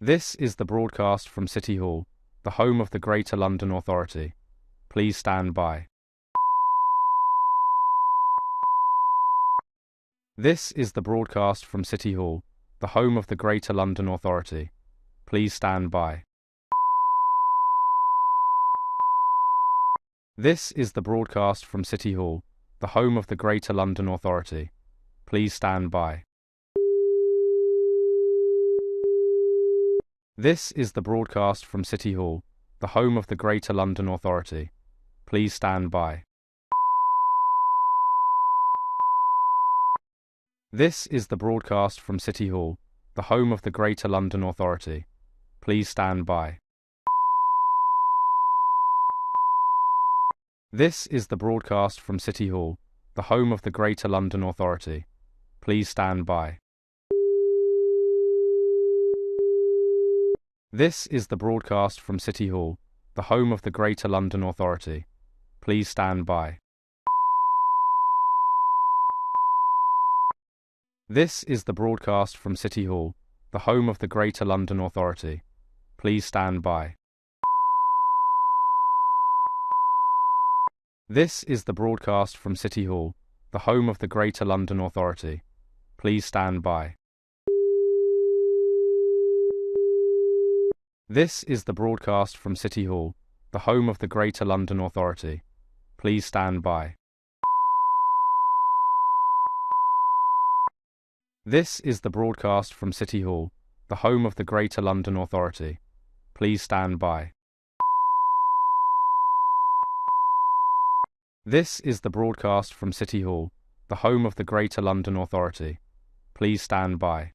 This is the broadcast from City Hall, the home of the Greater London Authority. Please stand by. This is the broadcast from City Hall, the home of the Greater London Authority. Please stand by. This is the broadcast from City Hall, the home of the Greater London Authority. Please stand by. This is the broadcast from City Hall, the home of the Greater London Authority. Please stand by. This is the broadcast from City Hall, the home of the Greater London Authority. Please stand by. This is the broadcast from City Hall, the home of the Greater London Authority. Please stand by. This is the broadcast from City Hall, the home of the Greater London Authority. Please stand by. This is the broadcast from City Hall, the home of the Greater London Authority. Please stand by. This is the broadcast from City Hall, the home of the Greater London Authority. Please stand by. This is the broadcast from City Hall, the home of the Greater London Authority. Please stand by. This is the broadcast from City Hall, the home of the Greater London Authority. Please stand by. This is the broadcast from City Hall, the home of the Greater London Authority. Please stand by.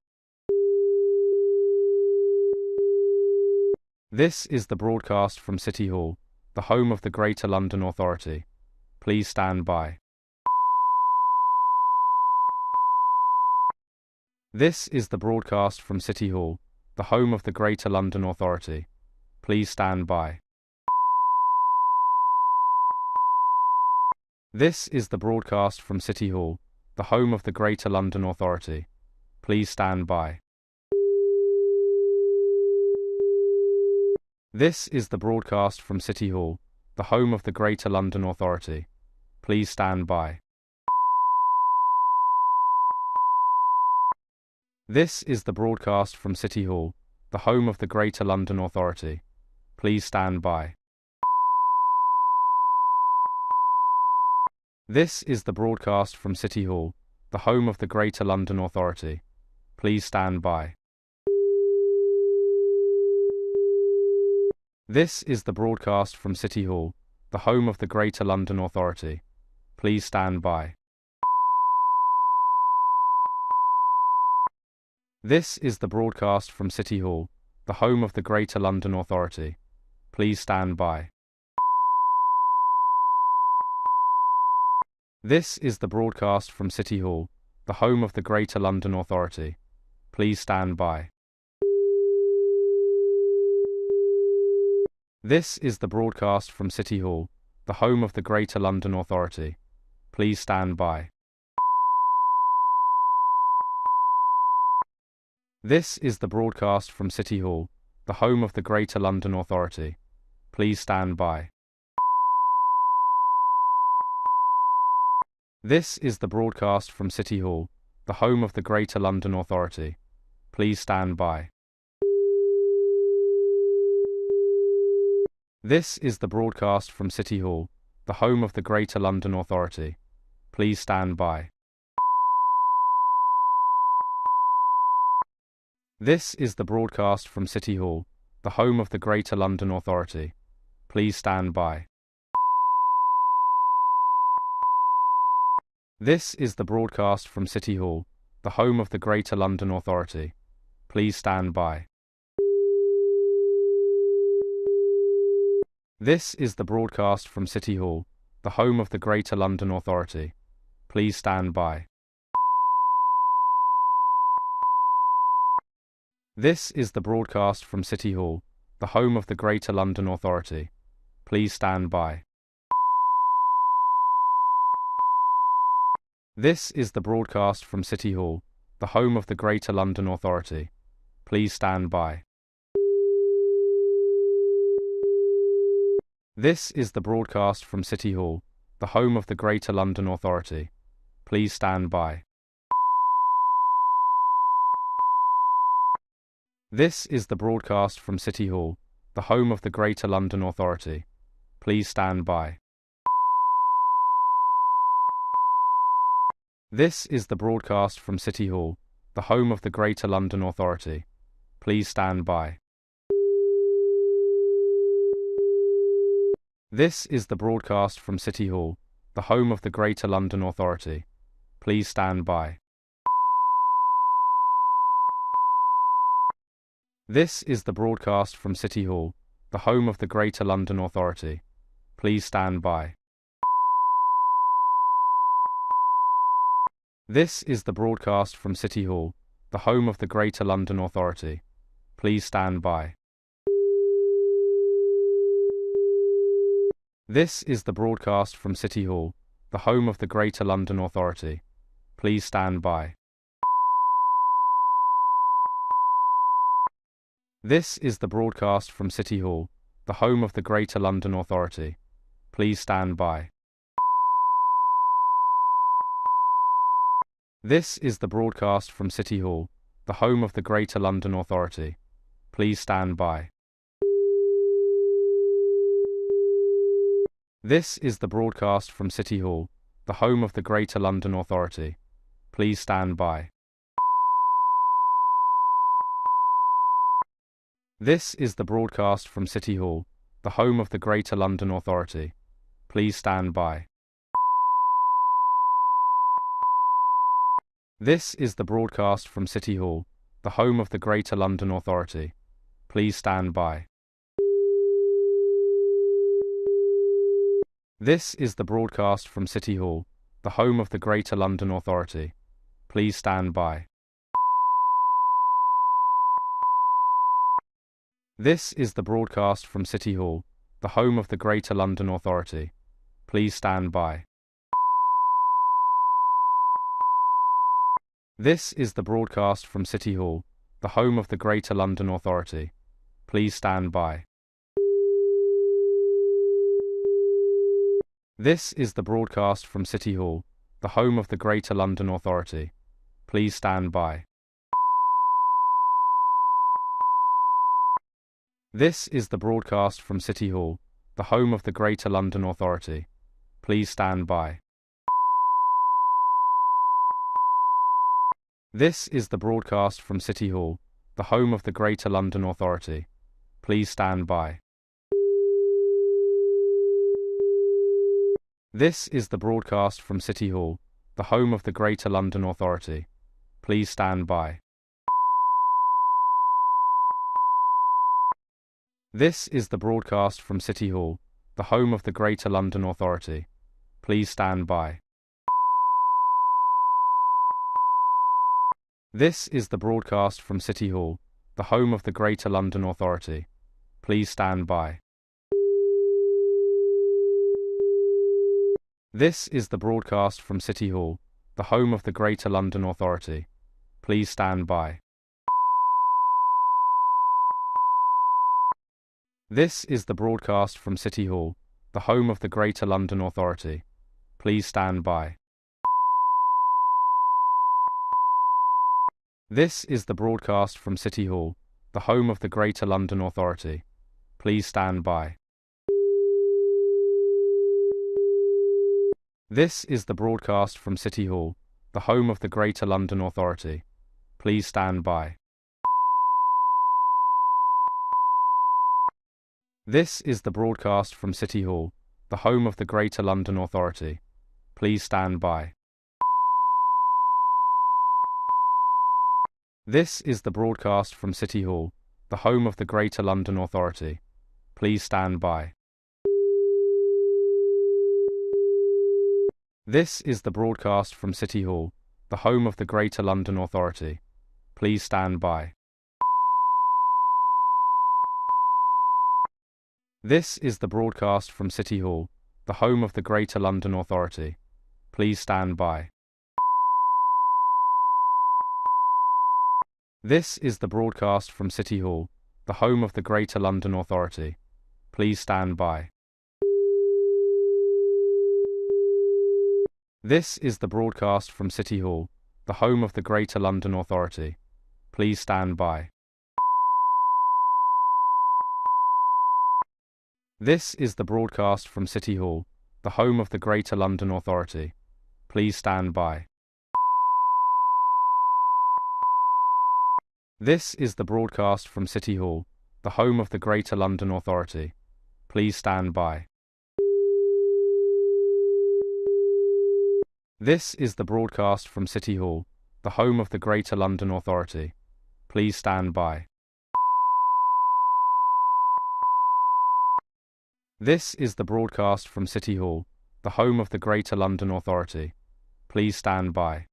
This is the broadcast from City Hall, the home of the Greater London Authority. Please stand by. This is the broadcast from City Hall, the home of the Greater London Authority. Please stand by. This is the broadcast from City Hall, the home of the Greater London Authority. Please stand by. This is the broadcast from City Hall, the home of the Greater London Authority. Please stand by. This is the broadcast from City Hall, the home of the Greater London Authority. Please stand by. This is the broadcast from City Hall, the home of the Greater London Authority. Please stand by. This is the broadcast from City Hall, the home of the Greater London Authority. Please stand by. This is the broadcast from City Hall, the home of the Greater London Authority. Please stand by. This is the broadcast from City Hall, the home of the Greater London Authority. Please stand by. This is the broadcast from City Hall, the home of the Greater London Authority. Please stand by. This is the broadcast from City Hall, the home of the Greater London Authority. Please stand by. This is the broadcast from City Hall, the home of the Greater London Authority. Please stand by. This is the broadcast from City Hall, the home of the Greater London Authority. Please stand by. This is the broadcast from City Hall, the home of the Greater London Authority. Please stand by. This is the broadcast from City Hall, the home of the Greater London Authority. Please stand by. This is the broadcast from City Hall, the home of the Greater London Authority. Please stand by. This is the broadcast from City Hall, the home of the Greater London Authority. Please stand by. This is the broadcast from City Hall, the home of the Greater London Authority. Please stand by. This is the broadcast from City Hall, the home of the Greater London Authority. Please stand by. This is the broadcast from City Hall, the home of the Greater London Authority. Please stand by. This is the broadcast from City Hall, the home of the Greater London Authority. Please stand by. This is the broadcast from City Hall, the home of the Greater London Authority. Please stand by. This is the broadcast from City Hall, the home of the Greater London Authority. Please stand by. This is the broadcast from City Hall, the home of the Greater London Authority. Please stand by. This is the broadcast from City Hall, the home of the Greater London Authority. Please stand by. This is the broadcast from City Hall, the home of the Greater London Authority. Please stand by. This is the broadcast from City Hall, the home of the Greater London Authority. Please stand by. This is the broadcast from City Hall, the home of the Greater London Authority. Please stand by. This is the broadcast from City Hall, the home of the Greater London Authority. Please stand by. This is the broadcast from City Hall, the home of the Greater London Authority. Please stand by. This is the broadcast from City Hall, the home of the Greater London Authority. Please stand by. This is the broadcast from City Hall, the home of the Greater London Authority. Please stand by. This is the broadcast from City Hall, the home of the Greater London Authority. Please stand by. This is the broadcast from City Hall, the home of the Greater London Authority. Please stand by. This is the broadcast from City Hall, the home of the Greater London Authority. Please stand by. This is the broadcast from City Hall, the home of the Greater London Authority. Please stand by. This is the broadcast from City Hall, the home of the Greater London Authority. Please stand by. This is the broadcast from City Hall, the home of the Greater London Authority. Please stand by. This is the broadcast from City Hall, the home of the Greater London Authority. Please stand by. This is the broadcast from City Hall, the home of the Greater London Authority. Please stand by. This is the broadcast from City Hall, the home of the Greater London Authority. Please stand by. This is the broadcast from City Hall, the home of the Greater London Authority. Please stand by. This is the broadcast from City Hall, the home of the Greater London Authority. Please stand by. This is the broadcast from City Hall, the home of the Greater London Authority. Please stand by. This is the broadcast from City Hall, the home of the Greater London Authority. Please stand by. This is the broadcast from City Hall, the home of the Greater London Authority. Please stand by. This is the broadcast from City Hall, the home of the Greater London Authority. Please stand by. This is the broadcast from City Hall, the home of the Greater London Authority. Please stand by. This is the broadcast from City Hall, the home of the Greater London Authority. Please stand by. This is the broadcast from City Hall, the home of the Greater London Authority. Please stand by. This is the broadcast from City Hall, the home of the Greater London Authority. Please stand by. This is the broadcast from City Hall, the home of the Greater London Authority. Please stand by. This is the broadcast from City Hall, the home of the Greater London Authority. Please stand by.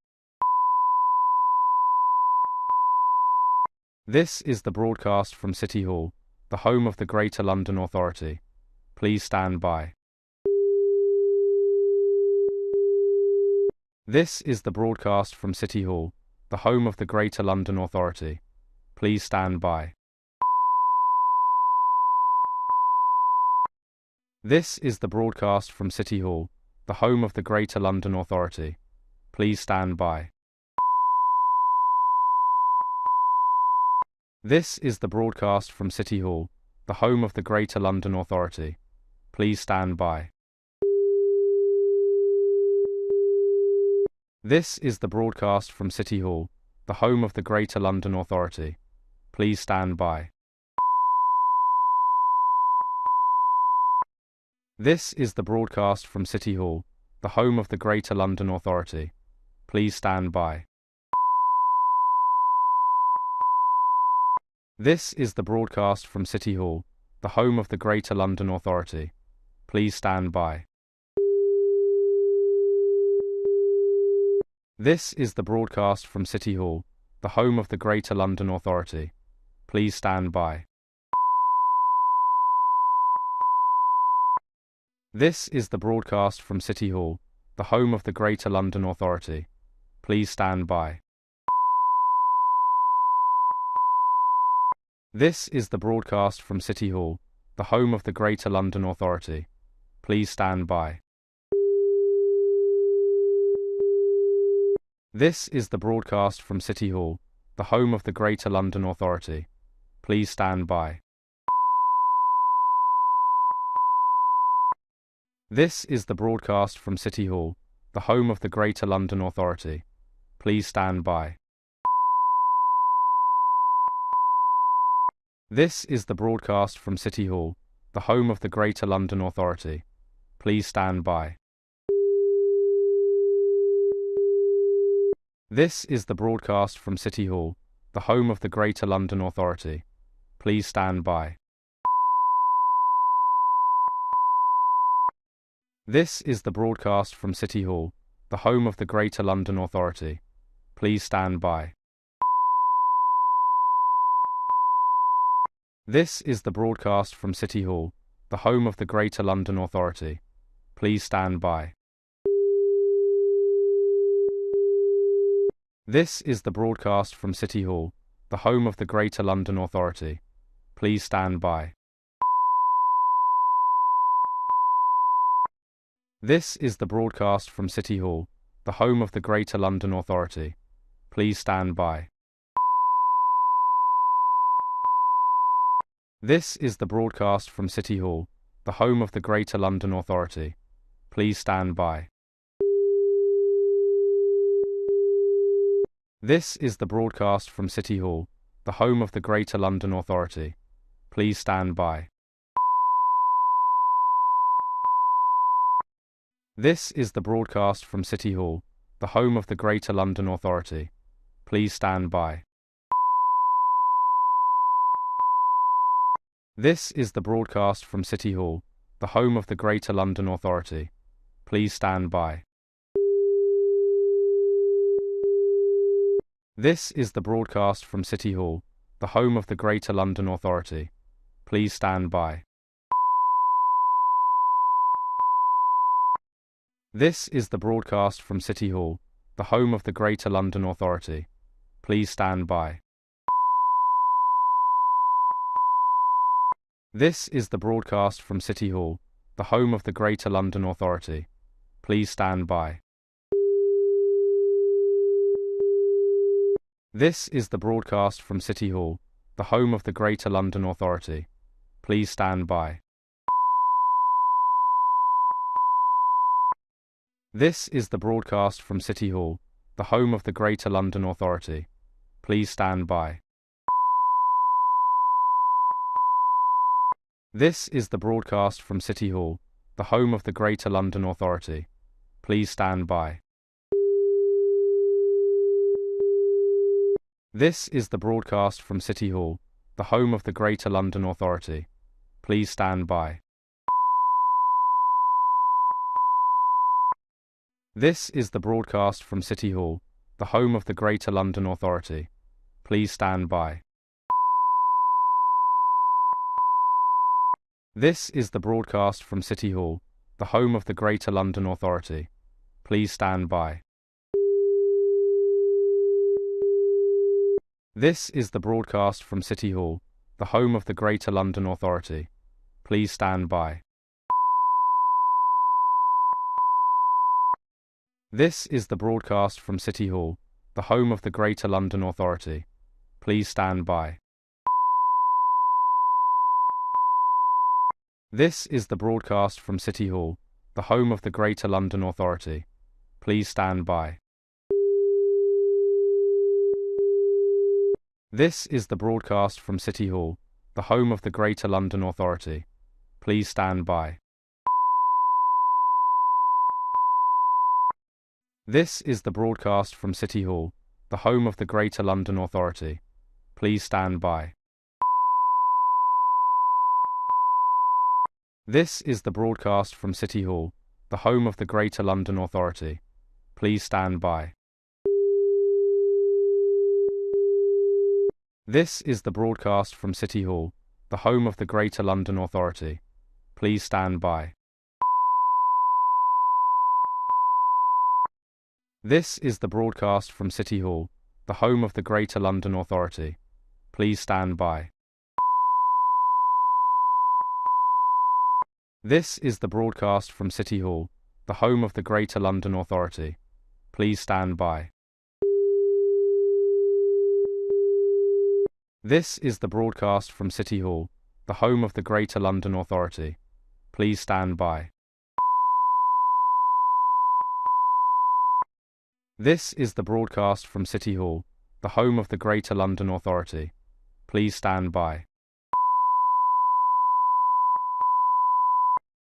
This is the broadcast from City Hall, the home of the Greater London Authority. Please stand by. This is the broadcast from City Hall, the home of the Greater London Authority. Please stand by. This is the broadcast from City Hall, the home of the Greater London Authority. Please stand by. This is the broadcast from City Hall, the home of the Greater London Authority. Please stand by. This is the broadcast from City Hall, the home of the Greater London Authority. Please stand by. This is the broadcast from City Hall, the home of the Greater London Authority. Please stand by. This is the broadcast from City Hall, the home of the Greater London Authority. Please stand by. This is the broadcast from City Hall, the home of the Greater London Authority. Please stand by. This is the broadcast from City Hall, the home of the Greater London Authority. Please stand by. This is the broadcast from City Hall, the home of the Greater London Authority. Please stand by. This is the broadcast from City Hall, the home of the Greater London Authority. Please stand by. This is the broadcast from City Hall, the home of the Greater London Authority. Please stand by. This is the broadcast from City Hall, the home of the Greater London Authority. Please stand by. This is the broadcast from City Hall, the home of the Greater London Authority. Please stand by. This is the broadcast from City Hall, the home of the Greater London Authority. Please stand by. This is the broadcast from City Hall, the home of the Greater London Authority. Please stand by. This is the broadcast from City Hall, the home of the Greater London Authority. Please stand by. This is the broadcast from City Hall, the home of the Greater London Authority. Please stand by. This is the broadcast from City Hall, the home of the Greater London Authority. Please stand by. This is the broadcast from City Hall, the home of the Greater London Authority. Please stand by. This is the broadcast from City Hall, the home of the Greater London Authority. Please stand by. This is the broadcast from City Hall, the home of the Greater London Authority. Please stand by. This is the broadcast from City Hall, the home of the Greater London Authority. Please stand by. This is the broadcast from City Hall, the home of the Greater London Authority. Please stand by. This is the broadcast from City Hall, the home of the Greater London Authority. Please stand by. This is the broadcast from City Hall, the home of the Greater London Authority. Please stand by. This is the broadcast from City Hall, the home of the Greater London Authority. Please stand by. This is the broadcast from City Hall, the home of the Greater London Authority. Please stand by. This is the broadcast from City Hall, the home of the Greater London Authority. Please stand by. This is the broadcast from City Hall, the home of the Greater London Authority. Please stand by. This is the broadcast from City Hall, the home of the Greater London Authority. Please stand by. This is the broadcast from City Hall, the home of the Greater London Authority. Please stand by. This is the broadcast from City Hall, the home of the Greater London Authority. Please stand by. This is the broadcast from City Hall, the home of the Greater London Authority. Please stand by. This is the broadcast from City Hall, the home of the Greater London Authority. Please stand by. This is the broadcast from City Hall, the home of the Greater London Authority. Please stand by. This is the broadcast from City Hall, the home of the Greater London Authority. Please stand by. This is the broadcast from City Hall, the home of the Greater London Authority. Please stand by. This is the broadcast from City Hall, the home of the Greater London Authority. Please stand by. This is the broadcast from City Hall, the home of the Greater London Authority. Please stand by. This is the broadcast from City Hall, the home of the Greater London Authority. Please stand by. This is the broadcast from City Hall, the home of the Greater London Authority. Please stand by.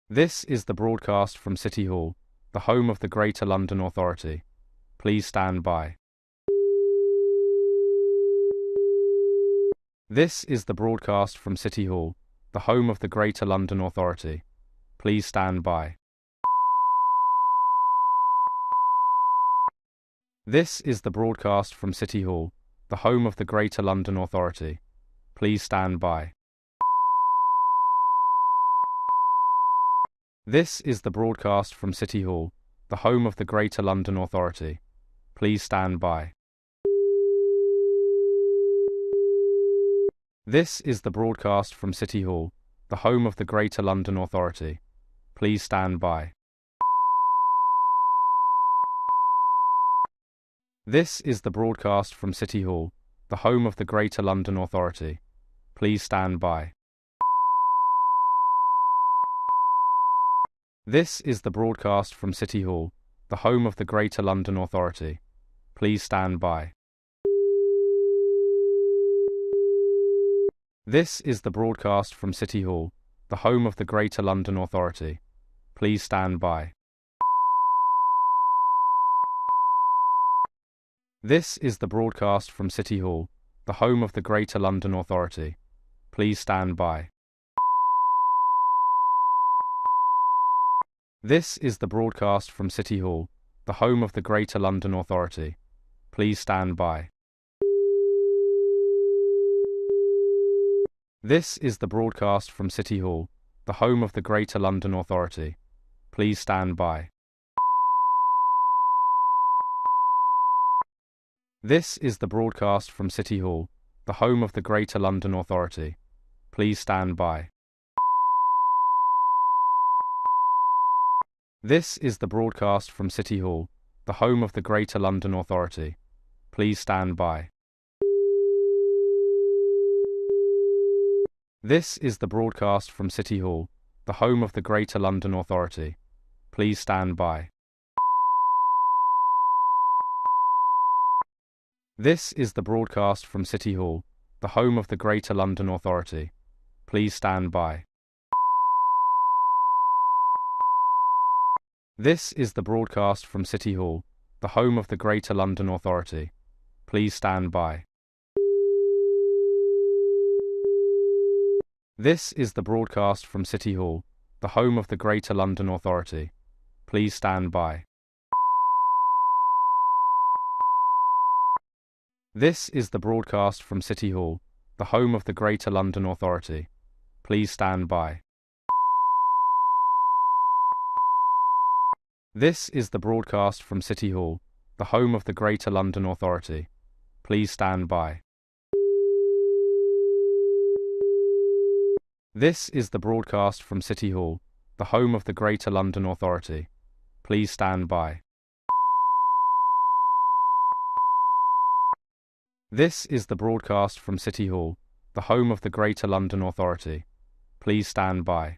This is the broadcast from City Hall, the home of the Greater London Authority. Please stand by. This is the broadcast from City Hall, the home of the Greater London Authority. Please stand by. This is the broadcast from City Hall, the home of the Greater London Authority. Please stand by. This is the broadcast from City Hall, the home of the Greater London Authority. Please stand by. This is the broadcast from City Hall, the home of the Greater London Authority. Please stand by. This is the broadcast from City Hall, the home of the Greater London Authority. Please stand by. This is the broadcast from City Hall, the home of the Greater London Authority. Please stand by. This is the broadcast from City Hall, the home of the Greater London Authority. Please stand by. This is the broadcast from City Hall, the home of the Greater London Authority. Please stand by. This is the broadcast from City Hall, the home of the Greater London Authority. Please stand by. This is the broadcast from City Hall, the home of the Greater London Authority. Please stand by. This is the broadcast from City Hall, the home of the Greater London Authority. Please stand by. This is the broadcast from City Hall, the home of the Greater London Authority. Please stand by. This is the broadcast from City Hall, the home of the Greater London Authority. Please stand by. This is the broadcast from City Hall, the home of the Greater London Authority. Please stand by. This is the broadcast from City Hall, the home of the Greater London Authority. Please stand by. This is the broadcast from City Hall, the home of the Greater London Authority. Please stand by. This is the broadcast from City Hall, the home of the Greater London Authority. Please stand by. This is the broadcast from City Hall, the home of the Greater London Authority. Please stand by. This is the broadcast from City Hall, the home of the Greater London Authority. Please stand by. This is the broadcast from City Hall, the home of the Greater London Authority. Please stand by.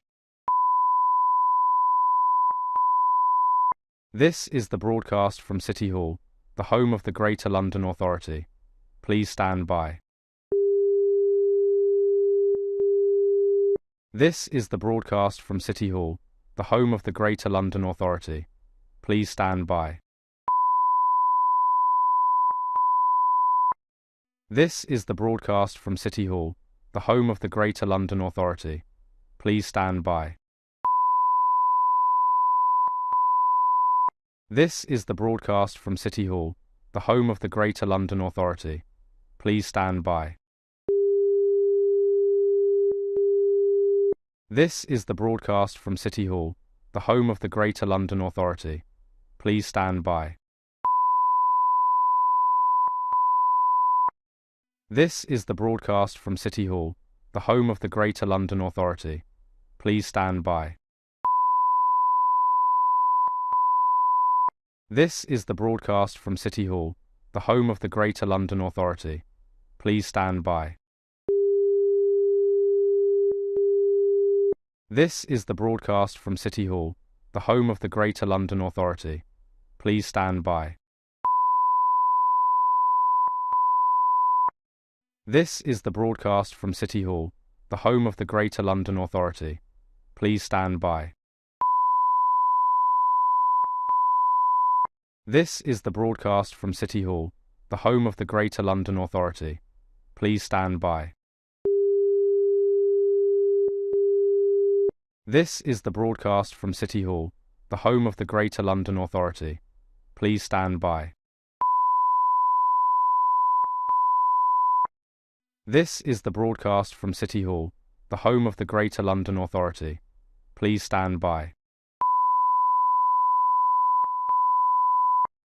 This is the broadcast from City Hall, the home of the Greater London Authority. Please stand by. This is the broadcast from City Hall, the home of the Greater London Authority. Please stand by. This is the broadcast from City Hall, the home of the Greater London Authority. Please stand by. This is the broadcast from City Hall, the home of the Greater London Authority. Please stand by. This is the broadcast from City Hall, the home of the Greater London Authority. Please stand by. This is the broadcast from City Hall, the home of the Greater London Authority. Please stand by. This is the broadcast from City Hall, the home of the Greater London Authority. Please stand by. This is the broadcast from City Hall, the home of the Greater London Authority. Please stand by. This is the broadcast from City Hall, the home of the Greater London Authority. Please stand by. This is the broadcast from City Hall, the home of the Greater London Authority. Please stand by. This is the broadcast from City Hall, the home of the Greater London Authority. Please stand by. This is the broadcast from City Hall, the home of the Greater London Authority. Please stand by.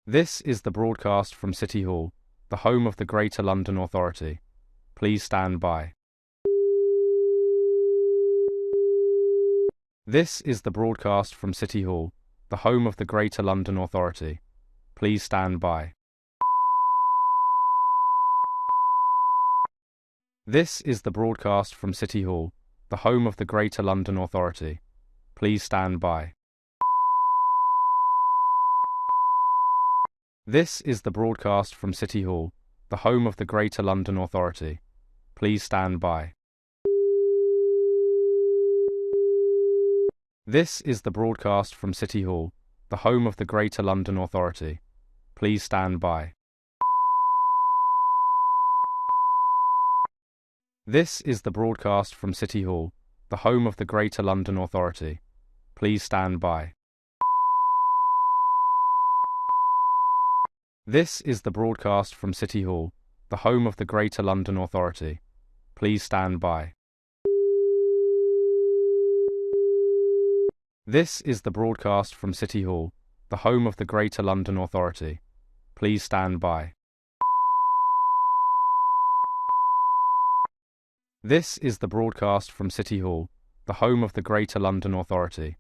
This is the broadcast from City Hall, the home of the Greater London Authority. Please stand by. This is the broadcast from City Hall, the home of the Greater London Authority. Please stand by. This is the broadcast from City Hall, the home of the Greater London Authority. Please stand by. This is the broadcast from City Hall, the home of the Greater London Authority. Please stand by. This is the broadcast from City Hall, the home of the Greater London Authority. Please stand by. This is the broadcast from City Hall, the home of the Greater London Authority. Please stand by. This is the broadcast from City Hall, the home of the Greater London Authority. Please stand by. This is the broadcast from City Hall, the home of the Greater London Authority. Please stand by. This is the broadcast from City Hall, the home of the Greater London Authority.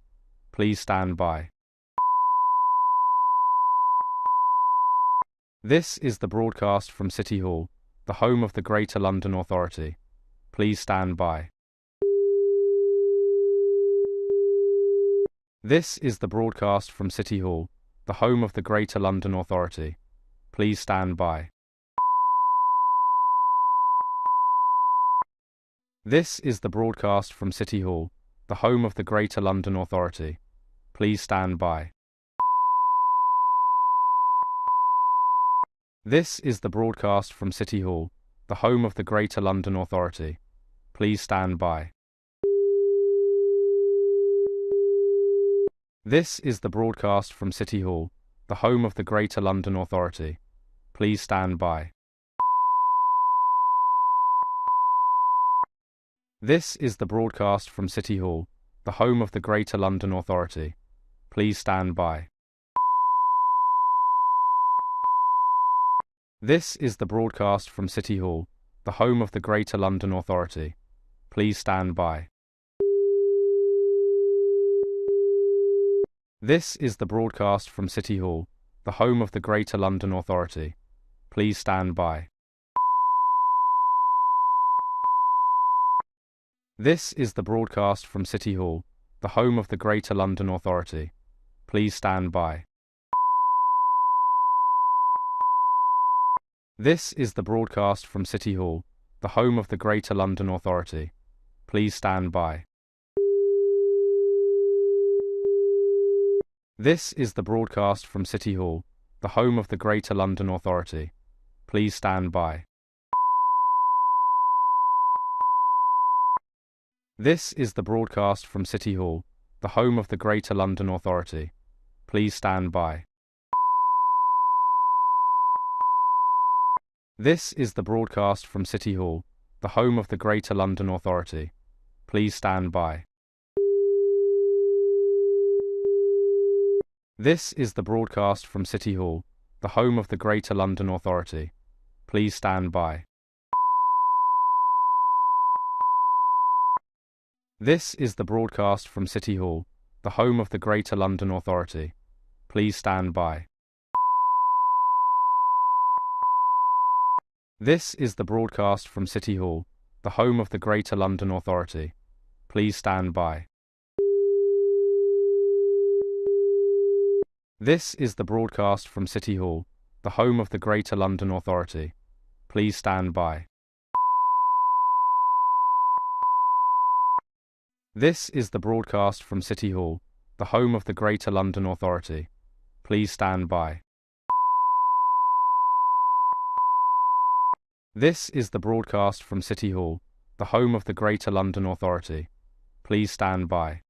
Please stand by. This is the broadcast from City Hall, the home of the Greater London Authority. Please stand by. This is the broadcast from City Hall, the home of the Greater London Authority. Please stand by. This is the broadcast from City Hall, the home of the Greater London Authority. Please stand by. This is the broadcast from City Hall, the home of the Greater London Authority. Please stand by. This is the broadcast from City Hall, the home of the Greater London Authority. Please stand by. This is the broadcast from City Hall, the home of the Greater London Authority. Please stand by. This is the broadcast from City Hall, the home of the Greater London Authority. Please stand by. This is the broadcast from City Hall, the home of the Greater London Authority. Please stand by. This is the broadcast from City Hall, the home of the Greater London Authority. Please stand by. This is the broadcast from City Hall, the home of the Greater London Authority. Please stand by. This is the broadcast from City Hall, the home of the Greater London Authority. Please stand by. This is the broadcast from City Hall, the home of the Greater London Authority. Please stand by. This is the broadcast from City Hall, the home of the Greater London Authority. Please stand by. This is the broadcast from City Hall, the home of the Greater London Authority. Please stand by. This is the broadcast from City Hall, the home of the Greater London Authority. Please stand by. This is the broadcast from City Hall, the home of the Greater London Authority. Please stand by. This is the broadcast from City Hall, the home of the Greater London Authority. Please stand by. This is the broadcast from City Hall, the home of the Greater London Authority. Please stand by. This is the broadcast from City Hall, the home of the Greater London Authority. Please stand by.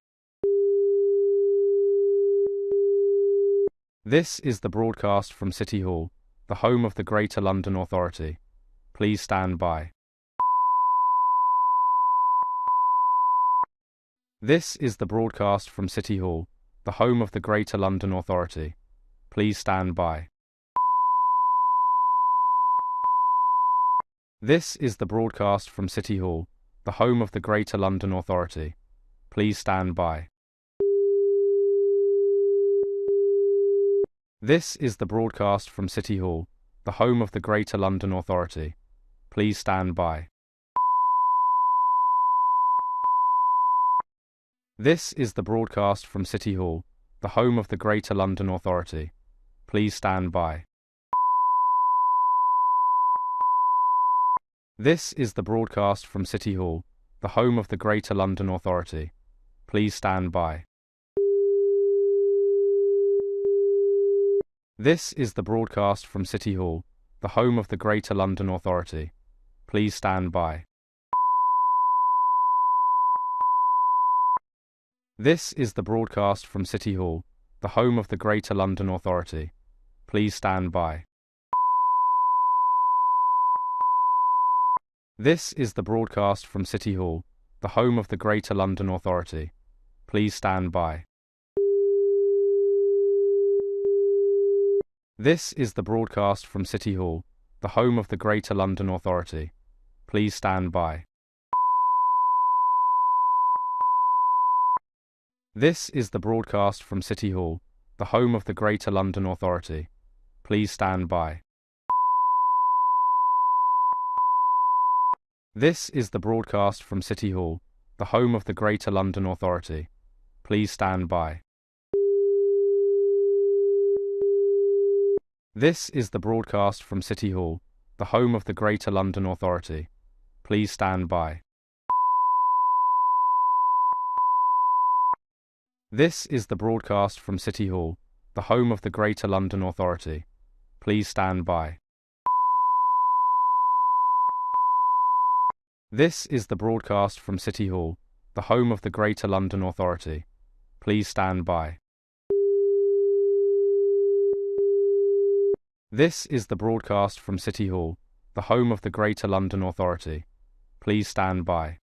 This is the broadcast from City Hall, the home of the Greater London Authority. Please stand by. This is the broadcast from City Hall, the home of the Greater London Authority. Please stand by. This is the broadcast from City Hall, the home of the Greater London Authority. Please stand by. This is the broadcast from City Hall, the home of the Greater London Authority. Please stand by. This is the broadcast from City Hall, the home of the Greater London Authority. Please stand by. This is the broadcast from City Hall, the home of the Greater London Authority. Please stand by. This is the broadcast from City Hall, the home of the Greater London Authority. Please stand by. This is the broadcast from City Hall, the home of the Greater London Authority. Please stand by. This is the broadcast from City Hall, the home of the Greater London Authority. Please stand by. This is the broadcast from City Hall, the home of the Greater London Authority. Please stand by. This is the broadcast from City Hall, the home of the Greater London Authority. Please stand by. This is the broadcast from City Hall, the home of the Greater London Authority. Please stand by. This is the broadcast from City Hall, the home of the Greater London Authority. Please stand by. This is the broadcast from City Hall, the home of the Greater London Authority. Please stand by. This is the broadcast from City Hall, the home of the Greater London Authority. Please stand by. This is the broadcast from City Hall, the home of the Greater London Authority. Please stand by.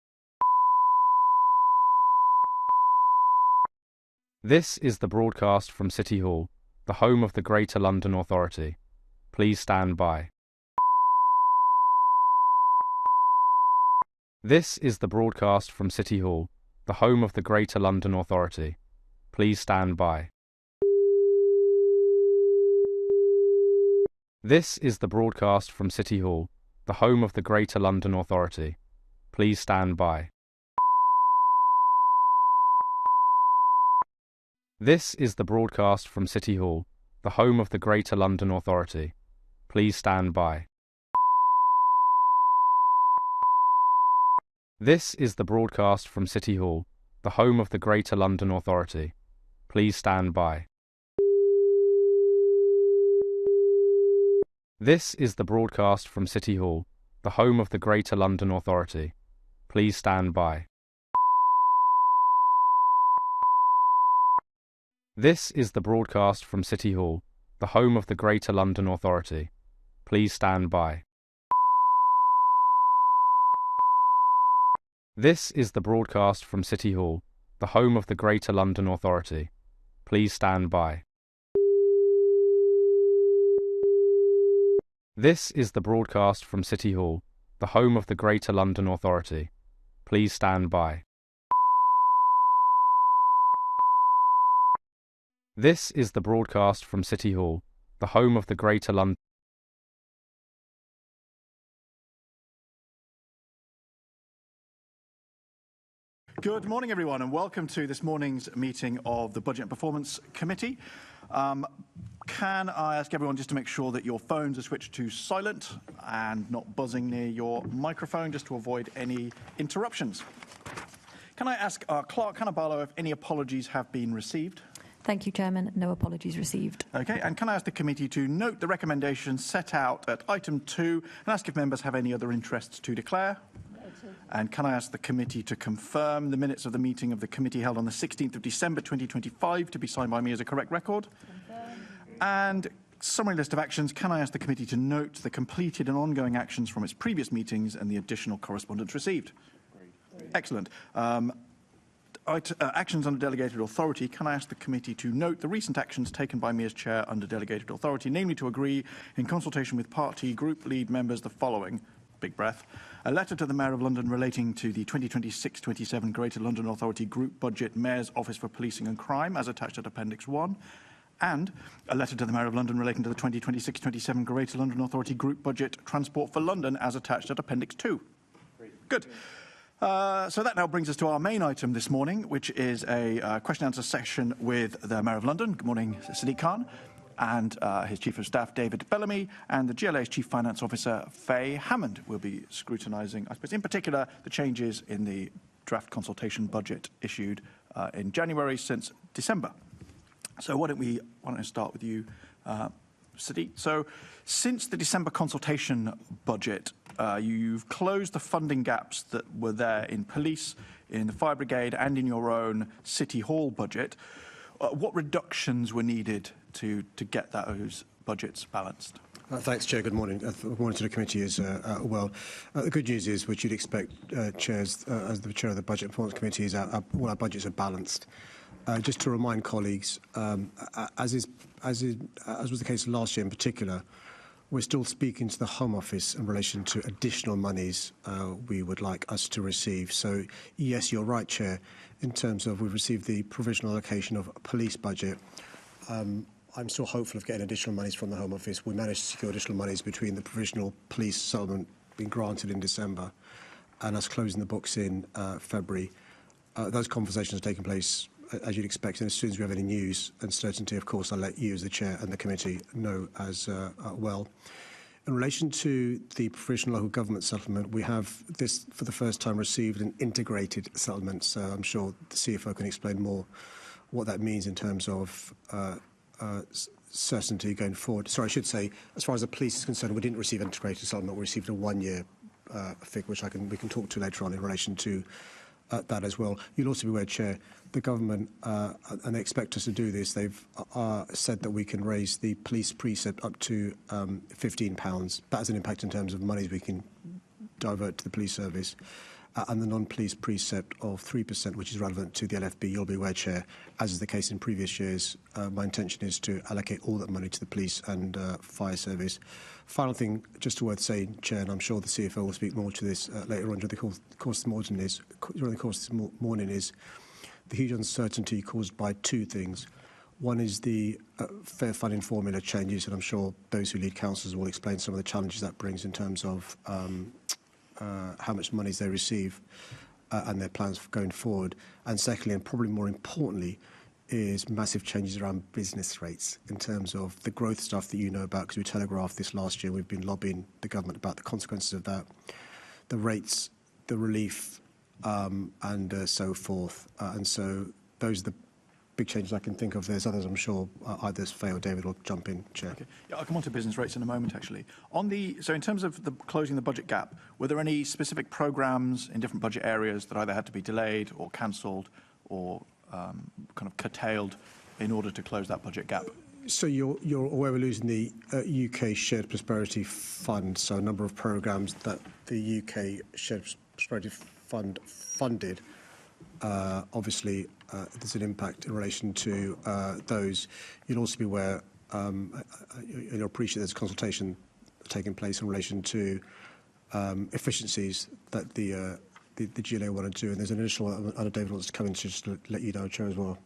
This is the broadcast from City Hall, the home of the Greater London Authority. Please stand by. This is the broadcast from City Hall, the home of the Greater London Authority. Please stand by. This is the broadcast from City Hall, the home of the Greater London Authority. Please stand by. This is the broadcast from City Hall, the home of the Greater London Authority. Please stand by. This is the broadcast from City Hall, the home of the Greater London Authority. Please stand by. This is the broadcast from City Hall, the home of the Greater London Authority. Please stand by. This is the broadcast from City Hall, the home of the Greater London Authority. Please stand by. This is the broadcast from City Hall, the home of the Greater London Authority. Please stand by. This is the broadcast from City Hall, the home of the Greater London Authority. Please stand by. This is the broadcast from City Hall, the home of the Greater London. Good morning, everyone, and welcome to this morning's meeting of the Budget and Performance Committee. Can I ask everyone just to make sure that your phones are switched to silent and not buzzing near your microphone, just to avoid any interruptions? Can I ask our clerk, Hannah Barlow, if any apologies have been received? Thank you, Chairman. No apologies received. Okay, and can I ask the committee to note the recommendations set out at item 2 and ask if members have any other interests to declare? And can I ask the committee to confirm the minutes of the meeting of the committee held on the 16th of December 2025 to be signed by me as a correct record? And summary list of actions, can I ask the committee to note the completed and ongoing actions from its previous meetings and the additional correspondence received? Excellent. Actions under delegated authority, can I ask the committee to note the recent actions taken by me as chair under delegated authority, namely to agree in consultation with party group lead members the following: big breath, a letter to the Mayor of London relating to the 2026-27 Greater London Authority Group Budget Mayor's Office for Policing and Crime as attached at Appendix 1, and a letter to the Mayor of London relating to the 2026-27 Greater London Authority Group Budget Transport for London as attached at Appendix 2. Good. So that now brings us to our main item this morning, which is a question and answer session with the Mayor of London. Good morning, Sadiq Khan, and his Chief of Staff, David Bellamy, and the GLA's Chief Finance Officer, Faye Hammond, will be scrutinising, I suppose, in particular, the changes in the draft consultation budget issued in January since December. So why don't I start with you, Sadiq? So since the December consultation budget, you've closed the funding gaps that were there in police, in the fire brigade, and in your own City Hall budget. What reductions were needed to get those budgets balanced? Thanks, Chair. Good morning. Good morning to the committee as well. The good news is, which you'd expect, chairs, as the chair of the Budget and Performance Committee, is all our budgets are balanced. Just to remind colleagues, as was the case last year in particular, we're still speaking to the Home Office in relation to additional monies we would like us to receive. So, yes, you're right, Chair, in terms of we've received the provisional allocation of a police budget. I'm still hopeful of getting additional monies from the Home Office. We managed to secure additional monies between the provisional police settlement being granted in December and us closing the books in February. Those conversations are taking place as you'd expect, and as soon as we have any news and certainty, of course, I'll let you as the Chair and the committee know as well. In relation to the provisional local government settlement, we have this, for the first time, received an integrated settlement, so I'm sure the CFO can explain more what that means in terms of certainty going forward. Sorry, I should say, as far as the police is concerned, we didn't receive an integrated settlement. We received a one-year figure, which we can talk to later on in relation to that as well. You'll also be aware, Chair, the government, and they expect us to do this, they've said that we can raise the police precept up to £15. That has an impact in terms of monies we can divert to the police service. And the non-police precept of 3%, which is relevant to the LFB. You'll be aware, Chair, as is the case in previous years, my intention is to allocate all that money to the police and fire service. Final thing, just worth saying, Chair, and I'm sure the CFO will speak more to this later on during the course of this morning, is the huge uncertainty caused by two things. One is the fair funding formula changes, and I'm sure those who lead councils will explain some of the challenges that brings in terms of how much monies they receive and their plans for going forward. And secondly, and probably more importantly, is massive changes around business rates in terms of the growth stuff that you know about, because we telegraphed this last year. We've been lobbying the government about the consequences of that, the rates, the relief, and so forth. And so those are the big changes I can think of. There's others, I'm sure, either Faye or David will jump in, Chair. Okay. Yeah, I'll come on to business rates in a moment, actually. So in terms of closing the budget gap, were there any specific programmes in different budget areas that either had to be delayed or cancelled or kind of curtailed in order to close that budget gap? So you're aware we're losing the UK Shared Prosperity Fund, so a number of programmes that the UK Shared Prosperity Fund funded. Obviously, there's an impact in relation to those. You'll also be aware, you'll appreciate there's a consultation taking place in relation to efficiencies that the GLA want to do, and there's an additional other David wants to come in to just let you know, Chair, as well.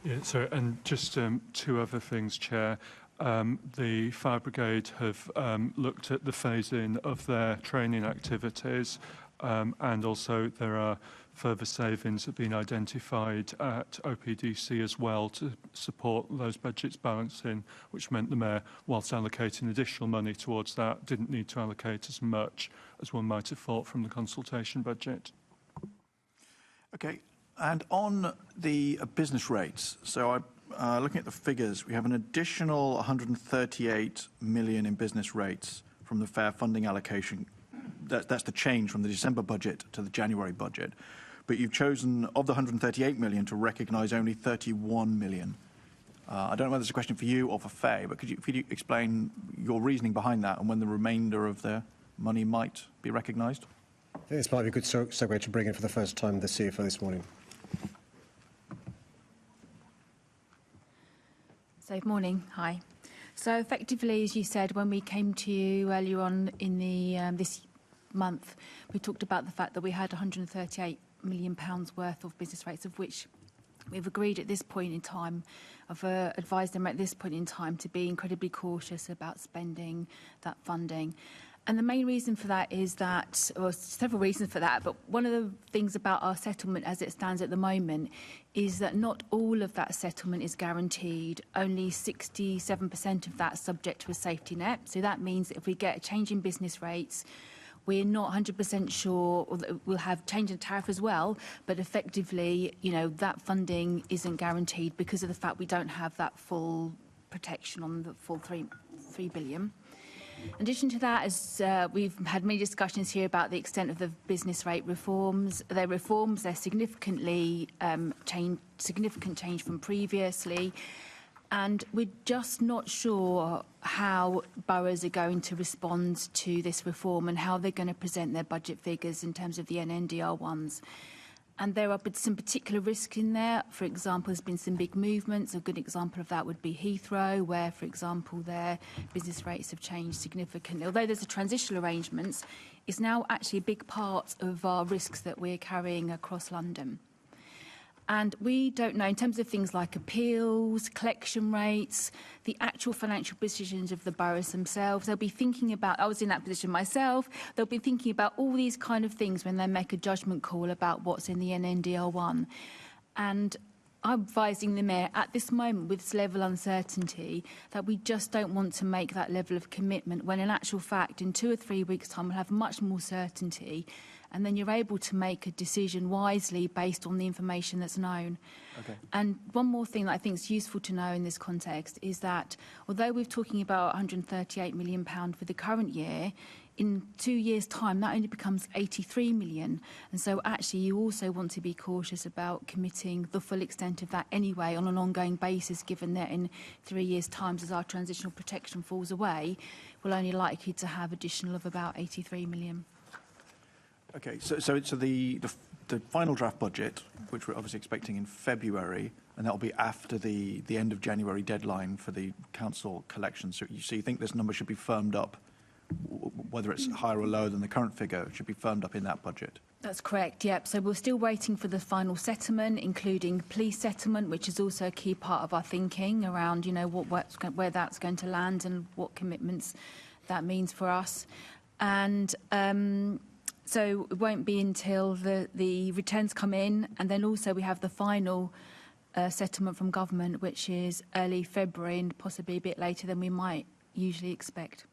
Yeah, so, and just two other things, Chair. The Fire Brigade have looked at the phasing of their training activities, and also there are further savings have been identified at OPDC as well to support those budgets balancing, which meant the Mayor, whilst allocating additional money towards that, didn't need to allocate as much as one might have thought from the consultation budget. Okay, and on the business rates, so looking at the figures, we have an additional 138 million in business rates from the fair funding allocation. That's the change from the December budget to the January budget. But you've chosen, of the 138 million, to recognise only 31 million. I don't know whether it's a question for you or for Faye, but could you explain your reasoning behind that and when the remainder of the money might be recognised? I think this might be a good segue to bring in for the first time the CFO this morning. So, morning. Hi. So, effectively, as you said, when we came to you earlier on in the this month, we talked about the fact that we had £138 million worth of business rates, of which we've agreed at this point in time, I've advised them at this point in time to be incredibly cautious about spending that funding. And the main reason for that is that, or several reasons for that, but one of the things about our settlement as it stands at the moment is that not all of that settlement is guaranteed. Only 67% of that is subject to a safety net. So that means that if we get a change in business rates, we're not 100% sure, or that we'll have change in tariff as well, but effectively, you know, that funding isn't guaranteed because of the fact we don't have that full protection on the full 3 billion. In addition to that, as we've had many discussions here about the extent of the business rate reforms. They're significantly significant change from previously. And we're just not sure how boroughs are going to respond to this reform and how they're going to present their budget figures in terms of the NNDR ones. And there are some particular risks in there. For example, there's been some big movements. A good example of that would be Heathrow, where, for example, their business rates have changed significantly. Although there's a transitional arrangements, it's now actually a big part of our risks that we're carrying across London. And we don't know, in terms of things like appeals, collection rates, the actual financial positions of the boroughs themselves. They'll be thinking about, I was in that position myself, they'll be thinking about all these kind of things when they make a judgment call about what's in the NNDR1. And I'm advising the Mayor at this moment with this level of uncertainty that we just don't want to make that level of commitment when in actual fact in 2 or 3 weeks' time we'll have much more certainty and then you're able to make a decision wisely based on the information that's known. Okay. And one more thing that I think is useful to know in this context is that although we're talking about £138 million for the current year, in 2 years' time, that only becomes 83 million. And so actually you also want to be cautious about committing the full extent of that anyway on an ongoing basis, given that in 3 years' time, as our transitional protection falls away, we're only likely to have additional of about 83 million. Okay, so the final draft budget, which we're obviously expecting in February, and that will be after the end of January deadline for the council collection. So you think this number should be firmed up, whether it's higher or lower than the current figure, it should be firmed up in that budget? That's correct, yep. So we're still waiting for the final settlement, including police settlement, which is also a key part of our thinking around, you know, where that's going to land and what commitments that means for us. And so it won't be until the returns come in, and then also we have the final settlement from government, which is early February and possibly a bit later than we might usually expect.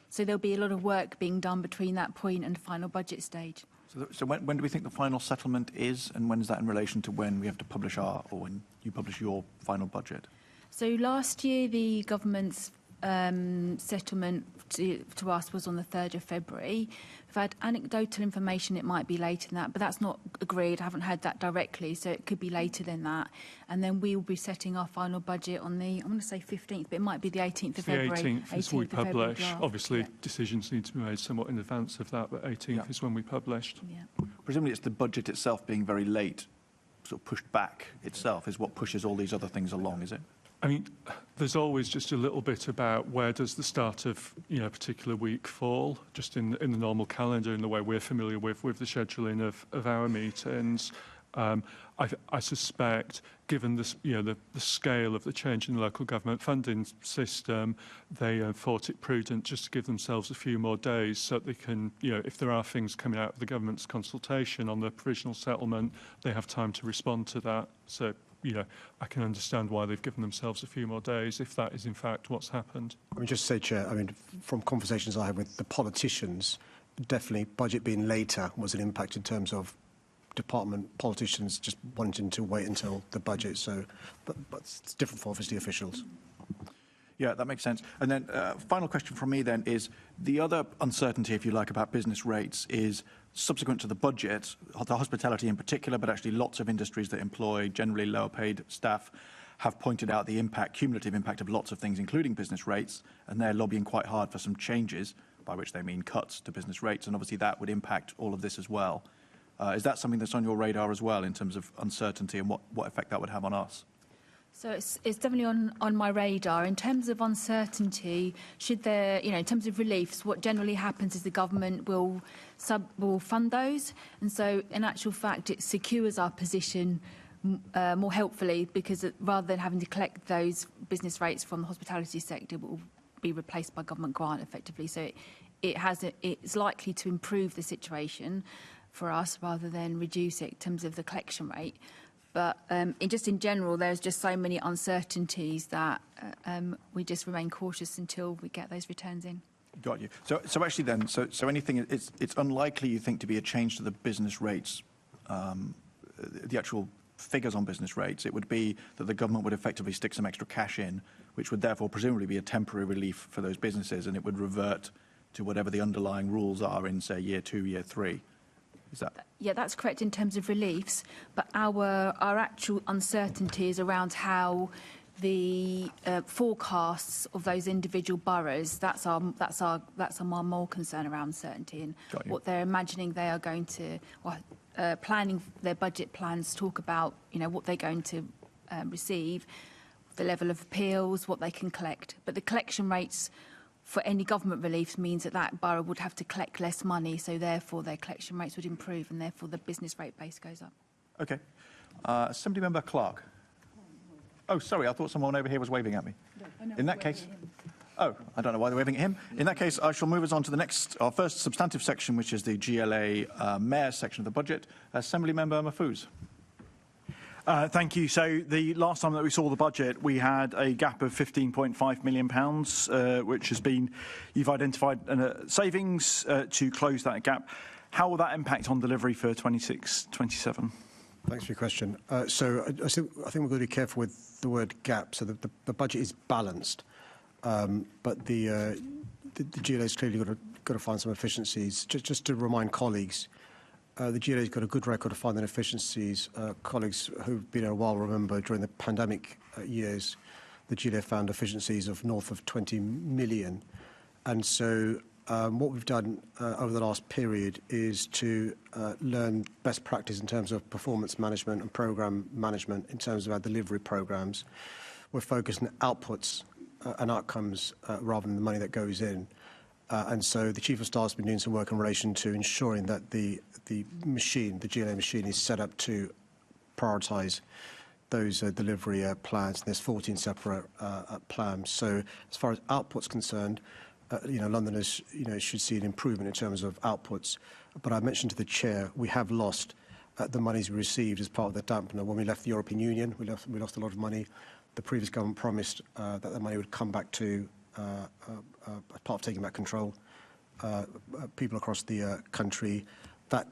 So there'll be a lot of work being done between that point and final budget stage. So when do we think the final settlement is, and when is that in relation to when we have to publish or when you publish your final budget? So last year the government's settlement to us was on the 3rd of February. We've had anecdotal information it might be later than that, but that's not agreed. I haven't heard that directly, so it could be later than that. And then we will be setting our final budget on the, I'm going to say 15th, but it might be the 18th of February. The 18th is when we publish. Obviously, yeah. Decisions need to be made somewhat in advance of that, but 18th is when we published. Yeah. Presumably it's the budget itself being very late, sort of pushed back itself, is what pushes all these other things along, is it? I mean, there's always just a little bit about where does the start of a particular week fall, just in the normal calendar, in the way we're familiar with the scheduling of our meetings. I suspect, given this, the scale of the change in the local government funding system, they thought it prudent just to give themselves a few more days so that they can, if there are things coming out of the government's consultation on the provisional settlement, they have time to respond to that. So, I can understand why they've given themselves a few more days, if that is in fact what's happened. I mean, just to say, Chair, from conversations I had with the politicians, definitely budget being later was an impact in terms of department politicians just wanting to wait until the budget. So, but it's different for obviously officials. Yeah, that makes sense. And then final question from me then is the other uncertainty, if you like, about business rates is subsequent to the budget, the hospitality in particular, but actually lots of industries that employ generally lower paid staff have pointed out the cumulative impact of lots of things, including business rates, and they're lobbying quite hard for some changes, by which they mean cuts to business rates, and obviously that would impact all of this as well. Is that something that's on your radar as well in terms of uncertainty and what effect that would have on us? So it's definitely on my radar. In terms of uncertainty, should there, in terms of reliefs, what generally happens is the government will fund those. And so in actual fact, it secures our position more helpfully because rather than having to collect those business rates from the hospitality sector, it will be replaced by government grant effectively. So it's likely to improve the situation for us rather than reduce it in terms of the collection rate. But just in general, there's just so many uncertainties that we just remain cautious until we get those returns in. Got you. So actually then, so anything, it's unlikely you think to be a change to the business rates, the actual figures on business rates. It would be that the government would effectively stick some extra cash in, which would therefore presumably be a temporary relief for those businesses, and it would revert to whatever the underlying rules are in, say, year 2, year 3. Is that? Yeah, that's correct in terms of reliefs, but our actual uncertainty is around how the forecasts of those individual boroughs. That's our more concern around uncertainty and what they're imagining they are going to, or planning their budget plans talk about. What they're going to receive, the level of appeals, what they can collect, but the collection rates for any government relief means that borough would have to collect less money, so therefore their collection rates would improve and therefore the business rate base goes up. Okay. Assembly Member Clark. Oh, sorry, I thought someone over here was waving at me. No, in that case... Oh, I don't know why they're waving at him. In that case, I shall move us on to our first substantive section, which is the GLA Mayor section of the budget. Assembly Member Mahfouz. Thank you. So the last time that we saw the budget, we had a gap of £15.5 million, which has been, you've identified savings to close that gap. How will that impact on delivery for 26-27? Thanks for your question. So I think we've got to be careful with the word gap. So the budget is balanced, but the GLA's clearly got to find some efficiencies. Just to remind colleagues, the GLA's got a good record of finding efficiencies. Colleagues who've been here a while remember during the pandemic years, the GLA found efficiencies of north of 20 million. And so what we've done over the last period is to learn best practice in terms of performance management and programme management in terms of our delivery programmes. We're focused on outputs and outcomes rather than the money that goes in. And so the Chief of Staff has been doing some work in relation to ensuring that the machine, the GLA machine, is set up to prioritise those delivery plans. There's 14 separate plans. So as far as outputs concerned, Londoners, should see an improvement in terms of outputs. But I mentioned to the Chair, we have lost the monies we received as part of the dampener. When we left the European Union, we lost a lot of money. The previous government promised that the money would come back to as part of taking back control, people across the country. That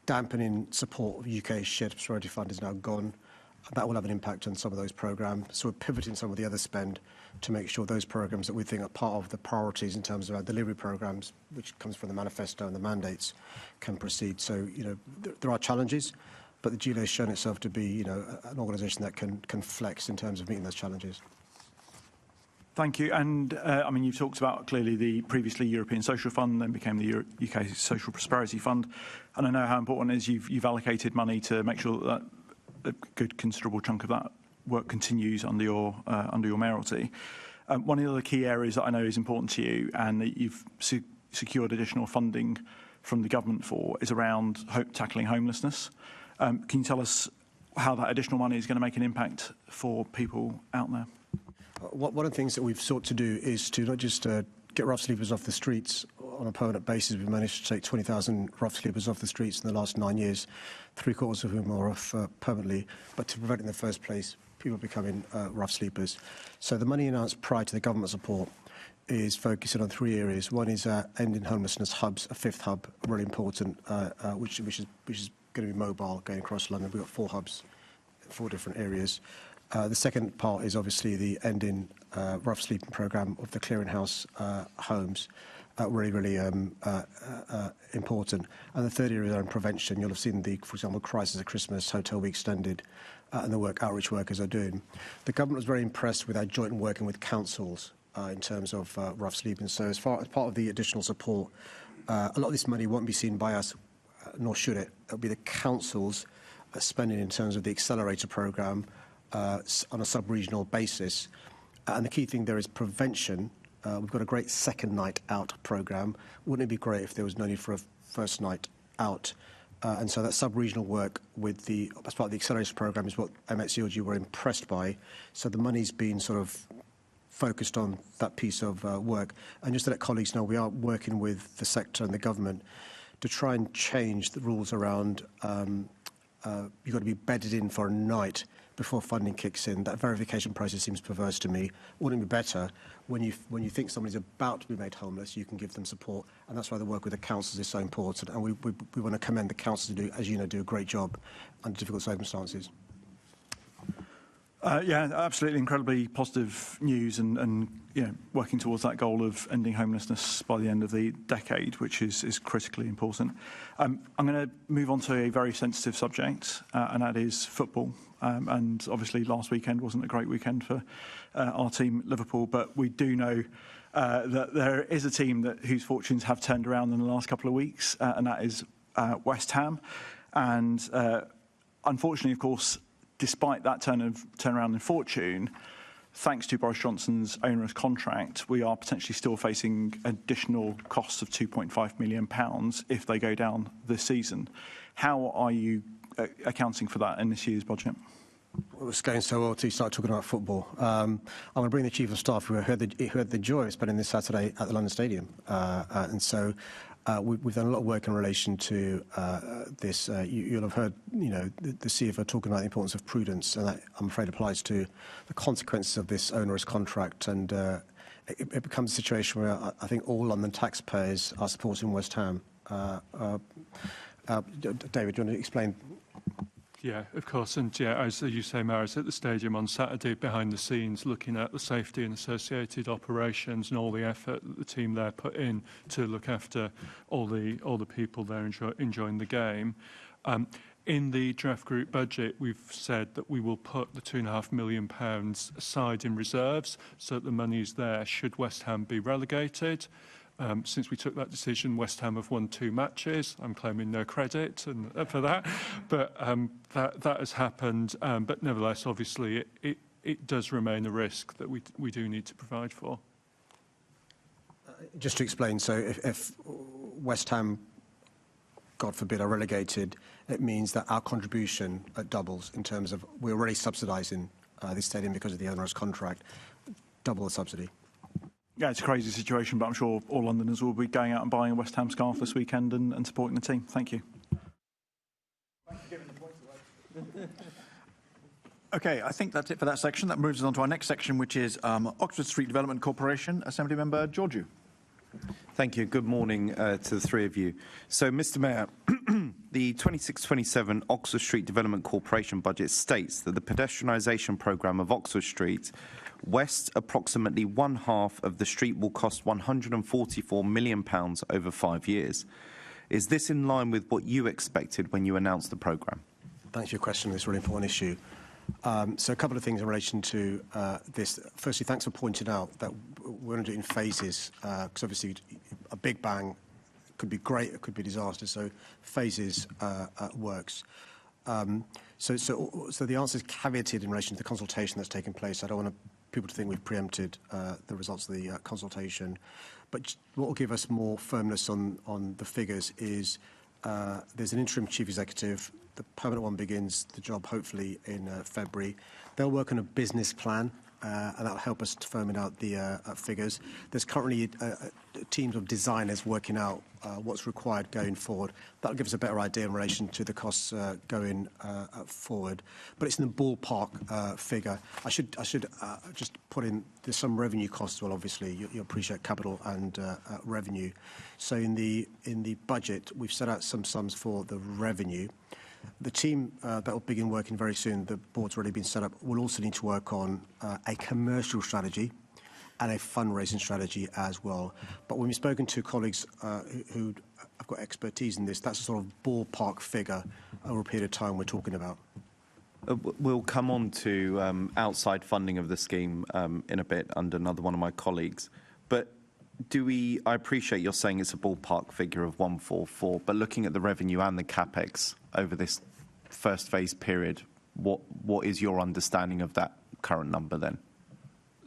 dampening support of UK Shared Prosperity Fund is now gone. That will have an impact on some of those programmes. So we're pivoting some of the other spend to make sure those programmes that we think are part of the priorities in terms of our delivery programmes, which comes from the manifesto and the mandates, can proceed. So, there are challenges, but the GLA has shown itself to be, an organisation that can flex in terms of meeting those challenges. Thank you. And, you've talked about clearly the previously European Social Fund, then became the UK Social Prosperity Fund. And I know how important it is you've allocated money to make sure that a good considerable chunk of that work continues under your mayoralty. One of the other key areas that I know is important to you and that you've secured additional funding from the government for is around tackling homelessness. Can you tell us how that additional money is going to make an impact for people out there? One of the things that we've sought to do is to not just get rough sleepers off the streets on a permanent basis. We've managed to take 20,000 rough sleepers off the streets in the last 9 years, 3/4 of whom are off permanently. But to prevent in the first place people becoming rough sleepers. So the money announced prior to the government support is focusing on 3 areas. One is ending homelessness hubs, a 5th hub, really important, which is going to be mobile going across London. We've got 4 hubs, 4 different areas. The second part is obviously the ending rough sleeping programme of the clearinghouse homes, really important. And the third area is on prevention. You'll have seen for example, Crisis at Christmas, Hotel Week extended, and the work outreach workers are doing. The government was very impressed with our joint working with councils in terms of rough sleeping. So as part of the additional support, a lot of this money won't be seen by us, nor should it. It'll be the councils spending in terms of the accelerator programme, on a sub-regional basis. And the key thing there is prevention. We've got a great second night out programme. Wouldn't it be great if there was no need for a first night out? And so that sub-regional work as part of the acceleration programme is what MXULG were impressed by. So the money's been sort of focused on that piece of work. And just to let colleagues know, we are working with the sector and the government to try and change the rules around you've got to be bedded in for a night before funding kicks in. That verification process seems perverse to me. Wouldn't it be better when you think somebody's about to be made homeless, you can give them support, and that's why the work with the councils is so important. And we want to commend the councils to do a great job under difficult circumstances. Yeah, absolutely, incredibly positive news, and working towards that goal of ending homelessness by the end of the decade, which is critically important. I'm going to move on to a very sensitive subject, and that is football. And obviously, last weekend wasn't a great weekend for our team, Liverpool, but we do know that there is a team whose fortunes have turned around in the last couple of weeks, and that is West Ham. And unfortunately, of course, despite that turnaround in fortune, thanks to Boris Johnson's onerous contract, we are potentially still facing additional costs of £2.5 million if they go down this season. How are you accounting for that in this year's budget? Well, it's going so well to start talking about football. I'm going to bring the Chief of Staff who had the joy of spending this Saturday at the London Stadium. And so We've done a lot of work in relation to this. You'll have heard, the CFO talking about the importance of prudence, and that, I'm afraid, applies to the consequences of this onerous contract. And it becomes a situation where I think all London taxpayers are supporting West Ham. David, do you want to explain? Yeah, of course. And yeah, as you say, Mayor, I was at the stadium on Saturday behind the scenes looking at the safety and associated operations and all the effort that the team there put in to look after all the people there enjoying the game. In the draft group budget, we've said that we will put the £2.5 million aside in reserves so that the money is there should West Ham be relegated. Since we took that decision, West Ham have won 2 matches. I'm claiming no credit for that, but that has happened. But nevertheless, obviously, it does remain a risk that we do need to provide for. Just to explain, so if West Ham, God forbid, are relegated, it means that our contribution doubles in terms of we're already subsidising this stadium because of the onerous contract, double the subsidy. Yeah, it's a crazy situation, but I'm sure all Londoners will be going out and buying a West Ham scarf this weekend and supporting the team. Thank you. Thanks for giving the points away. OK, I think that's it for that section. That moves us on to our next section, which is Oxford Street Development Corporation. Assembly Member Georgiou. Thank you. Good morning to the three of you. So, Mr Mayor, the 26-27 Oxford Street Development Corporation budget states that the pedestrianisation programme of Oxford Street West, approximately one half of the street, will cost £144 million over 5 years. Is this in line with what you expected when you announced the programme? Thanks for your question. It's a really important issue. So a couple of things in relation to this. Firstly, thanks for pointing out that we're going to do it in phases, because obviously a big bang could be great, it could be disaster. So phases works. So the answer is caveated in relation to the consultation that's taken place. I don't want people to think we've preempted the results of the consultation. But what will give us more firmness on the figures is there's an interim chief executive. The permanent one begins the job hopefully in February. They'll work on a business plan, and that'll help us to firm out the figures. There's currently teams of designers working out what's required going forward. That'll give us a better idea in relation to the costs going forward. But it's in the ballpark figure. I should just put in, there's some revenue costs as well, obviously. You appreciate capital and revenue. So in the budget, we've set out some sums for the revenue. The team that will begin working very soon, the board's already been set up, will also need to work on a commercial strategy and a fundraising strategy as well. But when we've spoken to colleagues who have got expertise in this, that's a sort of ballpark figure over a period of time we're talking about. We'll come on to outside funding of the scheme in a bit under another one of my colleagues. But I appreciate you're saying it's a ballpark figure of 144, but looking at the revenue and the capex over this first phase period, what is your understanding of that current number then?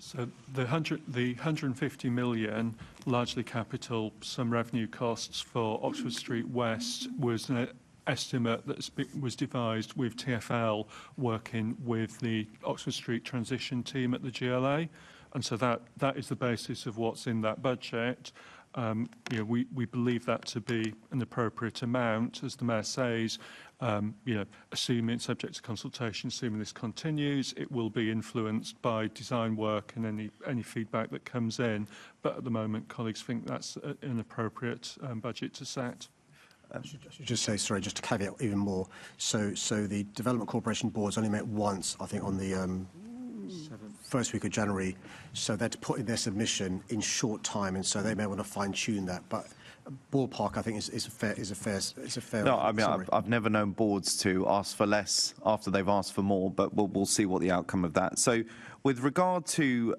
So the 150 million, largely capital, some revenue costs for Oxford Street West was an estimate that was devised with TfL working with the Oxford Street transition team at the GLA. And so that is the basis of what's in that budget. We believe that to be an appropriate amount, as the Mayor says. Assuming, subject to consultation, assuming this continues, it will be influenced by design work and any feedback that comes in. But at the moment, colleagues think that's an appropriate budget to set. I should just say, sorry, just to caveat even more. So the Development Corporation board's only met once, I think, on the first week of January. So they're to put in their submission in short time, and so they may want to fine-tune that. But ballpark, I think, is a fair. No, I mean, I've never known boards to ask for less after they've asked for more, but we'll see what the outcome of that. So, with regard to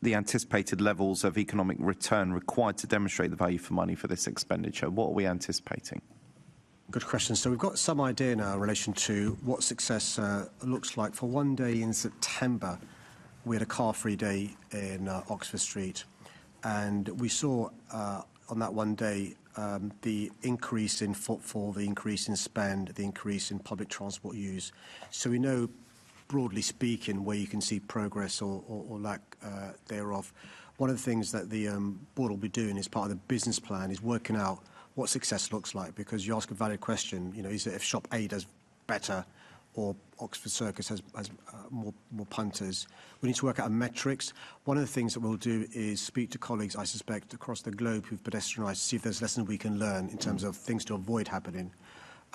the anticipated levels of economic return required to demonstrate the value for money for this expenditure, what are we anticipating? Good question. So we've got some idea now in relation to what success looks like. For one day in September, we had a car-free day in Oxford Street, and we saw on that one day the increase in footfall, the increase in spend, the increase in public transport use. So we know, broadly speaking, where you can see progress or lack thereof. one of the things that the board will be doing as part of the business plan is working out what success looks like, because you ask a valid question, is it if shop A does better or Oxford Circus has more punters? We need to work out metrics. One of the things that we'll do is speak to colleagues, I suspect, across the globe who've pedestrianised, to see if there's lessons we can learn in terms of things to avoid happening.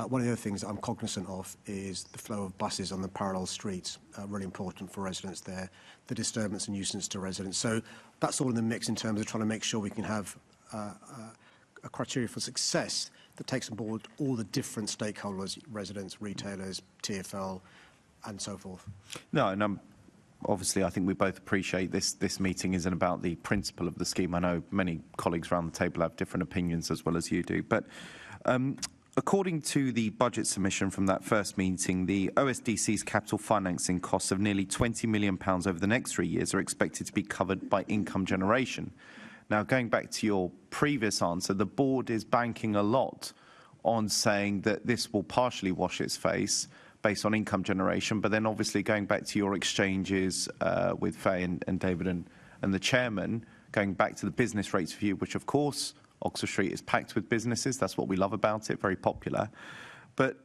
One of the other things that I'm cognizant of is the flow of buses on the parallel streets, really important for residents there, the disturbance and nuisance to residents. So that's all in the mix in terms of trying to make sure we can have a criteria for success that takes on board all the different stakeholders, residents, retailers, TfL, and so forth. No, and obviously I think we both appreciate this meeting isn't about the principle of the scheme. I know many colleagues around the table have different opinions as well as you do. But according to the budget submission from that first meeting, the OSDC's capital financing costs of nearly £20 million over the next 3 years are expected to be covered by income generation. Now, going back to your previous answer, the board is banking a lot on saying that this will partially wash its face based on income generation, but then obviously going back to your exchanges with Faye and David and the chairman, going back to the business rates review, which of course Oxford Street is packed with businesses. That's what we love about it, very popular. But,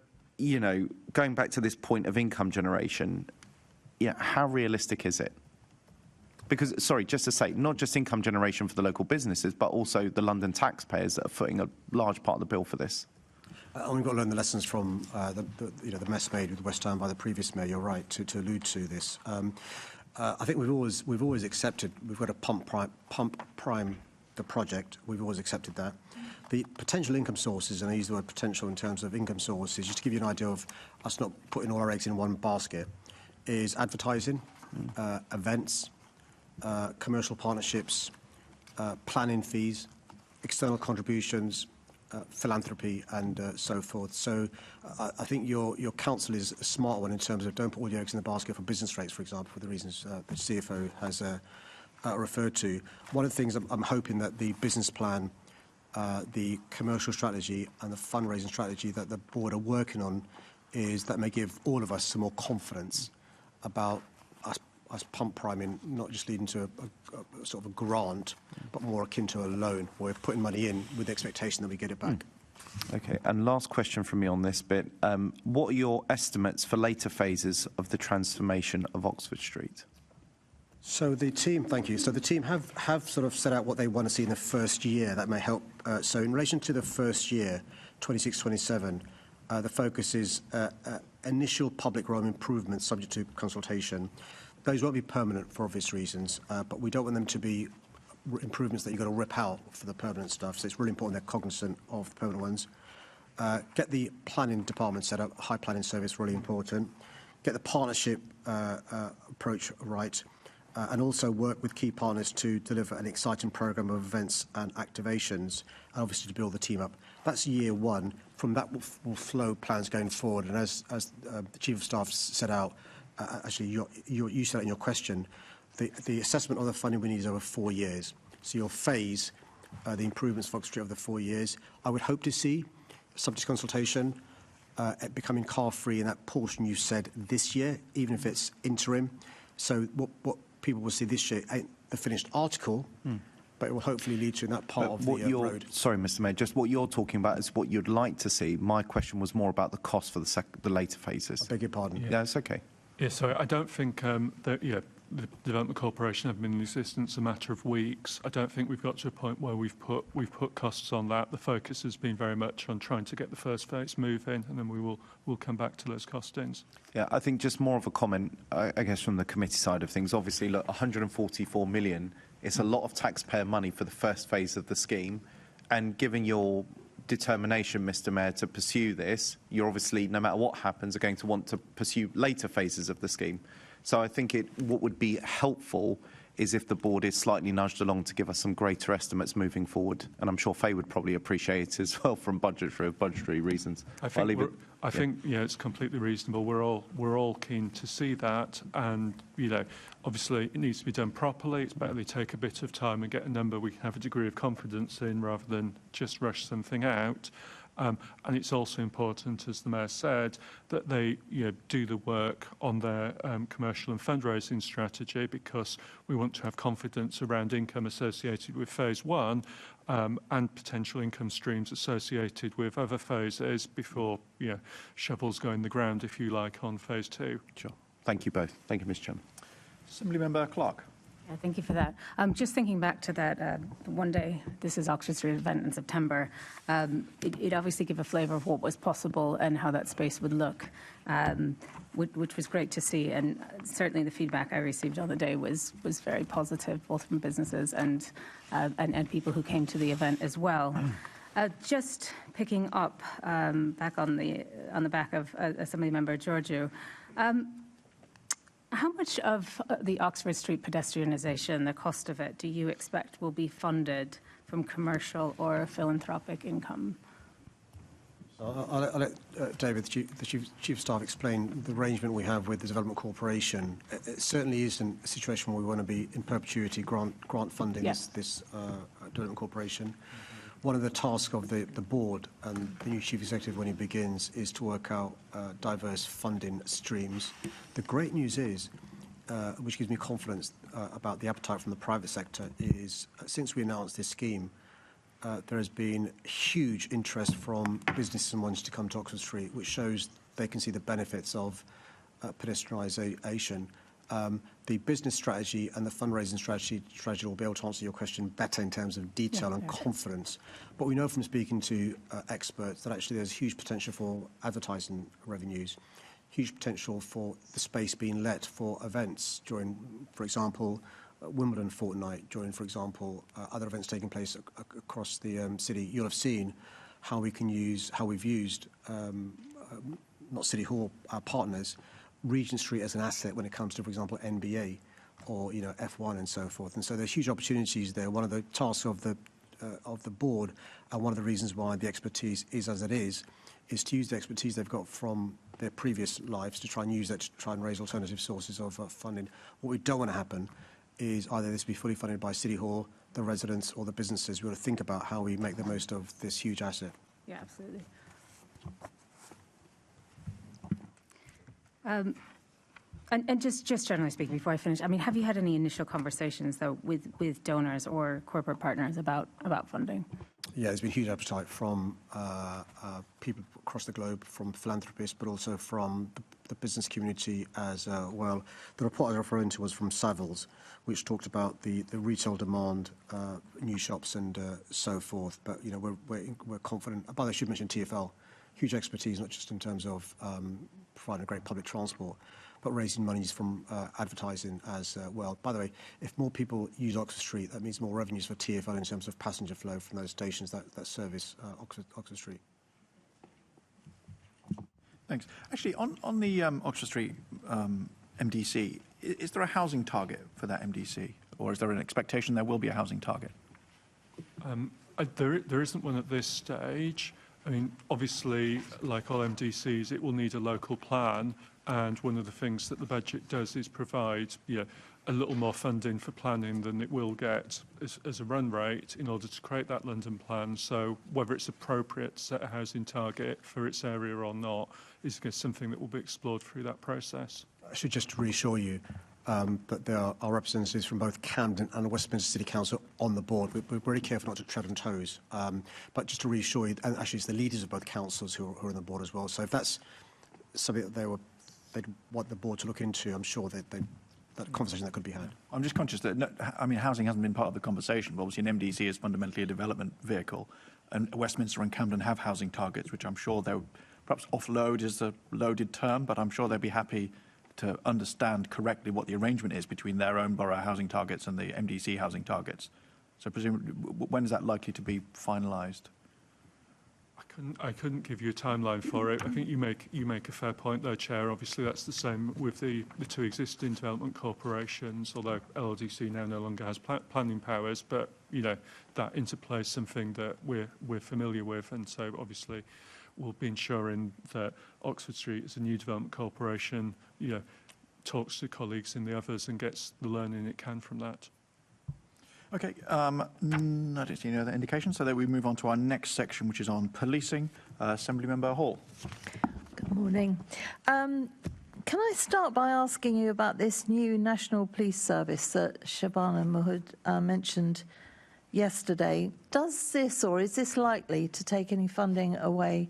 going back to this point of income generation, how realistic is it? Because, sorry, just to say, not just income generation for the local businesses, but also the London taxpayers that are footing a large part of the bill for this. And we've got to learn the lessons from the mess made with West Ham by the previous mayor. You're right to allude to this. I think we've always accepted we've got to pump prime the project. We've always accepted that. The potential income sources, and I use the word potential in terms of income sources, just to give you an idea of us not putting all our eggs in one basket, is advertising, events, commercial partnerships, planning fees, external contributions, philanthropy, and so forth. So I think your counsel is a smart one in terms of don't put all your eggs in the basket for business rates, for example, for the reasons the CFO has referred to. One of the things I'm hoping that the business plan, the commercial strategy and the fundraising strategy that the board are working on is that may give all of us some more confidence about us pump priming, not just leading to a sort of a grant, but more akin to a loan, where we're putting money in with the expectation that we get it back. Okay, and last question from me on this bit. What are your estimates for later phases of the transformation of Oxford Street? So the team, thank you. So the team have sort of set out what they want to see in the first year. That may help. So in relation to the first year, 26-27, the focus is initial public realm improvements subject to consultation. Those won't be permanent for obvious reasons, but we don't want them to be improvements that you've got to rip out for the permanent stuff. So it's really important they're cognizant of the permanent ones. Get the planning department set up, high planning service, really important. Get the partnership approach right, and also work with key partners to deliver an exciting programme of events and activations, and obviously to build the team up. That's year one. From that will flow plans going forward. And as the Chief of Staff set out, actually, you said it in your question, the assessment of the funding we need is over 4 years. So your phase, the improvements for Oxford Street over the 4 years, I would hope to see, subject to consultation, becoming car-free in that portion you said this year, even if it's interim. So what people will see this year ain't the finished article, but it will hopefully lead to in that part of the road. Sorry, Mr. Mayor, just what you're talking about is what you'd like to see. My question was more about the cost for the later phases. I beg your pardon. Yeah, it's okay. Yeah, so I don't think that, the Development Corporation have been in existence a matter of weeks. I don't think we've got to a point where we've put costs on that. The focus has been very much on trying to get the first phase moving, and then we'll come back to those costings. Yeah, I think just more of a comment, I guess, from the committee side of things. Obviously, look, 144 million, it's a lot of taxpayer money for the first phase of the scheme, and given your determination, Mr. Mayor, to pursue this, you're obviously, no matter what happens, are going to want to pursue later phases of the scheme. So I think what would be helpful is if the board is slightly nudged along to give us some greater estimates moving forward. And I'm sure Faye would probably appreciate it as well from budgetary reasons. I think it's completely reasonable. We're all keen to see that, and obviously it needs to be done properly. It's better they take a bit of time and get a number we can have a degree of confidence in rather than just rush something out. And it's also important, as the Mayor said, that they do the work on their commercial and fundraising strategy, because we want to have confidence around income associated with phase one and potential income streams associated with other phases before shovels go in the ground, if you like, on phase two. Sure. Thank you both. Thank you, Mr. Chairman. Assemblymember Clark. Yeah, thank you for that. Just thinking back to that one day, this is Oxford Street event in September, it obviously gave a flavour of what was possible and how that space would look, which was great to see. And certainly the feedback I received on the day was very positive, both from businesses and people who came to the event as well. Just picking up back on the back of Assembly Member Georgiou. How much of the Oxford Street pedestrianisation, the cost of it, do you expect will be funded from commercial or philanthropic income? I'll let David, the Chief of Staff, explain the arrangement we have with the Development Corporation. It certainly isn't a situation where we want to be in perpetuity grant funding this Development Corporation. One of the tasks of the board and the new chief executive when he begins is to work out diverse funding streams. The great news is, which gives me confidence about the appetite from the private sector, is since we announced this scheme, there has been huge interest from businesses and wanting to come to Oxford Street, which shows they can see the benefits of pedestrianisation. The business strategy and the fundraising strategy will be able to answer your question better in terms of detail and confidence. But we know from speaking to experts that actually there's huge potential for advertising revenues, huge potential for the space being let for events during, for example, Wimbledon fortnight, during, for example, other events taking place across the city. You'll have seen how we've used, not City Hall, our partners, Regent Street as an asset when it comes to, for example, NBA or F1 and so forth. And so there's huge opportunities there. One of the tasks of the board, and one of the reasons why the expertise is as it is to use the expertise they've got from their previous lives to try and use that to try and raise alternative sources of funding. What we don't want to happen is either this be fully funded by City Hall, the residents, or the businesses. We want to think about how we make the most of this huge asset. Yeah, absolutely. And just generally speaking, before I finish, I mean, have you had any initial conversations, though, with donors or corporate partners about funding? Yeah, there's been huge appetite from people across the globe, from philanthropists, but also from the business community as well. The report I was referring to was from Savills, which talked about the retail demand, new shops and so forth. But, we're confident. By the way, I should mention TfL. Huge expertise, not just in terms of providing a great public transport, but raising monies from advertising as well. By the way, if more people use Oxford Street, that means more revenues for TfL in terms of passenger flow from those stations that service Oxford Street. Thanks. Actually, on the Oxford Street MDC, is there a housing target for that MDC, or is there an expectation there will be a housing target? There isn't one at this stage. I mean, obviously, like all MDCs, it will need a local plan, and one of the things that the budget does is provide a little more funding for planning than it will get as a run rate in order to create that London plan. So whether it's appropriate to set a housing target for its area or not is something that will be explored through that process. I should just reassure you that there are representatives from both Camden and Westminster City Council on the board. We're very careful not to tread on toes. But just to reassure you, and actually it's the leaders of both councils who are on the board as well. So if that's something that they'd want the board to look into, I'm sure that conversation that could be had. I'm just conscious that, housing hasn't been part of the conversation, but obviously an MDC is fundamentally a development vehicle, and Westminster and Camden have housing targets, which I'm sure they'll perhaps offload is a loaded term, but I'm sure they'd be happy to understand correctly what the arrangement is between their own borough housing targets and the MDC housing targets. So presumably, when is that likely to be finalised? I couldn't give you a timeline for it. I think you make a fair point there, Chair. Obviously, that's the same with the two existing development corporations, although LRDC now no longer has planning powers. But that interplay is something that we're familiar with, and so obviously we'll be ensuring that Oxford Street, as a new development corporation, talks to colleagues in the others and gets the learning it can from that. Okay, I don't see any other indication, so then we move on to our next section, which is on policing. Assemblymember Hall. Good morning. Can I start by asking you about this new National Police Service that Shabana Mahmood mentioned yesterday? Does this, or is this likely to take any funding away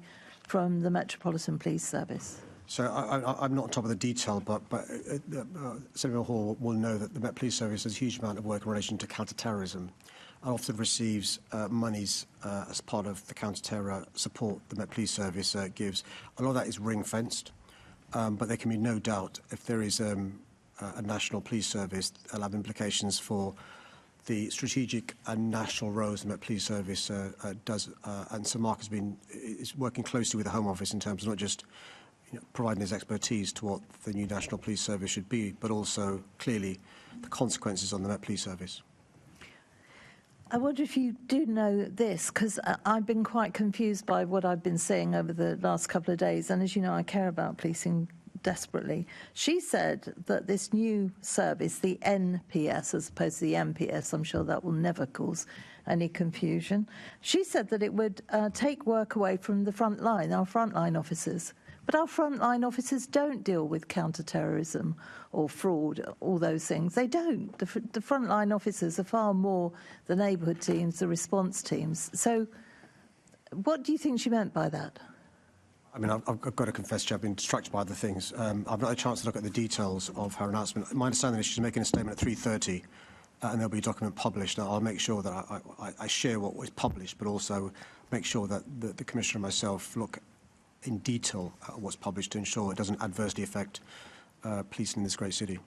from the Metropolitan Police Service? So I'm not on top of the detail, but Senator Hall will know that the Met Police Service does a huge amount of work in relation to counter-terrorism and often receives monies as part of the counter-terror support the Met Police Service gives. A lot of that is ring-fenced, but there can be no doubt if there is a national police service, it'll have implications for the strategic and national roles the Met Police Service does. And Sir Mark is working closely with the Home Office in terms of not just providing his expertise to what the new National Police Service should be, but also, clearly, the consequences on the Met Police Service. I wonder if you do know this, because I've been quite confused by what I've been seeing over the last couple of days, and as you know, I care about policing desperately. She said that this new service, the NPS as opposed to the MPS, I'm sure that will never cause any confusion. She said that it would take work away from the front line, our frontline officers. But our frontline officers don't deal with counter-terrorism or fraud, all those things. They don't. The frontline officers are far more the neighbourhood teams, the response teams. So what do you think she meant by that? I mean, I've got to confess, Chair, I've been distracted by other things. I've not had a chance to look at the details of her announcement. My understanding is she's making a statement at 3:30, and there'll be a document published. Now, I'll make sure that I share what was published, but also make sure that the Commissioner and myself look in detail at what's published to ensure it doesn't adversely affect policing in this great city.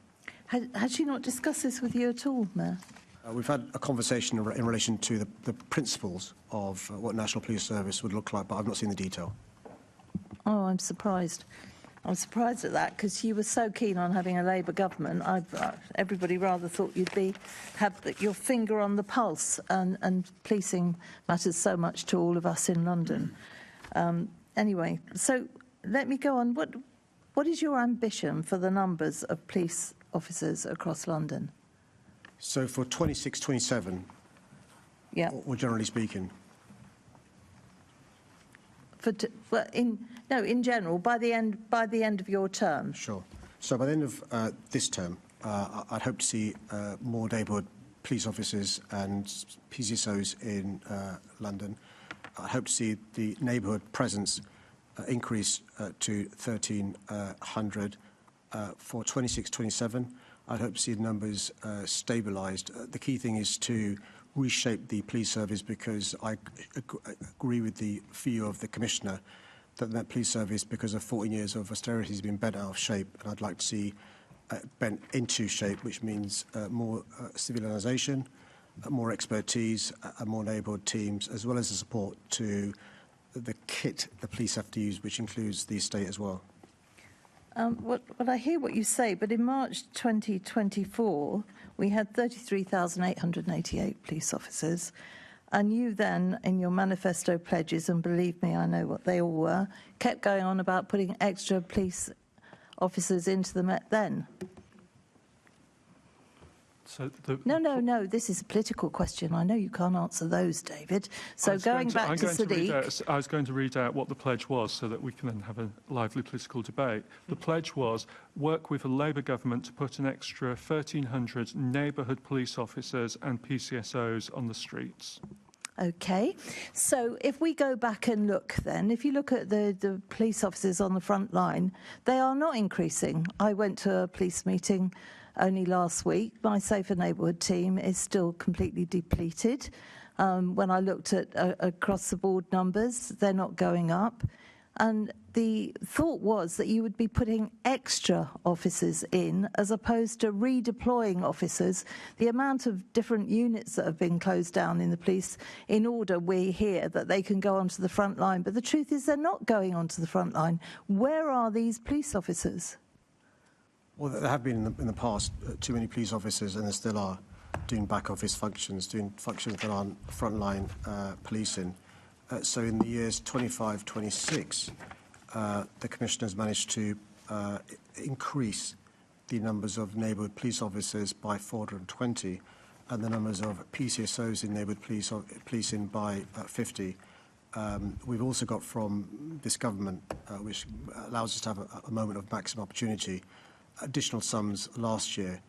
Had she not discussed this with you at all, Mayor? We've had a conversation in relation to the principles of what National Police Service would look like, but I've not seen the detail. Oh, I'm surprised. I'm surprised at that, because you were so keen on having a Labour government. Everybody rather thought you'd have your finger on the pulse, and policing matters so much to all of us in London. Anyway, so let me go on. What is your ambition for the numbers of police officers across London? So for 26-27, yeah, or generally speaking? In general, by the end of your term. Sure. So by the end of this term, I'd hope to see more neighbourhood police officers and PCSOs in London. I hope to see the neighbourhood presence increase to 1,300. For 26-27, I'd hope to see the numbers stabilised. The key thing is to reshape the police service, because I agree with the view of the Commissioner that the police service, because of 14 years of austerity, has been bent out of shape, and I'd like to see bent into shape, which means more civilisation, more expertise, and more neighbourhood teams, as well as the support to the kit the police have to use, which includes the estate as well. I hear what you say, but in March 2024, we had 33,888 police officers, and you then, in your manifesto pledges, and believe me, I know what they all were, kept going on about putting extra police officers into the Met then. So No, this is a political question. I know you can't answer those, David. So going back to Sadiq... I was going to read out what the pledge was so that we can then have a lively political debate. The pledge was work with a Labour government to put an extra 1,300 neighbourhood police officers and PCSOs on the streets. OK. So if we go back and look then, if you look at the police officers on the front line, they are not increasing. I went to a police meeting only last week. My Safer Neighbourhood team is still completely depleted. When I looked at across-the-board numbers, they're not going up. And the thought was that you would be putting extra officers in as opposed to redeploying officers. The amount of different units that have been closed down in the police in order, we hear, that they can go onto the front line. But the truth is they're not going onto the front line. Where are these police officers? Well, there have been in the past too many police officers, and there still are, doing back office functions, doing functions that aren't frontline policing. So in the years 25-26, the Commissioner's managed to increase the numbers of neighbourhood police officers by 420, and the numbers of PCSOs in neighbourhood policing by 50. We've also got from this government, which allows us to have a moment of maximum opportunity, additional sums last year,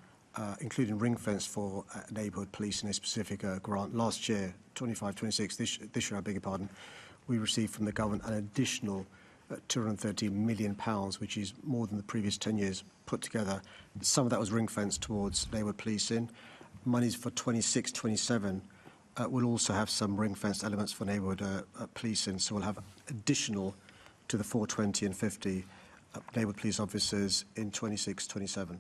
including ring fence for neighbourhood police in a specific grant. Last year, 25-26, this year, I beg your pardon, we received from the government an additional £230 million, which is more than the previous 10 years put together. Some of that was ring fenced towards neighbourhood policing. Monies for 26-27 will also have some ring fenced elements for neighbourhood policing, so we'll have additional to the 420 and 50 neighbourhood police officers in 26-27.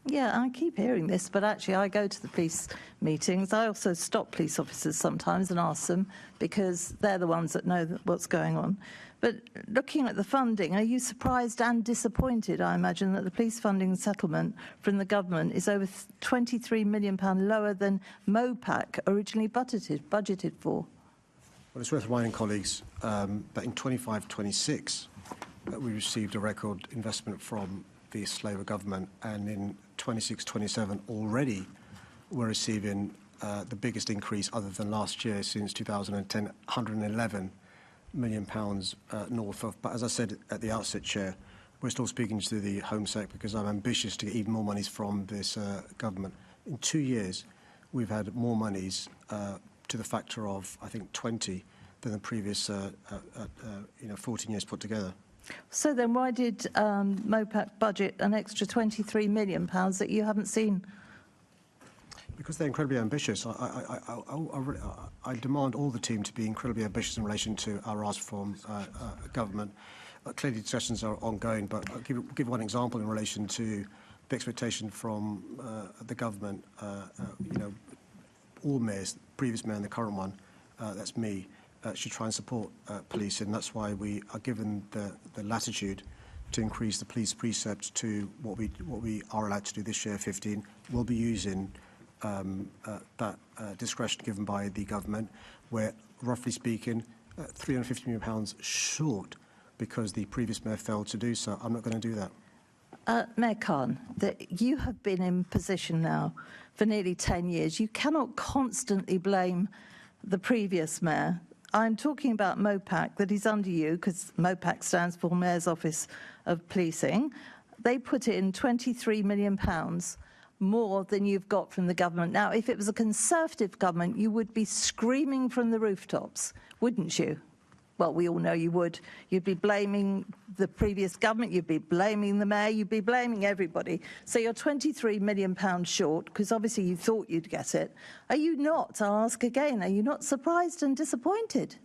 Yeah, I keep hearing this, but actually I go to the police meetings. I also stop police officers sometimes and ask them, because they're the ones that know what's going on. But looking at the funding, are you surprised and disappointed, I imagine, that the police funding settlement from the government is over £23 million lower than MOPAC originally budgeted for? Well, it's worth reminding colleagues that in 25-26 we received a record investment from the Labour government, and in 26-27 already we're receiving the biggest increase other than last year since 2010, £111 million north of. But as I said at the outset, Chair, we're still speaking to the Home Sec because I'm ambitious to get even more monies from this government. In 2 years, we've had more monies to the factor of, I think, 20 than the previous 14 years put together. So then why did MOPAC budget an extra £23 million that you haven't seen? Because they're incredibly ambitious. I demand all the team to be incredibly ambitious in relation to our ask from government. Clearly discussions are ongoing, but I'll give one example in relation to the expectation from the government. All mayors, the previous mayor and the current one, that's me, should try and support police, and that's why we are given the latitude to increase the police precepts to what we are allowed to do this year, 15. We'll be using that discretion given by the government. We're, roughly speaking, £350 million short because the previous mayor failed to do so. I'm not going to do that. Mayor Khan, you have been in position now for nearly 10 years. You cannot constantly blame the previous mayor. I'm talking about MOPAC, that is under you, because MOPAC stands for Mayor's Office of Policing. They put in £23 million more than you've got from the government. Now, if it was a Conservative government, you would be screaming from the rooftops, wouldn't you? Well, we all know you would. You'd be blaming the previous government, you'd be blaming the mayor, you'd be blaming everybody. So you're £23 million short, because obviously you thought you'd get it. Are you not, I'll ask again, are you not surprised and disappointed?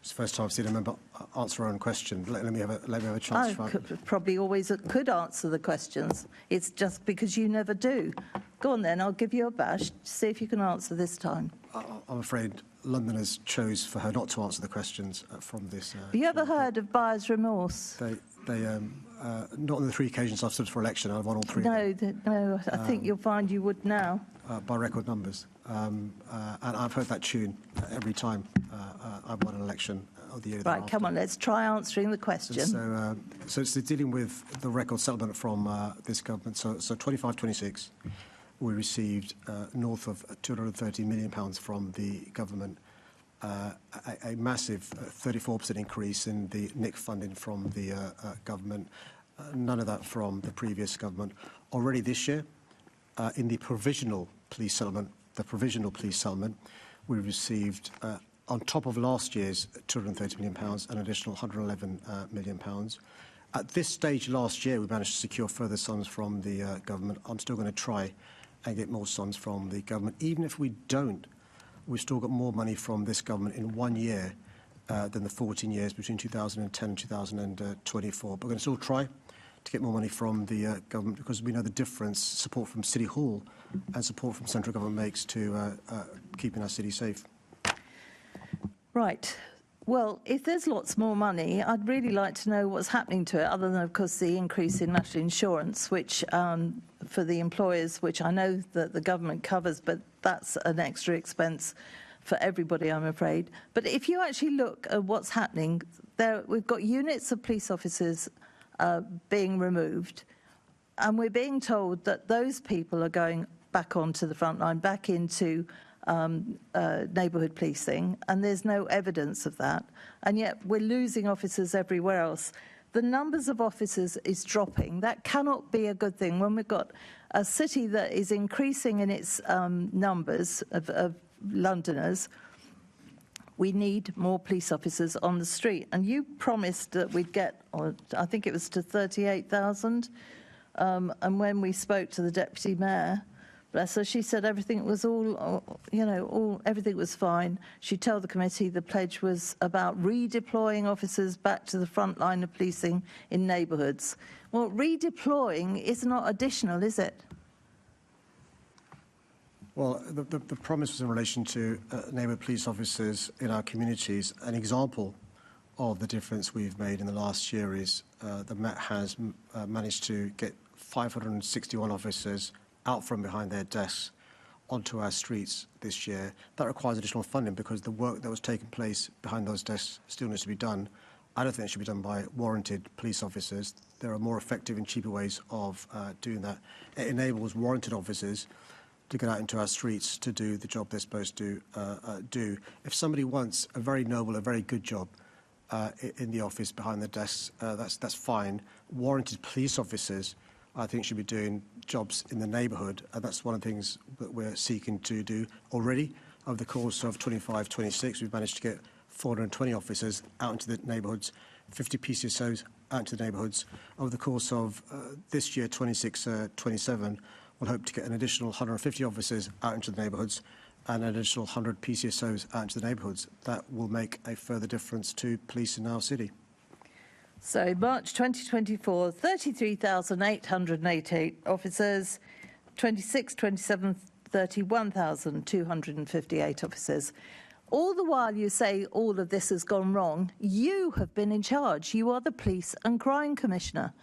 It's the first time I've seen a member answer her own question. Let me have a chance. I probably always could answer the questions. It's just because you never do. Go on then, I'll give you a bash. See if you can answer this time. I'm afraid Londoners chose for her not to answer the questions from this. Have you ever heard of buyer's remorse? They not on the 3 occasions I've stood for election. I've won all 3. No, I think you'll find you would now. By record numbers. And I've heard that tune every time I've won an election of the year. Right, come on, let's try answering the question. So it's dealing with the record settlement from this government. So 25-26, we received north of £230 million from the government, a massive 34% increase in the NIC funding from the government, none of that from the previous government. Already this year, in the provisional police settlement, we received, on top of last year's £230 million, an additional £111 million. At this stage last year, we managed to secure further sums from the government. I'm still going to try and get more sums from the government. Even if we don't, we've still got more money from this government in 1 year than the 14 years between 2010 and 2024. But we're going to still try to get more money from the government, because we know the difference support from City Hall and support from central government makes to keeping our city safe. Right. Well, if there's lots more money, I'd really like to know what's happening to it, other than, of course, the increase in national insurance, which for the employers, which I know that the government covers, but that's an extra expense for everybody, I'm afraid. But if you actually look at what's happening, we've got units of police officers being removed, and we're being told that those people are going back onto the front line, back into neighbourhood policing, and there's no evidence of that. And yet we're losing officers everywhere else. The numbers of officers is dropping. That cannot be a good thing when we've got a city that is increasing in its numbers of Londoners. We need more police officers on the street. And you promised that we'd get, I think it was to 38,000. And when we spoke to the deputy mayor, bless her, she said everything was everything was fine. She told the committee the pledge was about redeploying officers back to the front line of policing in neighbourhoods. Well, redeploying is not additional, is it? Well, the promise was in relation to neighbourhood police officers in our communities. An example of the difference we've made in the last year is the Met has managed to get 561 officers out from behind their desks onto our streets this year. That requires additional funding because the work that was taking place behind those desks still needs to be done. I don't think it should be done by warranted police officers. There are more effective and cheaper ways of doing that. It enables warranted officers to get out into our streets to do the job they're supposed to do. If somebody wants a very noble, a very good job in the office behind the desks, that's fine. Warranted police officers, I think, should be doing jobs in the neighbourhood, and that's one of the things that we're seeking to do already. Over the course of 25-26, we've managed to get 420 officers out into the neighbourhoods, 50 PCSOs out into the neighbourhoods. Over the course of this year, 26-27, we'll hope to get an additional 150 officers out into the neighbourhoods and an additional 100 PCSOs out into the neighbourhoods. That will make a further difference to police in our city. So March 2024, 33,888 officers, 26-27, 31,258 officers. All the while you say all of this has gone wrong, you have been in charge. You are the Police and Crime Commissioner.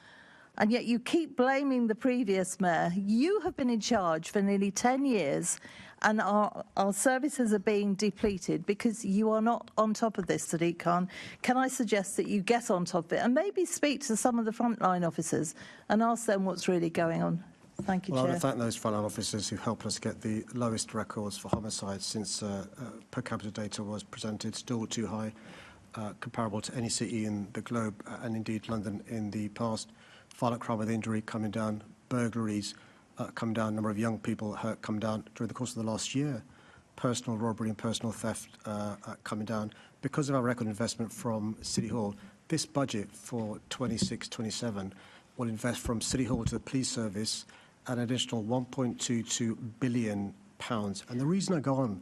And yet you keep blaming the previous mayor. You have been in charge for nearly 10 years, and our services are being depleted because you are not on top of this, Sadiq Khan. Can I suggest that you get on top of it and maybe speak to some of the frontline officers and ask them what's really going on? Thank you, Well, Chair. I want to thank those frontline officers who helped us get the lowest records for homicides since per capita data was presented, still too high, comparable to any city in the globe, and indeed London in the past. Violent crime with injury coming down, burglaries come down, number of young people hurt come down during the course of the last year, personal robbery and personal theft coming down. Because of our record investment from City Hall, this budget for 26-27 will invest from City Hall to the police service an additional £1.22 billion. And the reason I go on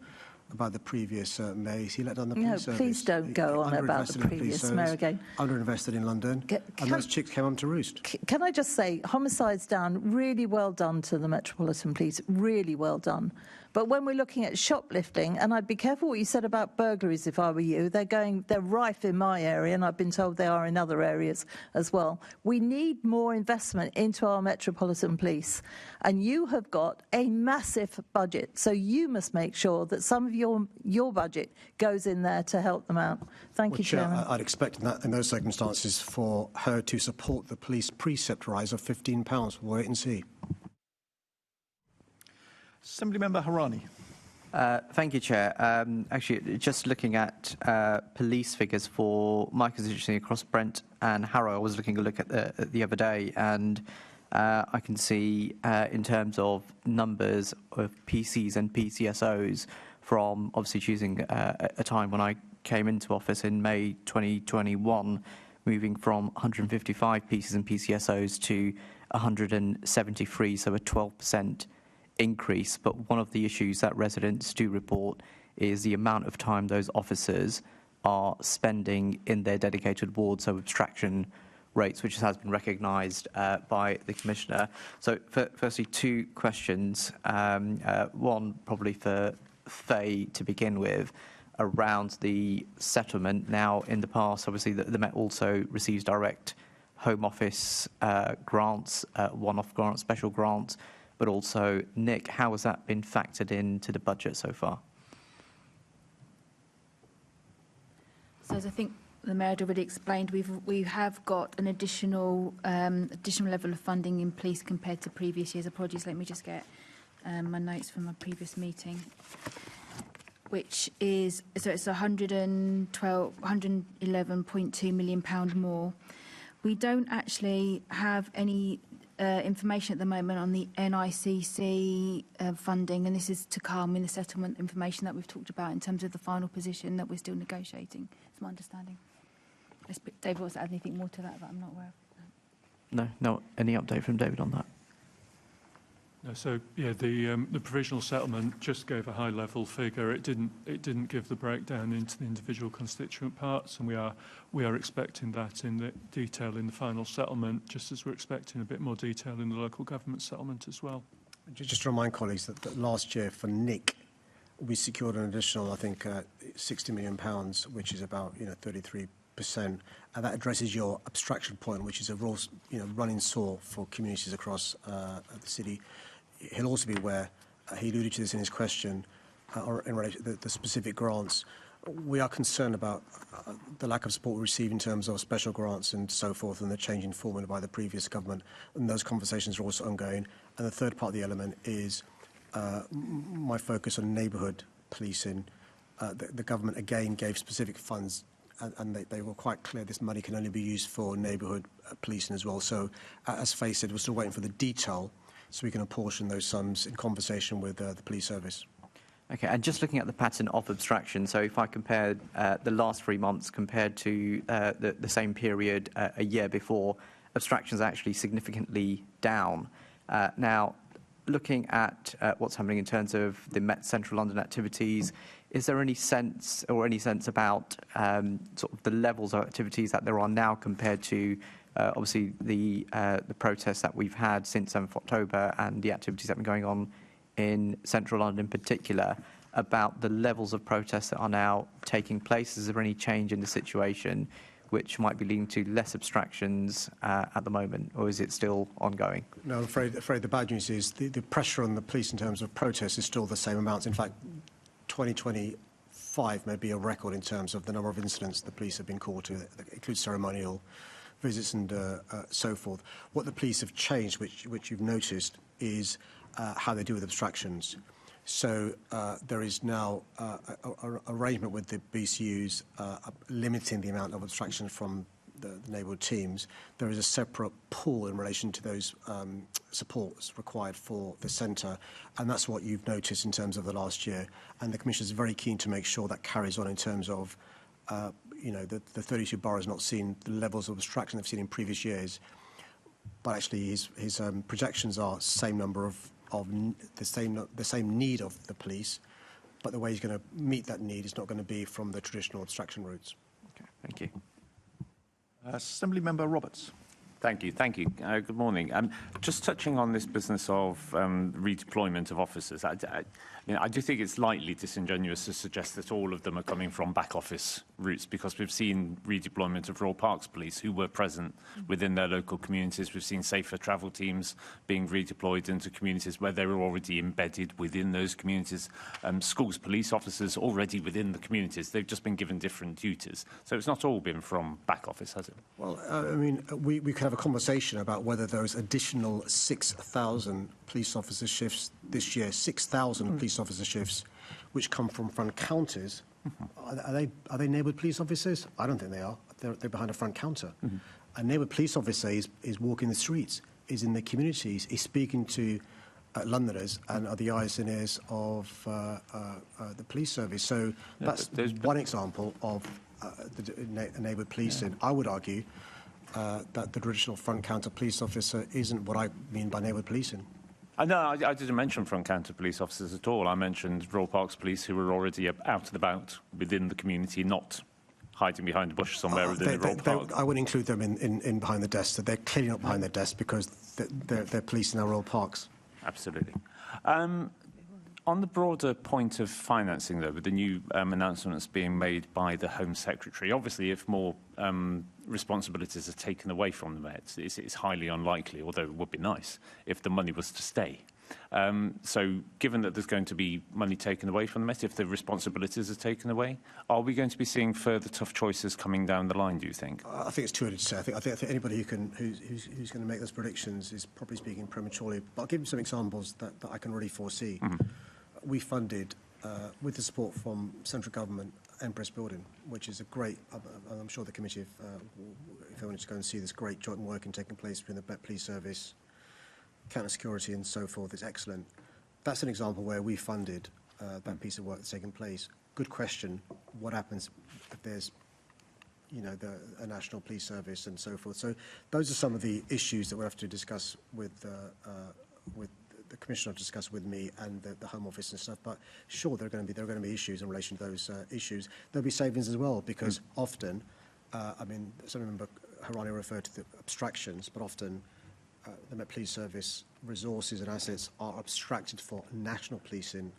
about the previous mayor is he let down the police service. No, please don't go on about the previous mayor again. Underinvested in London, and those chicks came home to roost. Can I just say, homicides down, really well done to the Metropolitan Police, really well done. But when we're looking at shoplifting, and I'd be careful what you said about burglaries if I were you, they're rife in my area, and I've been told they are in other areas as well. We need more investment into our Metropolitan Police, and you have got a massive budget, so you must make sure that some of your budget goes in there to help them out. Thank you, Chairman. I'd expect in those circumstances for her to support the police precept rise of £15. We'll wait and see. Assembly Member Harani. Thank you, Chair. Actually, just looking at police figures for my constituency across Brent and Harrow, I was looking at the other day, and I can see in terms of numbers of PCs and PCSOs from obviously choosing a time when I came into office in May 2021, moving from 155 PCs and PCSOs to 173, so a 12% increase. But one of the issues that residents do report is the amount of time those officers are spending in their dedicated wards, so abstraction rates, which has been recognised by the Commissioner. So firstly, two questions. One probably for Faye to begin with, around the settlement. Now, in the past, obviously, the Met also receives direct Home Office grants, one-off grants, special grants, but also, Nick, how has that been factored into the budget so far? So as I think the Mayor had already explained, we have got an additional level of funding in police compared to previous years. Apologies, let me just get my notes from my previous meeting, which is, so it's £111.2 million more. We don't actually have any information at the moment on the NICC funding, and this is to come in the settlement information that we've talked about in terms of the final position that we're still negotiating. It's my understanding. David wants to add anything more to that I'm not aware of. No. Any update from David on that? No, so yeah, the provisional settlement just gave a high-level figure. It didn't give the breakdown into the individual constituent parts, and we are expecting that in the detail in the final settlement, just as we're expecting a bit more detail in the local government settlement as well. Just to remind colleagues that last year for Nick, we secured an additional, I think, £60 million, which is about 33%, and that addresses your abstraction point, which is a real running sore for communities across the city. He'll also be aware, he alluded to this in his question, or in relation to the specific grants. We are concerned about the lack of support we receive in terms of special grants and so forth, and the change in formula by the previous government, and those conversations are also ongoing. And the third part of the element is my focus on neighbourhood policing. The government again gave specific funds, and they were quite clear this money can only be used for neighbourhood policing as well. So, as Faye said, we're still waiting for the detail so we can apportion those sums in conversation with the police service. Okay, and just looking at the pattern of abstraction, so if I compare the last 3 months compared to the same period a year before, abstractions are actually significantly down. Now, looking at what's happening in terms of the Met Central London activities, is there any sense about sort of the levels of activities that there are now compared to obviously the protests that we've had since 7th October and the activities that have been going on in Central London in particular, about the levels of protests that are now taking place? Is there any change in the situation which might be leading to less abstractions at the moment, or is it still ongoing? No, I'm afraid the bad news is the pressure on the police in terms of protests is still the same amounts. In fact, 2025 may be a record in terms of the number of incidents the police have been called to. That includes ceremonial visits and so forth. What the police have changed, which you've noticed, is how they deal with abstractions. So there is now an arrangement with the BCUs limiting the amount of abstraction from the neighbourhood teams. There is a separate pool in relation to those supports required for the centre, and that's what you've noticed in terms of the last year. And the Commission is very keen to make sure that carries on in terms of the 32 boroughs not seen the levels of abstraction they've seen in previous years, but actually his projections are same number of the same need of the police, but the way he's going to meet that need is not going to be from the traditional abstraction routes. Okay, thank you. Assembly Member Roberts. Thank you. Good morning. Just touching on this business of redeployment of officers, I do think it's slightly disingenuous to suggest that all of them are coming from back office routes, because we've seen redeployment of Royal Parks Police who were present within their local communities. We've seen safer travel teams being redeployed into communities where they were already embedded within those communities. Schools police officers already within the communities. They've just been given different duties. So it's not all been from back office, has it? Well, we could have a conversation about whether those additional 6,000 police officer shifts this year, 6,000 police officer shifts, which come from front counters, are they neighbourhood police officers? I don't think they are. They're behind a front counter. A neighbourhood police officer is walking the streets, is in the communities, is speaking to Londoners and are the eyes and ears of the police service. So that's one example of the neighbourhood policing. I would argue that the traditional front counter police officer isn't what I mean by neighbourhood policing. No, I didn't mention front counter police officers at all. I mentioned Royal Parks Police who were already out and about within the community, not hiding behind a bush somewhere within the Royal Park. I would include them in behind the desk. So they're clearly not behind their desk because they're policing our Royal Parks. Absolutely. On the broader point of financing, though, with the new announcements being made by the Home Secretary, obviously if more responsibilities are taken away from the Met, it's highly unlikely, although it would be nice, if the money was to stay. So given that there's going to be money taken away from the Met, if the responsibilities are taken away, are we going to be seeing further tough choices coming down the line, do you think? I think it's too early to say. I think anybody who's going to make those predictions is probably speaking prematurely. But I'll give you some examples that I can really foresee. We funded, with the support from central government, Empress Building, which is a great, I'm sure the committee, if they wanted to go and see this great joint working taking place between the Met Police Service, counter security and so forth, is excellent. That's an example where we funded that piece of work that's taking place. Good question. What happens if there's, a national police service and so forth? So those are some of the issues that we'll have to discuss with the Commissioner, discuss with me and the Home Office and stuff. But sure, there are going to be issues in relation to those issues. There'll be savings as well, because often, some member Harani referred to the abstractions, but often the Met Police Service resources and assets are abstracted for national policing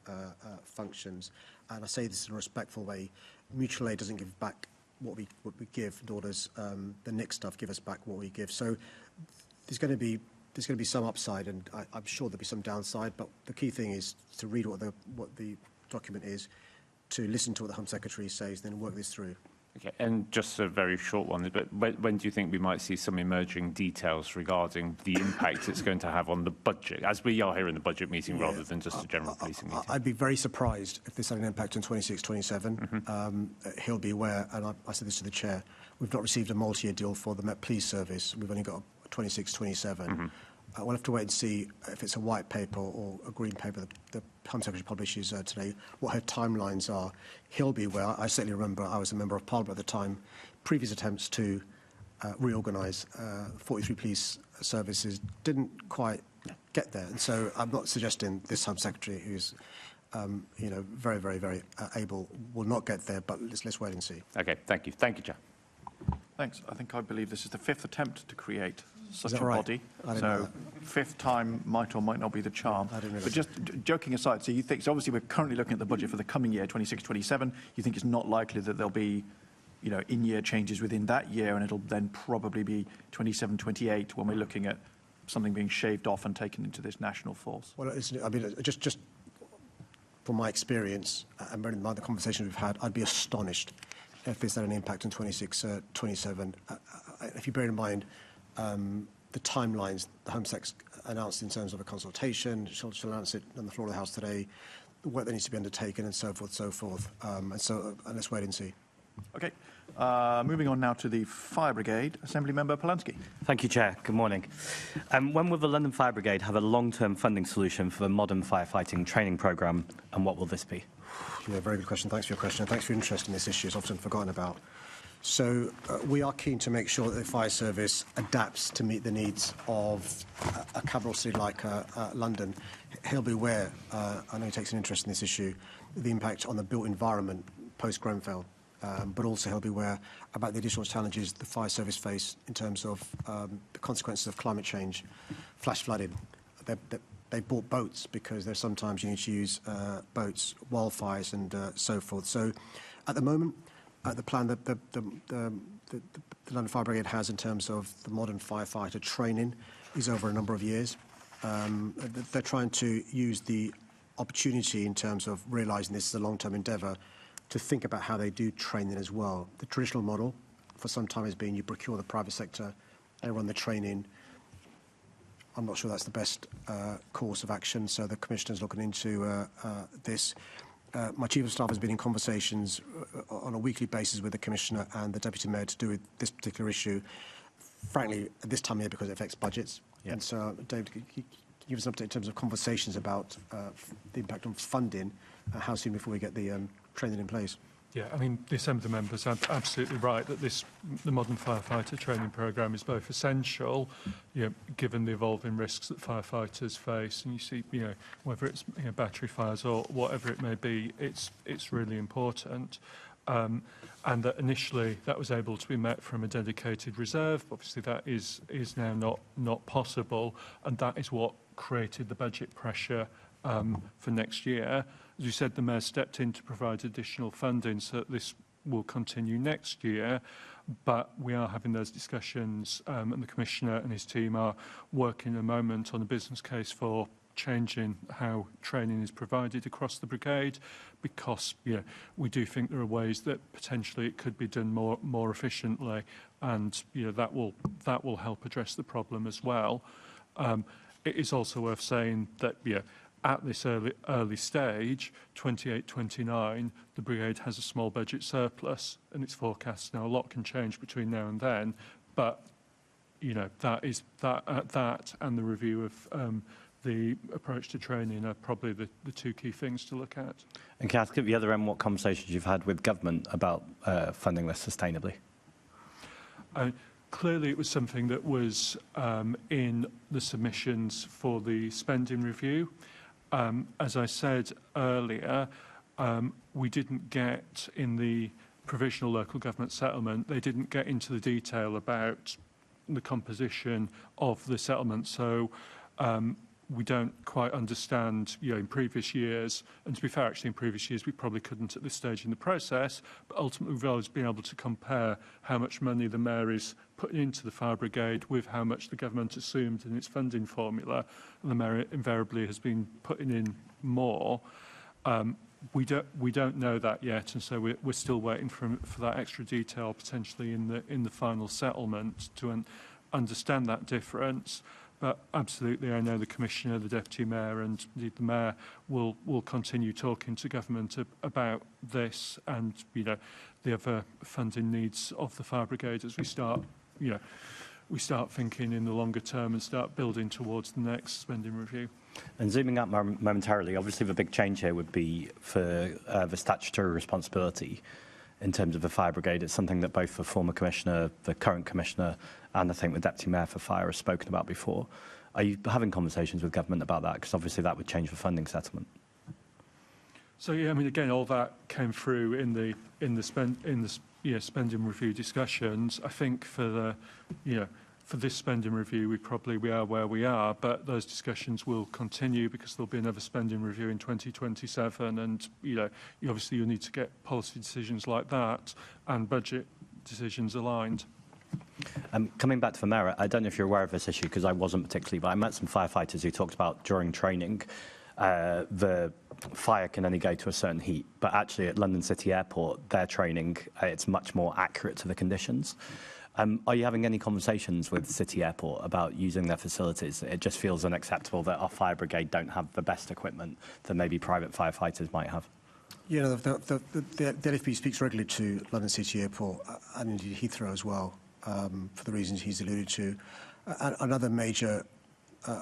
functions. And I say this in a respectful way. Mutual aid doesn't give back what we give, nor does the NIC stuff give us back what we give. So there's going to be some upside, and I'm sure there'll be some downside. But the key thing is to read what the document is, to listen to what the Home Secretary says, then work this through. Okay, and just a very short one, but when do you think we might see some emerging details regarding the impact it's going to have on the budget, as we are here in the budget meeting, rather than just a general policing meeting? I'd be very surprised if this had an impact on 26-27. He'll be aware, and I said this to the Chair, we've not received a multi-year deal for the Met Police Service. We've only got 26-27. We'll have to wait and see if it's a white paper or a green paper that the Home Secretary publishes today, what her timelines are. He'll be aware. I certainly remember I was a Member of Parliament at the time. Previous attempts to reorganise 43 police services didn't quite get there. And so I'm not suggesting this Home Secretary, who's very, very, very able, will not get there, but let's wait and see. Okay, thank you. Thank you, Chair. Thanks. I believe this is the 5th attempt to create such a right? body. So 5th time might or might not be the charm. But just joking aside, so obviously we're currently looking at the budget for the coming year, 26-27. You think it's not likely that there'll be, in-year changes within that year, and it'll then probably be 27-28 when we're looking at something being shaved off and taken into this national force? Well, just from my experience, and bearing in mind the conversations we've had, I'd be astonished if this had an impact on 26-27. If you bear in mind the timelines the Home Sec's announced in terms of a consultation, she'll announce it on the floor of the House today, the work that needs to be undertaken and so forth. And let's wait and see. Okay. Moving on now to the Fire Brigade. Assembly Member Polanski. Thank you, Chair. Good morning. When will the London Fire Brigade have a long-term funding solution for the modern firefighting training programme, and what will this be? Yeah, very good question. Thanks for your question. And thanks for your interest in this issue. It's often forgotten about. So we are keen to make sure that the fire service adapts to meet the needs of a capital city like London. He'll be aware, I know he takes an interest in this issue, the impact on the built environment post-Grenfell. But also he'll be aware about the additional challenges the fire service face in terms of the consequences of climate change, flash flooding. They bought boats because there's sometimes you need to use boats, wildfires and so forth. So at the moment, the plan that the London Fire Brigade has in terms of the modern firefighter training is over a number of years. They're trying to use the opportunity in terms of realising this is a long-term endeavour to think about how they do training as well. The traditional model for some time has been you procure the private sector, they run the training. I'm not sure that's the best course of action, so the Commissioner's looking into this. My Chief of Staff has been in conversations on a weekly basis with the Commissioner and the Deputy Mayor to do with this particular issue. Frankly, at this time of year, because it affects budgets. Yeah. And so, David, can you give us an update in terms of conversations about the impact on funding, how soon before we get the training in place? Yeah, I mean, the Assembly members are absolutely right that the modern firefighter training programme is both essential, given the evolving risks that firefighters face, and you see, whether it's battery fires or whatever it may be, it's really important. And that initially that was able to be met from a dedicated reserve. Obviously, that is now not possible, and that is what created the budget pressure for next year. As you said, the Mayor stepped in to provide additional funding so that this will continue next year, but we are having those discussions and the Commissioner and his team are working at the moment on a business case for changing how training is provided across the brigade, because we do think there are ways that potentially it could be done more efficiently, and that will help address the problem as well. It is also worth saying that at this early stage, 28-29, the brigade has a small budget surplus, and it's forecast now. A lot can change between now and then, but that and the review of the approach to training are probably the two key things to look at. And can I ask at the other end what conversations you've had with government about funding this sustainably? Clearly, it was something that was in the submissions for the spending review. As I said earlier, we didn't get in the provisional local government settlement, they didn't get into the detail about the composition of the settlement. So we don't quite understand, in previous years, and to be fair, actually in previous years we probably couldn't at this stage in the process, but ultimately we've always been able to compare how much money the Mayor is putting into the fire brigade with how much the government assumed in its funding formula, and the Mayor invariably has been putting in more. We don't know that yet, and so we're still waiting for that extra detail potentially in the final settlement to understand that difference. But absolutely, I know the Commissioner, the Deputy Mayor and indeed the Mayor will continue talking to government about this and the other funding needs of the fire brigade as we start thinking in the longer term and start building towards the next spending review. And zooming out momentarily, obviously the big change here would be for the statutory responsibility in terms of the fire brigade. It's something that both the former Commissioner, the current Commissioner and I think the Deputy Mayor for Fire has spoken about before. Are you having conversations with government about that? Because obviously that would change the funding settlement. So again, all that came through in the spending review discussions. I think for this spending review, we are where we are, but those discussions will continue because there'll be another spending review in 2027, and obviously you'll need to get policy decisions like that and budget decisions aligned. Coming back to the Mayor, I don't know if you're aware of this issue because I wasn't particularly, but I met some firefighters who talked about during training the fire can only go to a certain heat, but actually at London City Airport, their training, it's much more accurate to the conditions. Are you having any conversations with City Airport about using their facilities? It just feels unacceptable that our fire brigade don't have the best equipment that maybe private firefighters might have. Yeah, the LFB speaks regularly to London City Airport and indeed Heathrow as well, for the reasons he's alluded to. And other major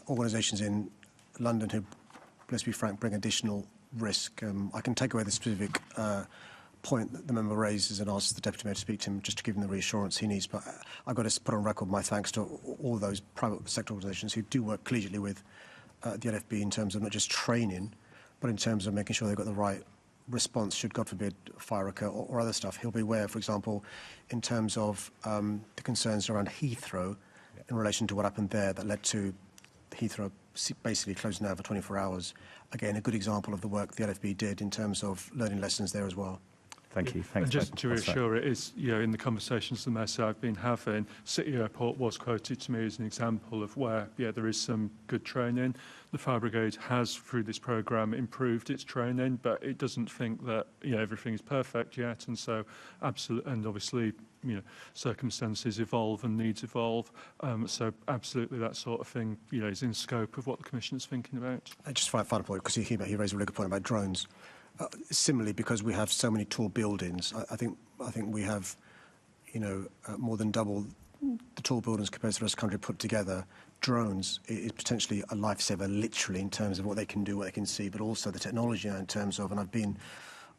organisations in London who, let's be frank, bring additional risk. I can take away the specific point that the member raises and asks the Deputy Mayor to speak to him just to give him the reassurance he needs. But I've got to put on record my thanks to all those private sector organisations who do work collegiately with the LFB in terms of not just training, but in terms of making sure they've got the right response should, God forbid, fire occur or other stuff. He'll be aware, for example, in terms of the concerns around Heathrow in relation to what happened there that led to Heathrow basically closing down for 24 hours. Again, a good example of the work the LFB did in terms of learning lessons there as well. Thank you. Thanks. And just to reassure, it is, in the conversations the Mayor said I've been having, City Airport was quoted to me as an example of where, there is some good training. The Fire Brigade has, through this programme, improved its training, but it doesn't think that, everything is perfect yet. And so, and obviously, circumstances evolve and needs evolve. So absolutely that sort of thing, is in scope of what the Commissioner's thinking about. Just for a final point, because he raised a really good point about drones. Similarly, because we have so many tall buildings, I think we have, more than double the tall buildings compared to the rest of the country put together. Drones is potentially a lifesaver, literally, in terms of what they can do, what they can see, but also the technology in terms of, and I've been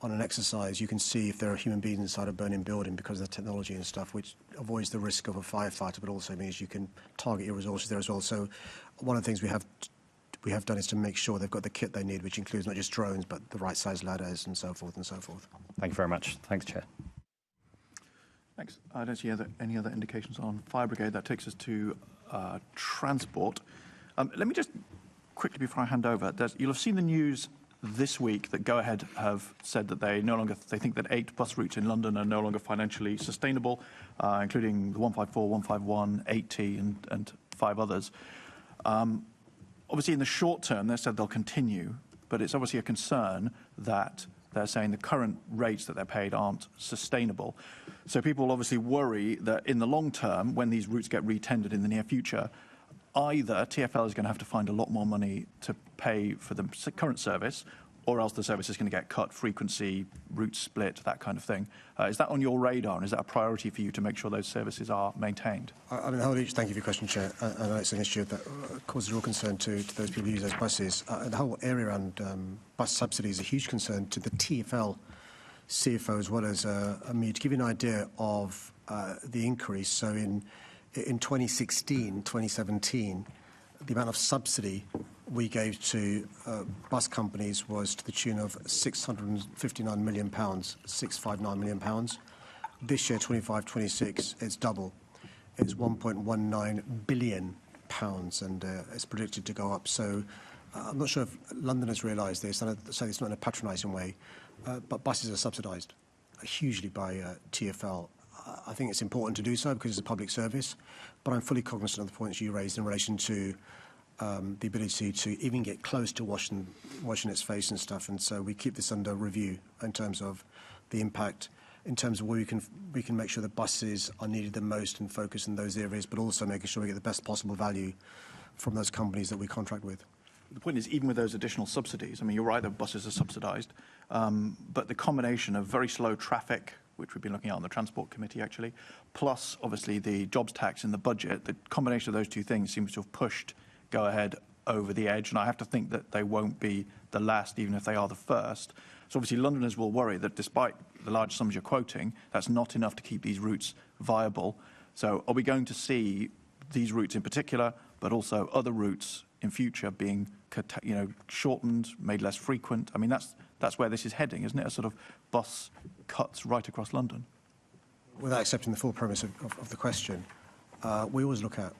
on an exercise, you can see if there are human beings inside a burning building because of the technology and stuff, which avoids the risk of a firefighter, but also means you can target your resources there as well. So one of the things we have done is to make sure they've got the kit they need, which includes not just drones, but the right size ladders and so forth and so forth. Thank you very much. Thanks, Chair. Thanks. I don't see any other indications on Fire Brigade. That takes us to transport. Let me just quickly, before I hand over, you'll have seen the news this week that Go Ahead have said that they think that 8 bus routes in London are no longer financially sustainable, including the 154, 151, 8T and 5 others. obviously in the short term, they said they'll continue, but it's obviously a concern that they're saying the current rates that they're paid aren't sustainable. So people obviously worry that in the long term, when these routes get retendered in the near future, either TfL is going to have to find a lot more money to pay for the current service, or else the service is going to get cut, frequency, route split, that kind of thing. Is that on your radar, and is that a priority for you to make sure those services are maintained? I mean, thank you for your question, Chair. I know it's an issue that causes real concern to those people who use those buses. The whole area around bus subsidies is a huge concern to the TfL CFO as well as me. To give you an idea of the increase, so in 2016, 2017, the amount of subsidy we gave to bus companies was to the tune of £659 million, £659 million. This year, 25-26, it's double. It's £1.19 billion, and it's predicted to go up. So I'm not sure if Londoners realise this, and I say it's not in a patronising way, but buses are subsidised hugely by TfL. I think it's important to do so because it's a public service, but I'm fully cognizant of the points you raised in relation to the ability to even get close to washing its face and stuff, and so we keep this under review in terms of the impact, in terms of where we can make sure that buses are needed the most and focus in those areas, but also making sure we get the best possible value from those companies that we contract with. The point is, even with those additional subsidies, I mean, you're right that buses are subsidised, but the combination of very slow traffic, which we've been looking at on the Transport Committee, actually, plus, obviously, the jobs tax in the budget, the combination of those two things seems to have pushed Go-Ahead over the edge, and I have to think that they won't be the last, even if they are the first. So, obviously, Londoners will worry that despite the large sums you're quoting, that's not enough to keep these routes viable. So, are we going to see these routes in particular, but also other routes in future being, shortened, made less frequent? I mean, that's where this is heading, isn't it? A sort of bus cuts right across London. Without accepting the full premise of the question, we always look at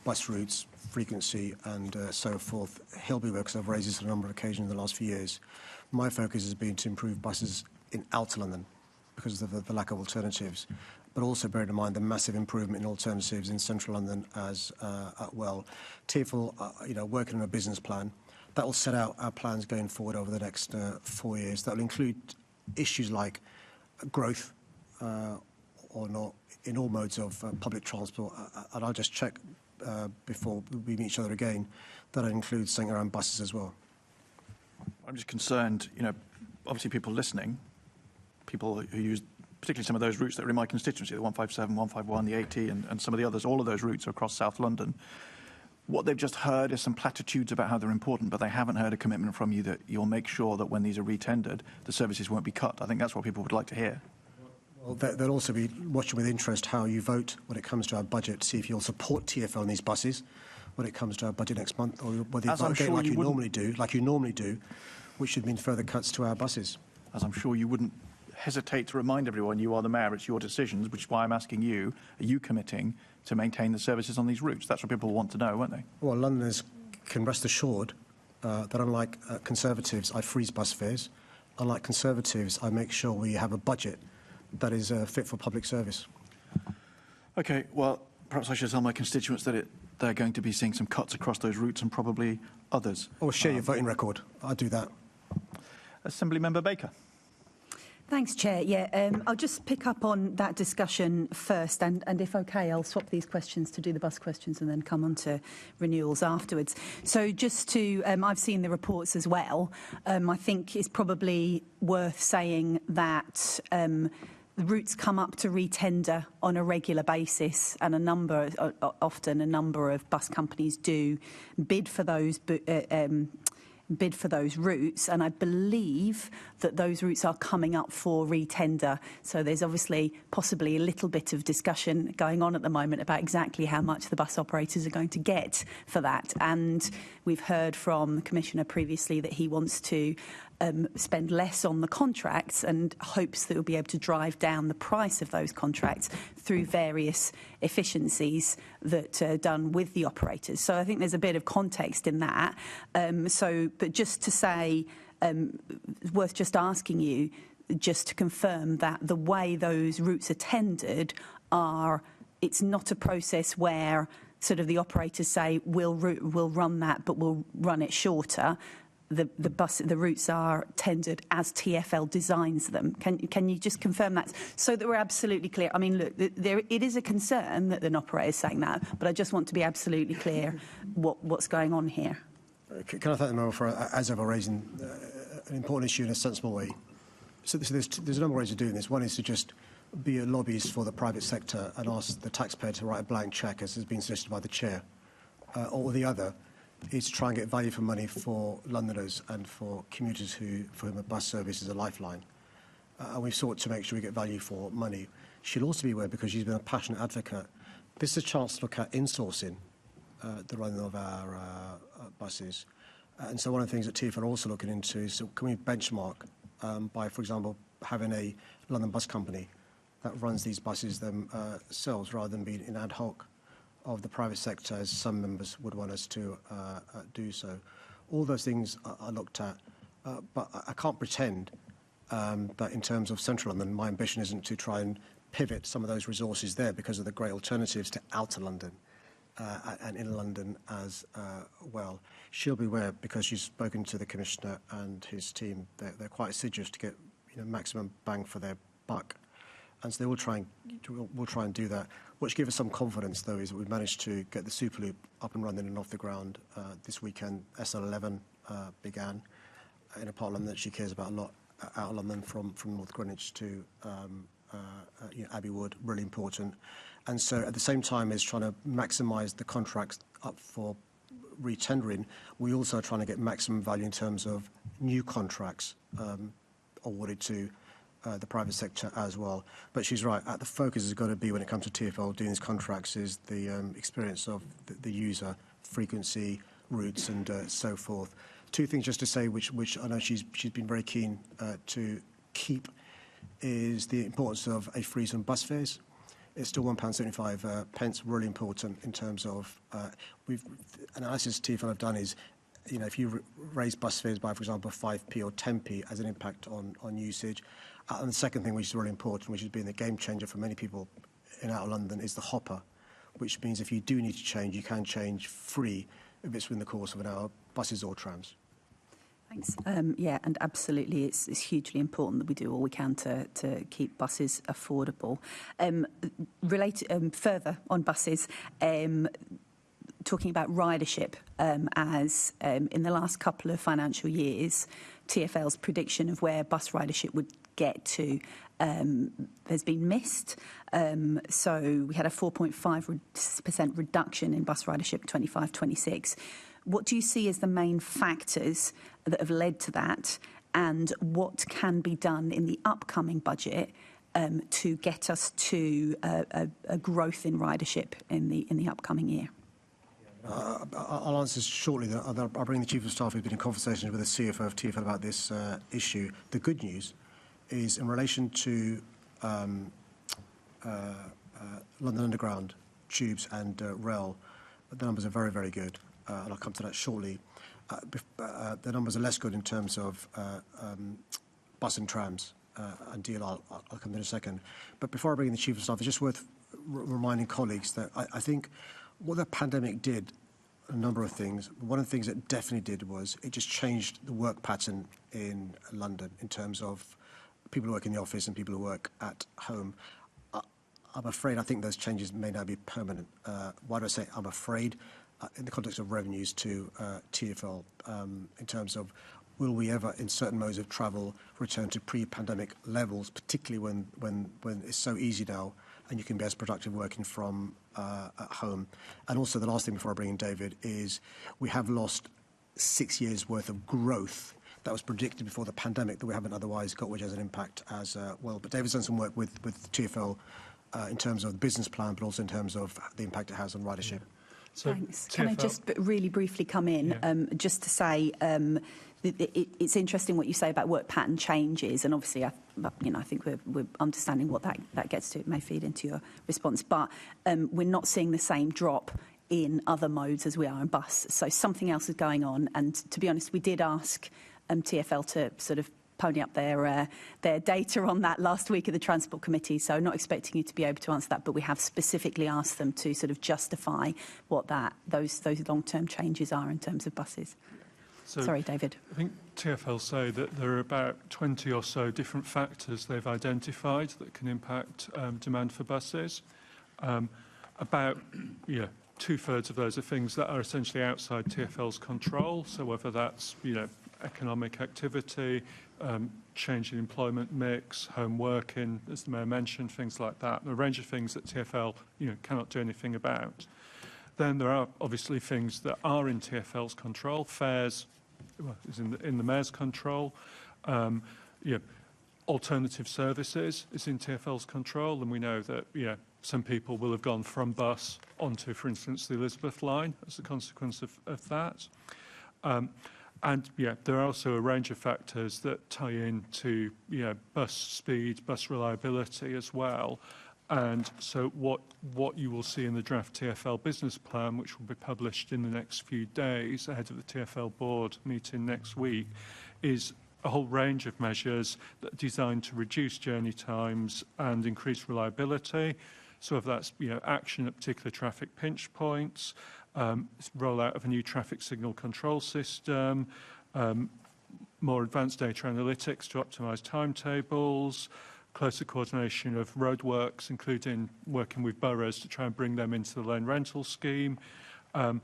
bus routes, frequency, and so forth. Hilby Works have raised this on a number of occasions in the last few years. My focus has been to improve buses in outer London because of the lack of alternatives, but also bearing in mind the massive improvement in alternatives in central London as well. TfL, working on a business plan that will set out our plans going forward over the next 4 years. That will include issues like growth or not in all modes of public transport. And I'll just check before we meet each other again that includes something around buses as well. I'm just concerned, obviously people listening, people who use particularly some of those routes that are in my constituency, the 157, 151, the 80, and some of the others, all of those routes are across South London. What they've just heard is some platitudes about how they're important, but they haven't heard a commitment from you that you'll make sure that when these are retendered, the services won't be cut. I think that's what people would like to hear. Well, they'll also be watching with interest how you vote when it comes to our budget, to see if you'll support TfL in these buses when it comes to our budget next month, or whether you vote like you normally do, which should mean further cuts to our buses. As I'm sure you wouldn't hesitate to remind everyone you are the mayor, it's your decisions, which is why I'm asking you, are you committing to maintain the services on these routes? That's what people want to know, won't they? Well, Londoners can rest assured that unlike Conservatives, I freeze bus fares. Unlike Conservatives, I make sure we have a budget that is fit for public service. OK, well, perhaps I should tell my constituents that they're going to be seeing some cuts across those routes and probably others. Or share your voting record. I'll do that. Assemblymember Baker. Thanks, Chair. Yeah, I'll just pick up on that discussion first, and if OK, I'll swap these questions to do the bus questions and then come on to renewals afterwards. So just to, I've seen the reports as well. I think it's probably worth saying that the routes come up to retender on a regular basis, and often a number of bus companies do bid for those routes, and I believe that those routes are coming up for retender. So there's obviously possibly a little bit of discussion going on at the moment about exactly how much the bus operators are going to get for that. And we've heard from the Commissioner previously that he wants to spend less on the contracts and hopes that he'll be able to drive down the price of those contracts through various efficiencies that are done with the operators. So I think there's a bit of context in that. But just to say, worth just asking you, just to confirm that the way those routes are tendered it's not a process where sort of the operators say, we'll run that, but we'll run it shorter, the routes are tendered as TfL designs them. Can you just confirm that so that we're absolutely clear? I mean, look, it is a concern that an operator is saying that, but I just want to be absolutely clear what's going on here. Can I thank the member for, as ever, raising an important issue in a sensible way? So there's a number of ways of doing this. One is to just be a lobbyist for the private sector and ask the taxpayer to write a blank cheque, as has been suggested by the chair. Or the other is to try and get value for money for Londoners and for commuters for whom a bus service is a lifeline. And we've sought to make sure we get value for money. She'll also be aware, because she's been a passionate advocate, this is a chance to look at insourcing the running of our buses. And so one of the things that TfL are also looking into is, so can we benchmark by, for example, having a London bus company that runs these buses themselves, rather than being in ad hoc of the private sector, as some members would want us to do so. All those things are looked at, but I can't pretend that in terms of Central London, my ambition isn't to try and pivot some of those resources there because of the great alternatives to outer London and in London as well. She'll be aware, because she's spoken to the Commissioner and his team. They're quite assiduous to get maximum bang for their buck. And so they will try and do that. What should give us some confidence, though, is that we've managed to get the Superloop up and running and off the ground this weekend. SL11 began in a part of London that she cares about a lot, out of London from North Greenwich to Abbey Wood, really important. And so at the same time as trying to maximise the contracts up for re-tendering, we also are trying to get maximum value in terms of new contracts awarded to the private sector as well. But she's right, the focus has got to be, when it comes to TfL doing these contracts, is the experience of the user, frequency, routes and so forth. Two things just to say, which I know she's been very keen to keep, is the importance of a freeze on bus fares. It's still £1.75, really important in terms of, analysis TfL have done is, if you raise bus fares by, for example, 5p or 10p, has an impact on usage. And the second thing, which is really important, which has been the game changer for many people in outer London, is the hopper, which means if you do need to change, you can change free if it's within the course of an hour, buses or trams. Thanks. Yeah, and absolutely, it's hugely important that we do all we can to keep buses affordable. Further on buses, talking about ridership, as in the last couple of financial years, TfL's prediction of where bus ridership would get to has been missed. So we had a 4.5% reduction in bus ridership 25-26. What do you see as the main factors that have led to that, and what can be done in the upcoming budget to get us to a growth in ridership in the upcoming year? I'll answer shortly. I'll bring the Chief of Staff who's been in conversations with the CFO of TfL about this issue. The good news is, in relation to London Underground, tubes and rail, the numbers are very, very good. And I'll come to that shortly. The numbers are less good in terms of bus and trams and DLR. I'll come to in a second. But before I bring in the Chief of Staff, it's just worth reminding colleagues that I think what the pandemic did, a number of things. One of the things it definitely did was it just changed the work pattern in London in terms of people who work in the office and people who work at home. I'm afraid I think those changes may now be permanent. Why do I say I'm afraid? In the context of revenues to TfL, in terms of will we ever, in certain modes of travel, return to pre-pandemic levels, particularly when it's so easy now and you can be as productive working from at home. And also the last thing before I bring in David is we have lost 6 years' worth of growth that was predicted before the pandemic that we haven't otherwise got, which has an impact as well. But David's done some work with TfL in terms of the business plan, but also in terms of the impact it has on ridership. So thanks. Can I just really briefly come in, just to say it's interesting what you say about work pattern changes, and obviously, I think we're understanding what that gets to. It may feed into your response, but we're not seeing the same drop in other modes as we are in bus. So something else is going on, and to be honest, we did ask TfL to sort of pony up their data on that last week at the Transport Committee, so not expecting you to be able to answer that, but we have specifically asked them to sort of justify what those long-term changes are in terms of buses. So Sorry, David. I think TfL say that there are about 20 or so different factors they've identified that can impact demand for buses. About 2/3 of those are things that are essentially outside TfL's control. So whether that's economic activity, change in employment mix, home working, as the Mayor mentioned, things like that, and a range of things that TfL cannot do anything about. Then there are obviously things that are in TfL's control. Fares is in the Mayor's control. Alternative services is in TfL's control, and we know that some people will have gone from bus onto, for instance, the Elizabeth line as a consequence of that. And there are also a range of factors that tie into bus speed, bus reliability as well. And so what you will see in the draft TfL business plan, which will be published in the next few days ahead of the TfL board meeting next week, is a whole range of measures that are designed to reduce journey times and increase reliability. So if that's action at particular traffic pinch points, rollout of a new traffic signal control system, more advanced data analytics to optimise timetables, closer coordination of roadworks, including working with boroughs to try and bring them into the lane rental scheme, a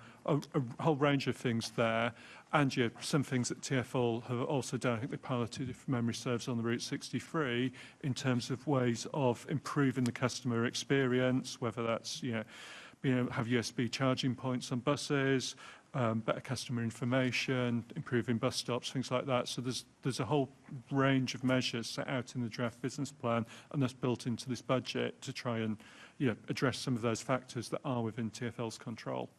whole range of things there. And some things that TfL have also done, I think they piloted, if memory serves, on the Route 63, in terms of ways of improving the customer experience, whether that's, have USB charging points on buses, better customer information, improving bus stops, things like that. So there's a whole range of measures set out in the draft business plan, and that's built into this budget to try and address some of those factors that are within TfL's control.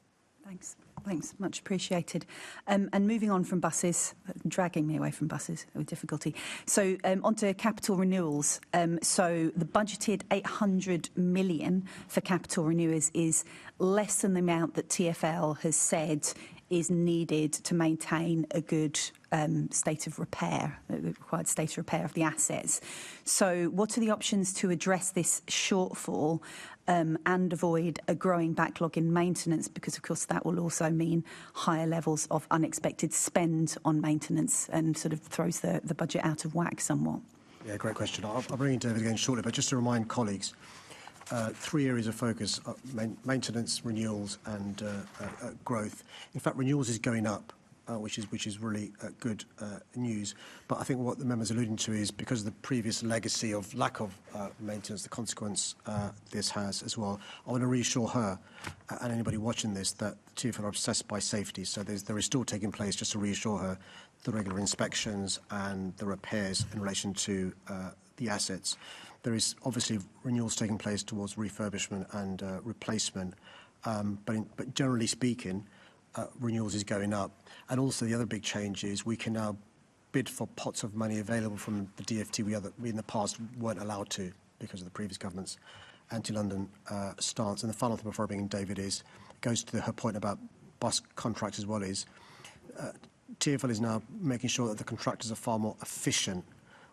Thanks, much appreciated. And moving on from buses, dragging me away from buses with difficulty. So onto capital renewals. So the budgeted 800 million for capital renewals is less than the amount that TfL has said is needed to maintain a good state of repair, the required state of repair of the assets. So what are the options to address this shortfall and avoid a growing backlog in maintenance? Because, of course, that will also mean higher levels of unexpected spend on maintenance and sort of throws the budget out of whack somewhat. Yeah, great question. I'll bring in David again shortly, but just to remind colleagues, 3 areas of focus: maintenance, renewals, and growth. In fact, renewals is going up, which is really good news. But I think what the member's alluding to is because of the previous legacy of lack of maintenance, the consequence this has as well. I want to reassure her and anybody watching this that TfL are obsessed by safety. So there is still taking place, just to reassure her, the regular inspections and the repairs in relation to the assets. There is obviously renewals taking place towards refurbishment and replacement, but generally speaking, renewals is going up. And also the other big change is we can now bid for pots of money available from the DFT we in the past weren't allowed to because of the previous government's anti-London stance. And the final thing before I bring in David goes to her point about bus contracts as well, is TfL is now making sure that the contractors are far more efficient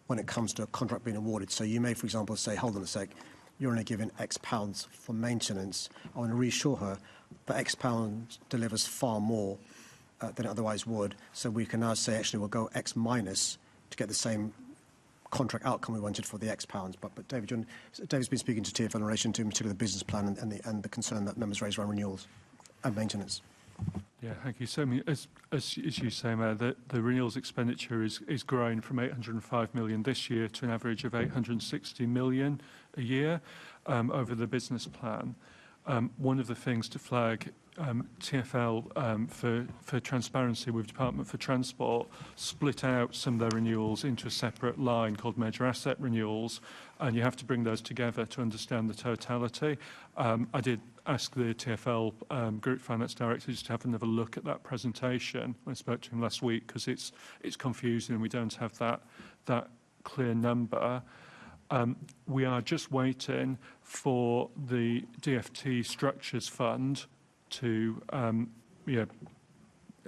when it comes to a contract being awarded. So you may, for example, say, hold on a sec, you're only given X pounds for maintenance. I want to reassure her that X pounds delivers far more than it otherwise would. So we can now say, actually, we'll go X minus to get the same contract outcome we wanted for the X pounds. But David, David's been speaking to TfL in relation to in particular the business plan and the concern that members raised around renewals and maintenance. Yeah, thank you. So, I mean, as you say, Mayor, the renewals expenditure is growing from 805 million this year to an average of 860 million a year over the business plan. One of the things to flag, TfL, for transparency with Department for Transport, split out some of their renewals into a separate line called major asset renewals, and you have to bring those together to understand the totality. I did ask the TfL Group Finance Director just to have another look at that presentation when I spoke to him last week, because it's confusing and we don't have that clear number. We are just waiting for the DFT Structures Fund to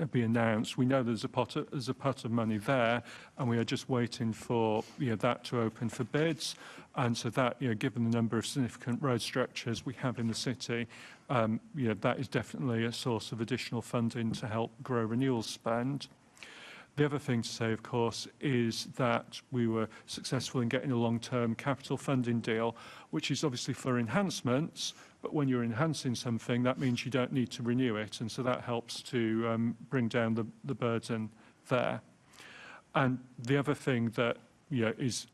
be announced. We know there's a pot of money there, and we are just waiting for that to open for bids. And so that, given the number of significant road structures we have in the city, that is definitely a source of additional funding to help grow renewal spend. The other thing to say, of course, is that we were successful in getting a long-term capital funding deal, which is obviously for enhancements, but when you're enhancing something, that means you don't need to renew it, and so that helps to bring down the burden there. And the other thing that is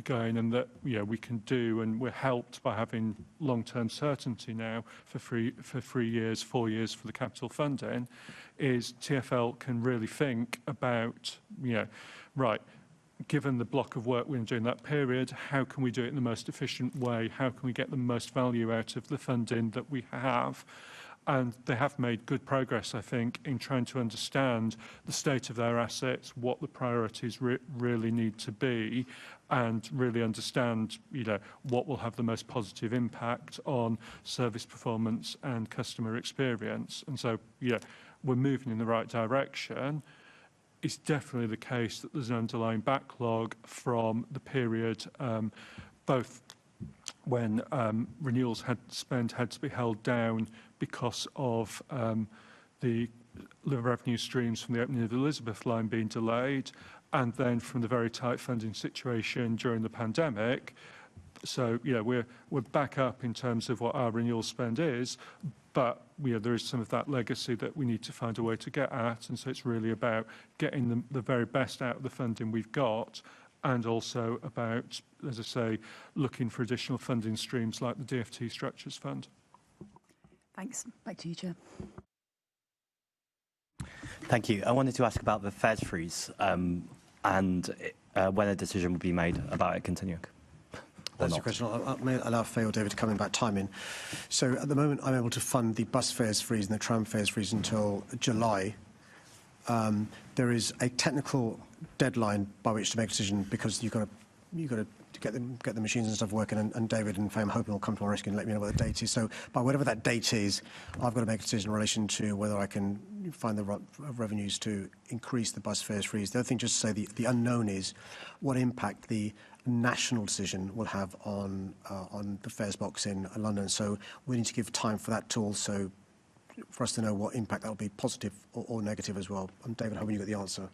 going and that we can do, and we're helped by having long-term certainty now for 3 years, 4 years for the capital funding, is TfL can really think about, right, given the block of work we're doing in that period, how can we do it in the most efficient way? How can we get the most value out of the funding that we have? And they have made good progress, I think, in trying to understand the state of their assets, what the priorities really need to be, and really understand, what will have the most positive impact on service performance and customer experience. And so, we're moving in the right direction. It's definitely the case that there's an underlying backlog from the period, both when renewals had to be held down because of the revenue streams from the opening of the Elizabeth line being delayed, and then from the very tight funding situation during the pandemic. So, we're back up in terms of what our renewal spend is, but there is some of that legacy that we need to find a way to get at, and so it's really about getting the very best out of the funding we've got, and also about, as I say, looking for additional funding streams like the DFT Structures Fund. Thanks. Back to you, Chair. Thank you. I wanted to ask about the fares freeze and when a decision will be made about it continuing. That's your question. I may allow Faye or David to come in about timing. So at the moment, I'm able to fund the bus fares freeze and the tram fares freeze until July. There is a technical deadline by which to make a decision, because you've got to get the machines and stuff working, and David and Faye, I'm hoping, will come to my rescue and let me know what the date is. So by whatever that date is, I've got to make a decision in relation to whether I can find the revenues to increase the bus fares freeze. The other thing, just to say, the unknown is what impact the national decision will have on the fares box in London. So we need to give time for that to also, for us to know what impact that will be, positive or negative as well. David, hoping you got the answer.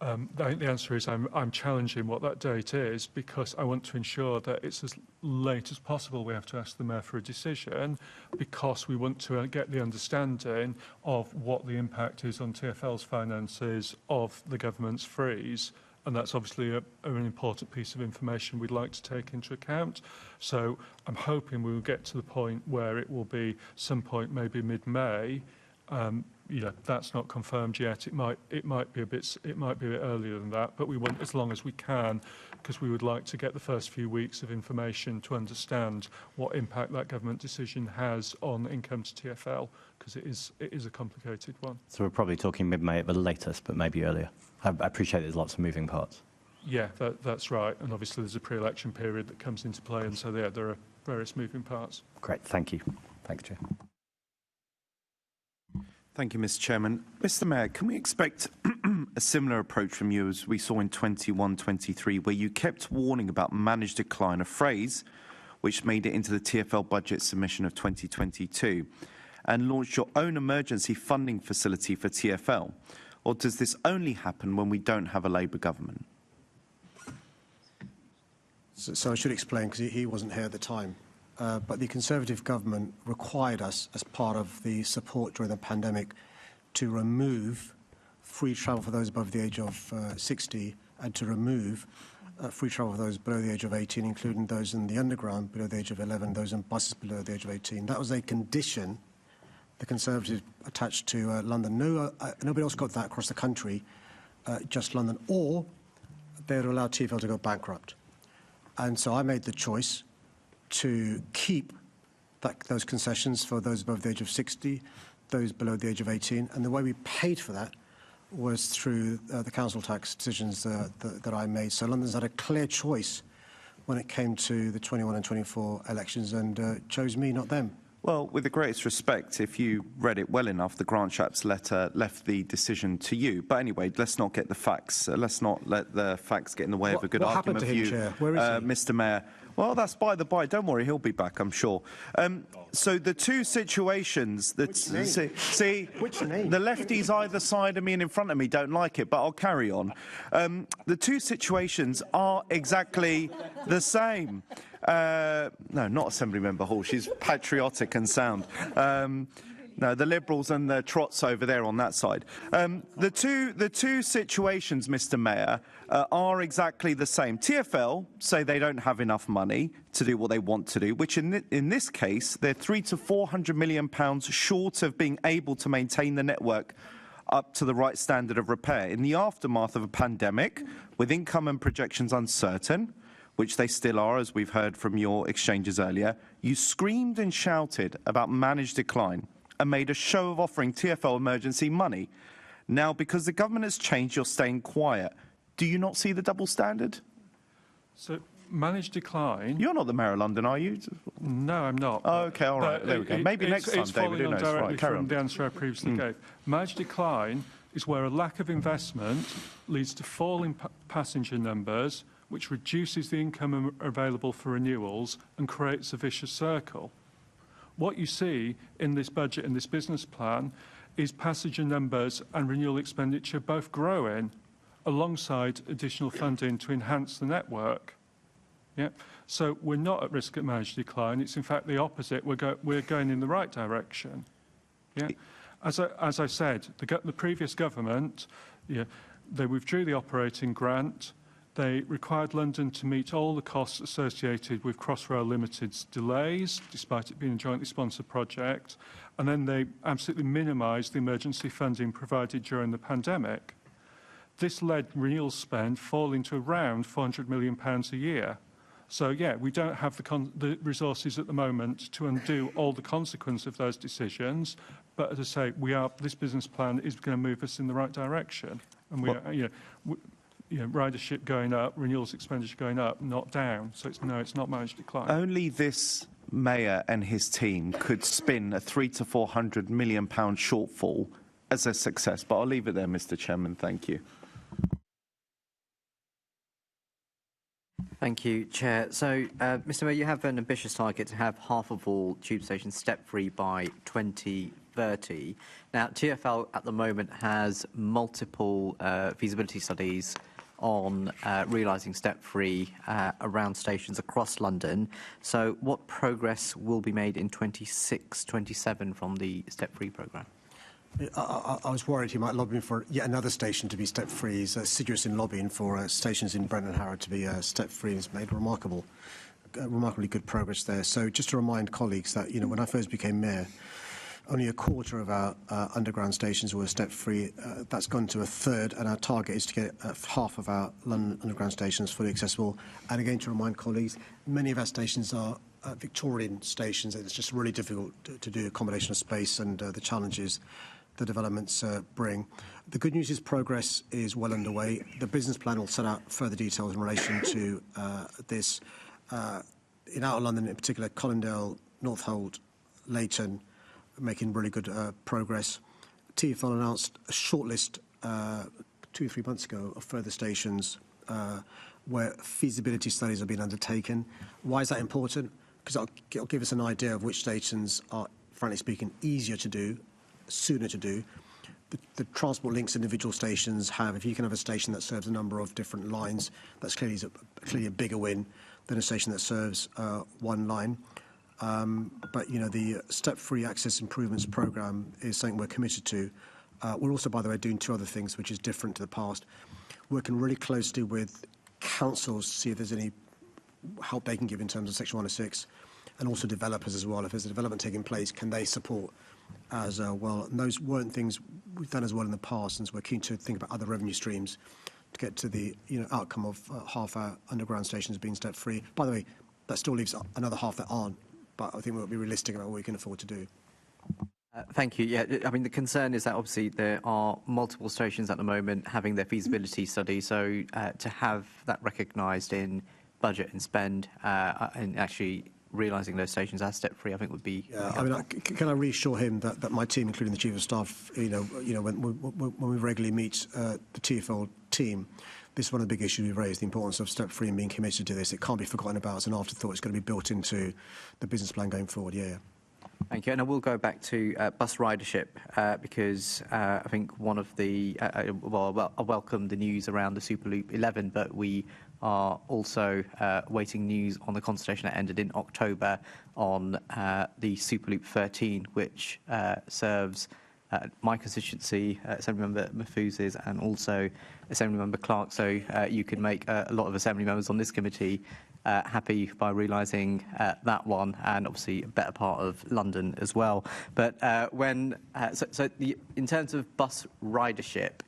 I think the answer is I'm challenging what that date is, because I want to ensure that it's as late as possible. We have to ask the Mayor for a decision, because we want to get the understanding of what the impact is on TfL's finances of the government's freeze. And that's obviously an important piece of information we'd like to take into account. So I'm hoping we will get to the point where it will be some point, maybe mid-May. That's not confirmed yet. It might be a bit earlier than that, but we want as long as we can, because we would like to get the first few weeks of information to understand what impact that government decision has on income to TfL, because it is a complicated one. So we're probably talking mid-May at the latest, but maybe earlier. I appreciate there's lots of moving parts. Yeah, that's right. And obviously there's a pre-election period that comes into play, and so there are various moving parts. Great, thank you. Thanks, Chair. Thank you, Mr. Chairman. Mr. Mayor, can we expect a similar approach from you as we saw in 21-23, where you kept warning about managed decline, a phrase which made it into the TfL budget submission of 2022, and launched your own emergency funding facility for TfL? Or does this only happen when we don't have a Labour government? So I should explain, because he wasn't here at the time. But the Conservative government required us, as part of the support during the pandemic, to remove free travel for those above the age of 60, and to remove free travel for those below the age of 18, including those in the underground below the age of 11, those in buses below the age of 18. That was a condition the Conservatives attached to London. Nobody else got that across the country, just London, or they would allow TfL to go bankrupt. And so I made the choice to keep those concessions for those above the age of 60, those below the age of 18. And the way we paid for that was through the council tax decisions that I made. So London's had a clear choice when it came to the 21 and 24 elections, and chose me, not them. Well, with the greatest respect, if you read it well enough, the grant chap's letter left the decision to you. But anyway, let's not get the facts. Let's not let the facts get in the way of a good argument for you. Chair? Where is he? Mr. Mayor. Well, that's by the by. Don't worry, he'll be back, I'm sure. So the two situations that Which name? the lefties either side of me and in front of me don't like it, but I'll carry on. The two situations are exactly the same. No, not Assemblymember Hall. She's patriotic and sound. No, the Liberals and the Trots over there on that side. The two situations, Mr. Mayor, are exactly the same. TfL say they don't have enough money to do what they want to do, which in this case, they're £300 to £400 million short of being able to maintain the network up to the right standard of repair. In the aftermath of a pandemic, with income and projections uncertain, which they still are, as we've heard from your exchanges earlier, you screamed and shouted about managed decline and made a show of offering TfL emergency money. Now, because the government has changed, you're staying quiet. Do you not see the double standard? So, managed decline... You're not the Mayor of London, are you? No, I'm not. Oh, OK, all right, there we go. Maybe next time, David, who knows? Right, carry on. The answer I previously gave. Managed decline is where a lack of investment leads to falling passenger numbers, which reduces the income available for renewals and creates a vicious circle. What you see in this budget and this business plan is passenger numbers and renewal expenditure both growing alongside additional funding to enhance the network. Yeah? So we're not at risk of managed decline. It's in fact the opposite. We're going in the right direction. Yeah? As I said, the previous government, they withdrew the operating grant. They required London to meet all the costs associated with Crossrail Limited's delays, despite it being a jointly sponsored project, and then they absolutely minimised the emergency funding provided during the pandemic. This led renewal spend falling to around £400 million a year. So, yeah, we don't have the resources at the moment to undo all the consequence of those decisions, but as I say, this business plan is going to move us in the right direction. And ridership going up, renewals expenditure going up, not down. So it's not managed decline. Only this mayor and his team could spin a £300 to £400 million shortfall as a success. But I'll leave it there, Mr. Chairman. Thank you. Thank you, Chair. So, Mr. Mayor, you have an ambitious target to have half of all tube stations step-free by 2030. Now, TfL at the moment has multiple feasibility studies on realising step-free around stations across London. So what progress will be made in 26-27 from the step-free programme? I was worried he might lobby for yet another station to be step-free. He's assiduous in lobbying for stations in Brent and Harrow to be step-free, and he's made remarkably good progress there. So just to remind colleagues that, when I first became mayor, only a quarter of our underground stations were step-free. That's gone to a third, and our target is to get half of our London underground stations fully accessible. And again, to remind colleagues, many of our stations are Victorian stations, and it's just really difficult to do accommodation of space and the challenges the developments bring. The good news is progress is well underway. The business plan will set out further details in relation to this. In Outer London, in particular, Colindale, Northolt, Leighton, making really good progress. TfL announced a shortlist 2 or 3 months ago of further stations where feasibility studies have been undertaken. Why is that important? Because it'll give us an idea of which stations are, frankly speaking, easier to do, sooner to do. The transport links individual stations have, if you can have a station that serves a number of different lines, that's clearly a bigger win than a station that serves one line. But, the step-free access improvements programme is something we're committed to. We're also, by the way, doing 2 other things which is different to the past. Working really closely with councils to see if there's any help they can give in terms of Section 106, and also developers as well. If there's a development taking place, can they support as well? And those weren't things we've done as well in the past, and so we're keen to think about other revenue streams to get to the outcome of half our underground stations being step-free. By the way, that still leaves another half that aren't, but I think we'll be realistic about what we can afford to do. Thank you. Yeah, I mean, the concern is that obviously there are multiple stations at the moment having their feasibility study, so to have that recognised in budget and spend and actually realising those stations as step-free, I think would be. I mean, can I reassure him that my team, including the Chief of Staff, when we regularly meet the TfL team, this is one of the big issues we've raised, the importance of step-free and being committed to this. It can't be forgotten about as an afterthought. It's going to be built into the business plan going forward, yeah. Thank you. And I will go back to bus ridership because I think one of the, I welcome the news around the Superloop 11, but we are also waiting news on the consultation that ended in October on the Superloop 13, which serves my constituency, Assemblymember Mahfouz's, and also Assemblymember Clark. So you can make a lot of Assembly members on this committee happy by realising that one, and obviously a better part of London as well. But in terms of bus ridership,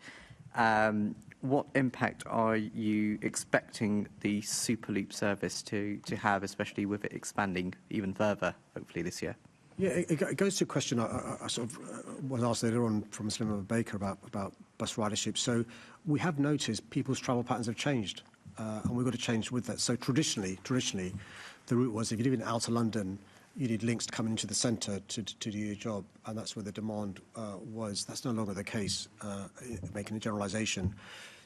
what impact are you expecting the Superloop service to have, especially with it expanding even further, hopefully this year? Yeah, it goes to a question I sort of was asked earlier on from Assemblymember Baker about bus ridership. So we have noticed people's travel patterns have changed, and we've got to change with that. So traditionally, the route was if you live in outer London, you need links to come into the centre to do your job, and that's where the demand was. That's no longer the case, making a generalisation.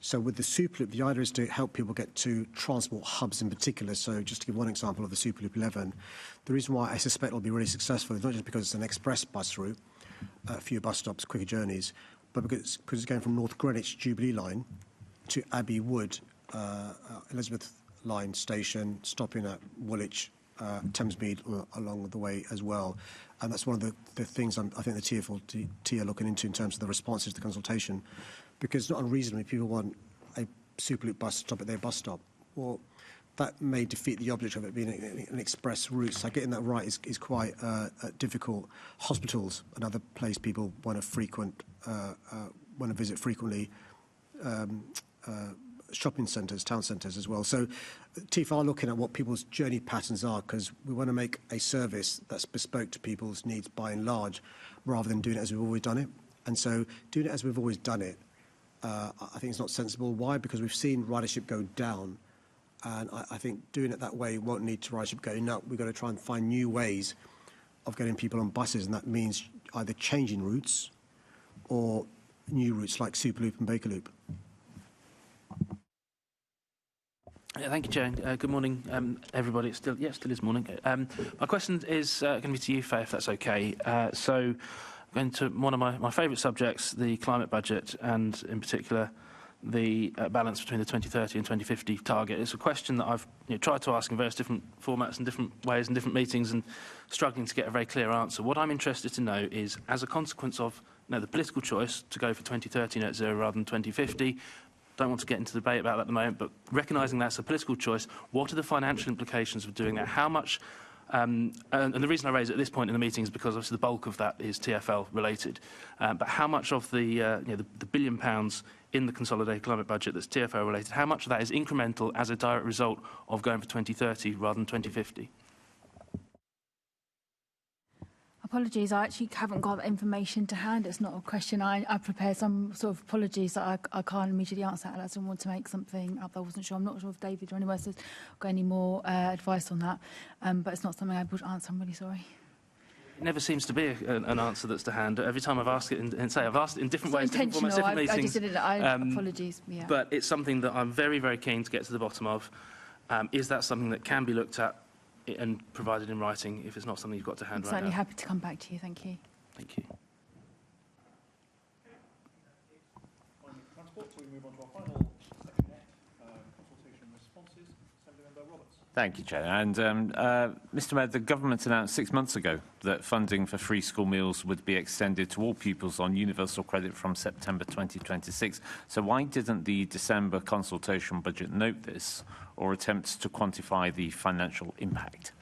So with the Superloop, the idea is to help people get to transport hubs in particular. So just to give one example of the Superloop 11, the reason why I suspect it'll be really successful is not just because it's an express bus route, fewer bus stops, quicker journeys, but because it's going from North Greenwich Jubilee Line to Abbey Wood, Elizabeth Line station, stopping at Woolwich, Thamesmead along the way as well. And that's one of the things I think the TfL are looking into in terms of the responses to the consultation, because not unreasonably people want a Superloop bus stop at their bus stop. Well, that may defeat the object of it being an express route. So getting that right is quite difficult. Hospitals, another place people want to visit frequently. Shopping centres, town centres as well. So TfL are looking at what people's journey patterns are, because we want to make a service that's bespoke to people's needs by and large, rather than doing it as we've always done it. And so doing it as we've always done it, I think it's not sensible. Why? Because we've seen ridership go down, and I think doing it that way won't lead to ridership going up. We've got to try and find new ways of getting people on buses, and that means either changing routes or new routes like Superloop and Bakerloop. Thank you, Chair. Good morning, everybody. It still is morning. My question is going to be to you, Faye, if that's okay. So, going to one of my favourite subjects, the climate budget, and in particular, the balance between the 2030 and 2050 target. It's a question that I've tried to ask in various different formats and different ways and different meetings, and struggling to get a very clear answer. What I'm interested to know is, as a consequence of the political choice to go for 2030 net zero rather than 2050. Don't want to get into debate about that at the moment, but recognising that's a political choice, what are the financial implications of doing that? How much, and the reason I raise it at this point in the meeting is because obviously the bulk of that is TfL related, but how much of the £1 billion in the consolidated climate budget that's TfL related, how much of that is incremental as a direct result of going for 2030 rather than 2050? Apologies, I actually haven't got that information to hand. It's not a question I prepared. Some sort of apologies that I can't immediately answer. I didn't want to make something up. I wasn't sure. I'm not sure if David or anyone else has got any more advice on that. But it's not something I would answer. I'm really sorry. It never seems to be an answer that's to hand. Every time I've asked it, I've asked it in different ways, different formats, different meetings. I just did it. Apologies. Yeah. But it's something that I'm very, very keen to get to the bottom of. Is that something that can be looked at and provided in writing if it's not something you've got to hand right now? I'm certainly happy to come back to you. Thank you. Thank you. Transport, so we move on to our final section, consultation responses. Assemblymember Roberts. Thank you, Chair. And Mr. Mayor, the government announced 6 months ago that funding for free school meals would be extended to all pupils on universal credit from September 2026. So why didn't the December consultation budget note this or attempt to quantify the financial impact?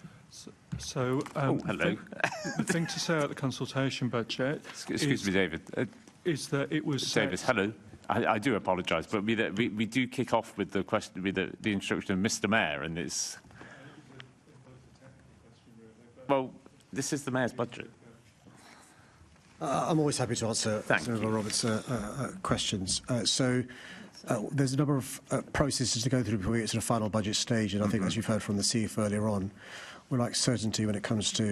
So hello. The thing to say about the consultation budget Excuse me, David. Is that it was David, hello. I do apologise, but we do kick off with the question, with the instruction of Mr. Mayor, and it's well, this is the Mayor's budget. I'm always happy to answer Senator Roberts' questions. There's a number of processes to go through before we get to the final budget stage, and I think, as you've heard from the CF earlier on, we like certainty when it comes to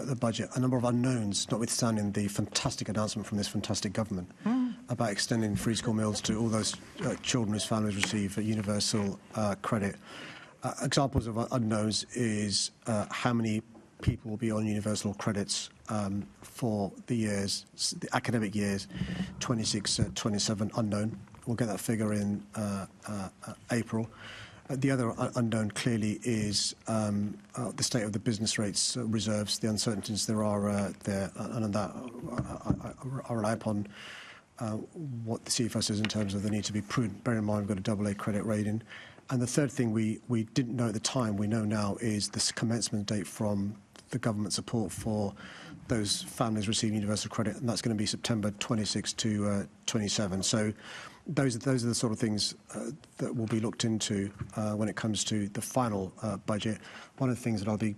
the budget. A number of unknowns, notwithstanding the fantastic announcement from this fantastic government about extending free school meals to all those children whose families receive universal credit. Examples of unknowns is how many people will be on universal credits for the academic years 26-27, unknown. We'll get that figure in April. The other unknown clearly is the state of the business rates reserves, the uncertainties there are there, and that I rely upon what the CFO says in terms of the need to be prudent. Bear in mind we've got a AA credit rating. And the third thing we didn't know at the time, we know now, is this commencement date from the government support for those families receiving universal credit, and that's going to be September 26 to 27. So those are the sort of things that will be looked into when it comes to the final budget. One of the things that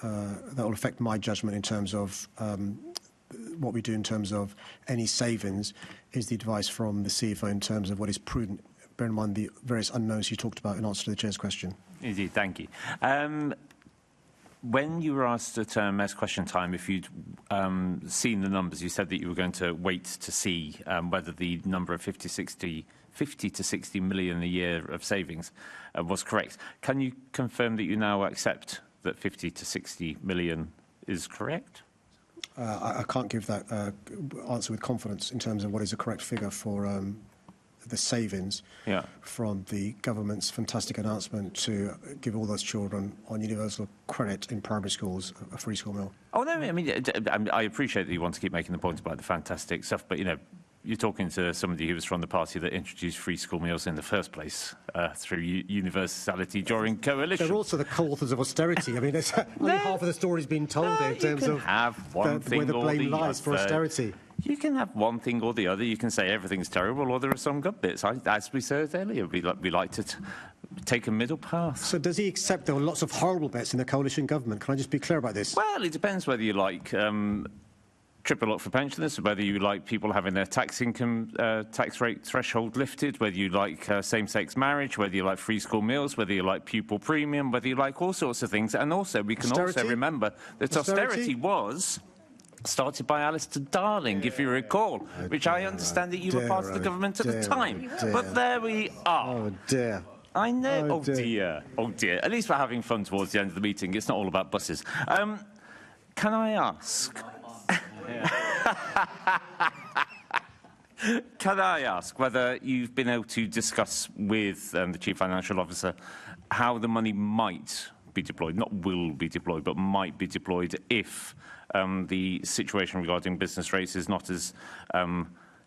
that will affect my judgment in terms of what we do in terms of any savings is the advice from the CFO in terms of what is prudent. Bear in mind the various unknowns you talked about in answer to the Chair's question. Indeed, thank you. When you were asked at Mayor's Question Time if you'd seen the numbers, you said that you were going to wait to see whether the number of 50 to 60 million a year of savings was correct. Can you confirm that you now accept that 50 to 60 million is correct? I can't give that answer with confidence in terms of what is the correct figure for the savings from the government's fantastic announcement to give all those children on universal credit in primary schools a free school meal. Oh, no, I mean, I appreciate that you want to keep making the point about the fantastic stuff, but, you know, you're talking to somebody who was from the party that introduced free school meals in the first place through universality during coalition. They're also the co-authors of austerity. I mean, only half of the story's been told in terms of where the blame lies for austerity. You can have one thing or the other. You can say everything's terrible, or there are some good bits. As we said earlier, we like to take a middle path. So does he accept there were lots of horrible bits in the coalition government? Can I just be clear about this? Well, it depends whether you like triple up for pensioners, whether you like people having their tax rate threshold lifted, whether you like same-sex marriage, whether you like free school meals, whether you like pupil premium, whether you like all sorts of things. And also, we can also remember that austerity was started by Alistair Darling, if you recall, which I understand that you were part of the government at the time. But there we are. Oh, dear. I know. Oh, dear. Oh, dear. At least we're having fun towards the end of the meeting. It's not all about buses. Can I ask... Can I ask whether you've been able to discuss with the Chief Financial Officer how the money might be deployed, not will be deployed, but might be deployed if the situation regarding business rates is not as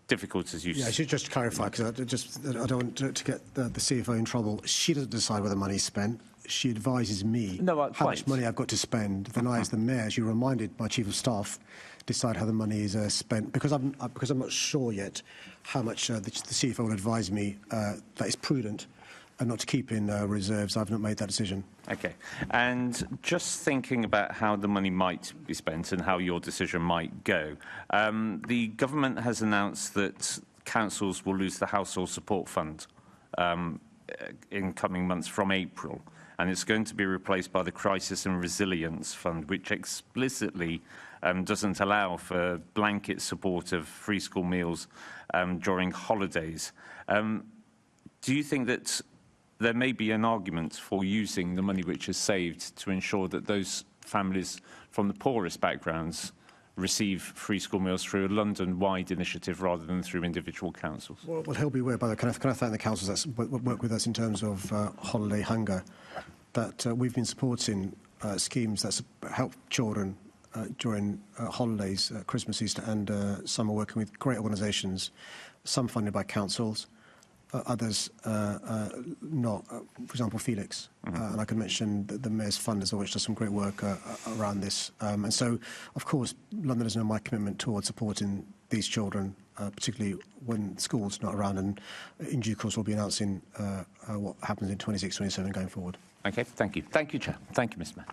difficult as you I should just clarify, because I don't want to get the CFO in trouble. She doesn't decide where the money's spent. She advises me how much money I've got to spend. Then I, as the Mayor, as you reminded my Chief of Staff, decide how the money is spent. Because I'm not sure yet how much the CFO will advise me that is prudent and not to keep in reserves. I've not made that decision. Okay. And just thinking about how the money might be spent and how your decision might go, the government has announced that councils will lose the Household Support Fund in coming months from April, and it's going to be replaced by the Crisis and Resilience Fund, which explicitly doesn't allow for blanket support of free school meals during holidays. Do you think that there may be an argument for using the money which is saved to ensure that those families from the poorest backgrounds receive free school meals through a London-wide initiative rather than through individual councils? Well, he'll be aware, by the way, can I thank the councils that work with us in terms of holiday hunger, that we've been supporting schemes that help children during holidays, Christmas, Easter and summer, working with great organisations, some funded by councils, others not. For example, Felix. And I can mention the Mayor's Fund as well, which does some great work around this. And so, of course, Londoners know my commitment towards supporting these children, particularly when school's not around. And in due course, we'll be announcing what happens in 26-27 going forward. Okay, thank you. Thank you, Chair. Thank you, Mr. Mayor.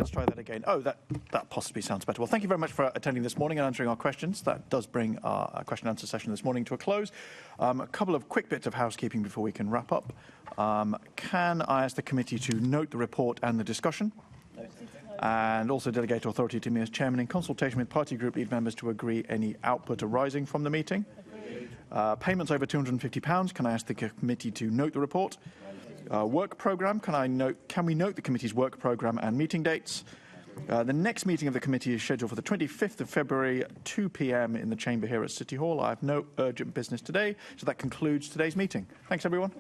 let's try that again. Oh, that possibly sounds better. Well, thank you very much for attending this morning and answering our questions. That does bring our question and answer session this morning to a close. A couple of quick bits of housekeeping before we can wrap up. Can I ask the committee to note the report and the discussion? And also delegate authority to me as chairman in consultation with party group lead members to agree any output arising from the meeting. Payments over £250. Can I ask the committee to note the report? Work programme. Can we note the committee's work programme and meeting dates? The next meeting of the committee is scheduled for the 25th of February, 2 p.m. in the chamber here at City Hall. I have no urgent business today, so that concludes today's meeting. Thanks, everyone.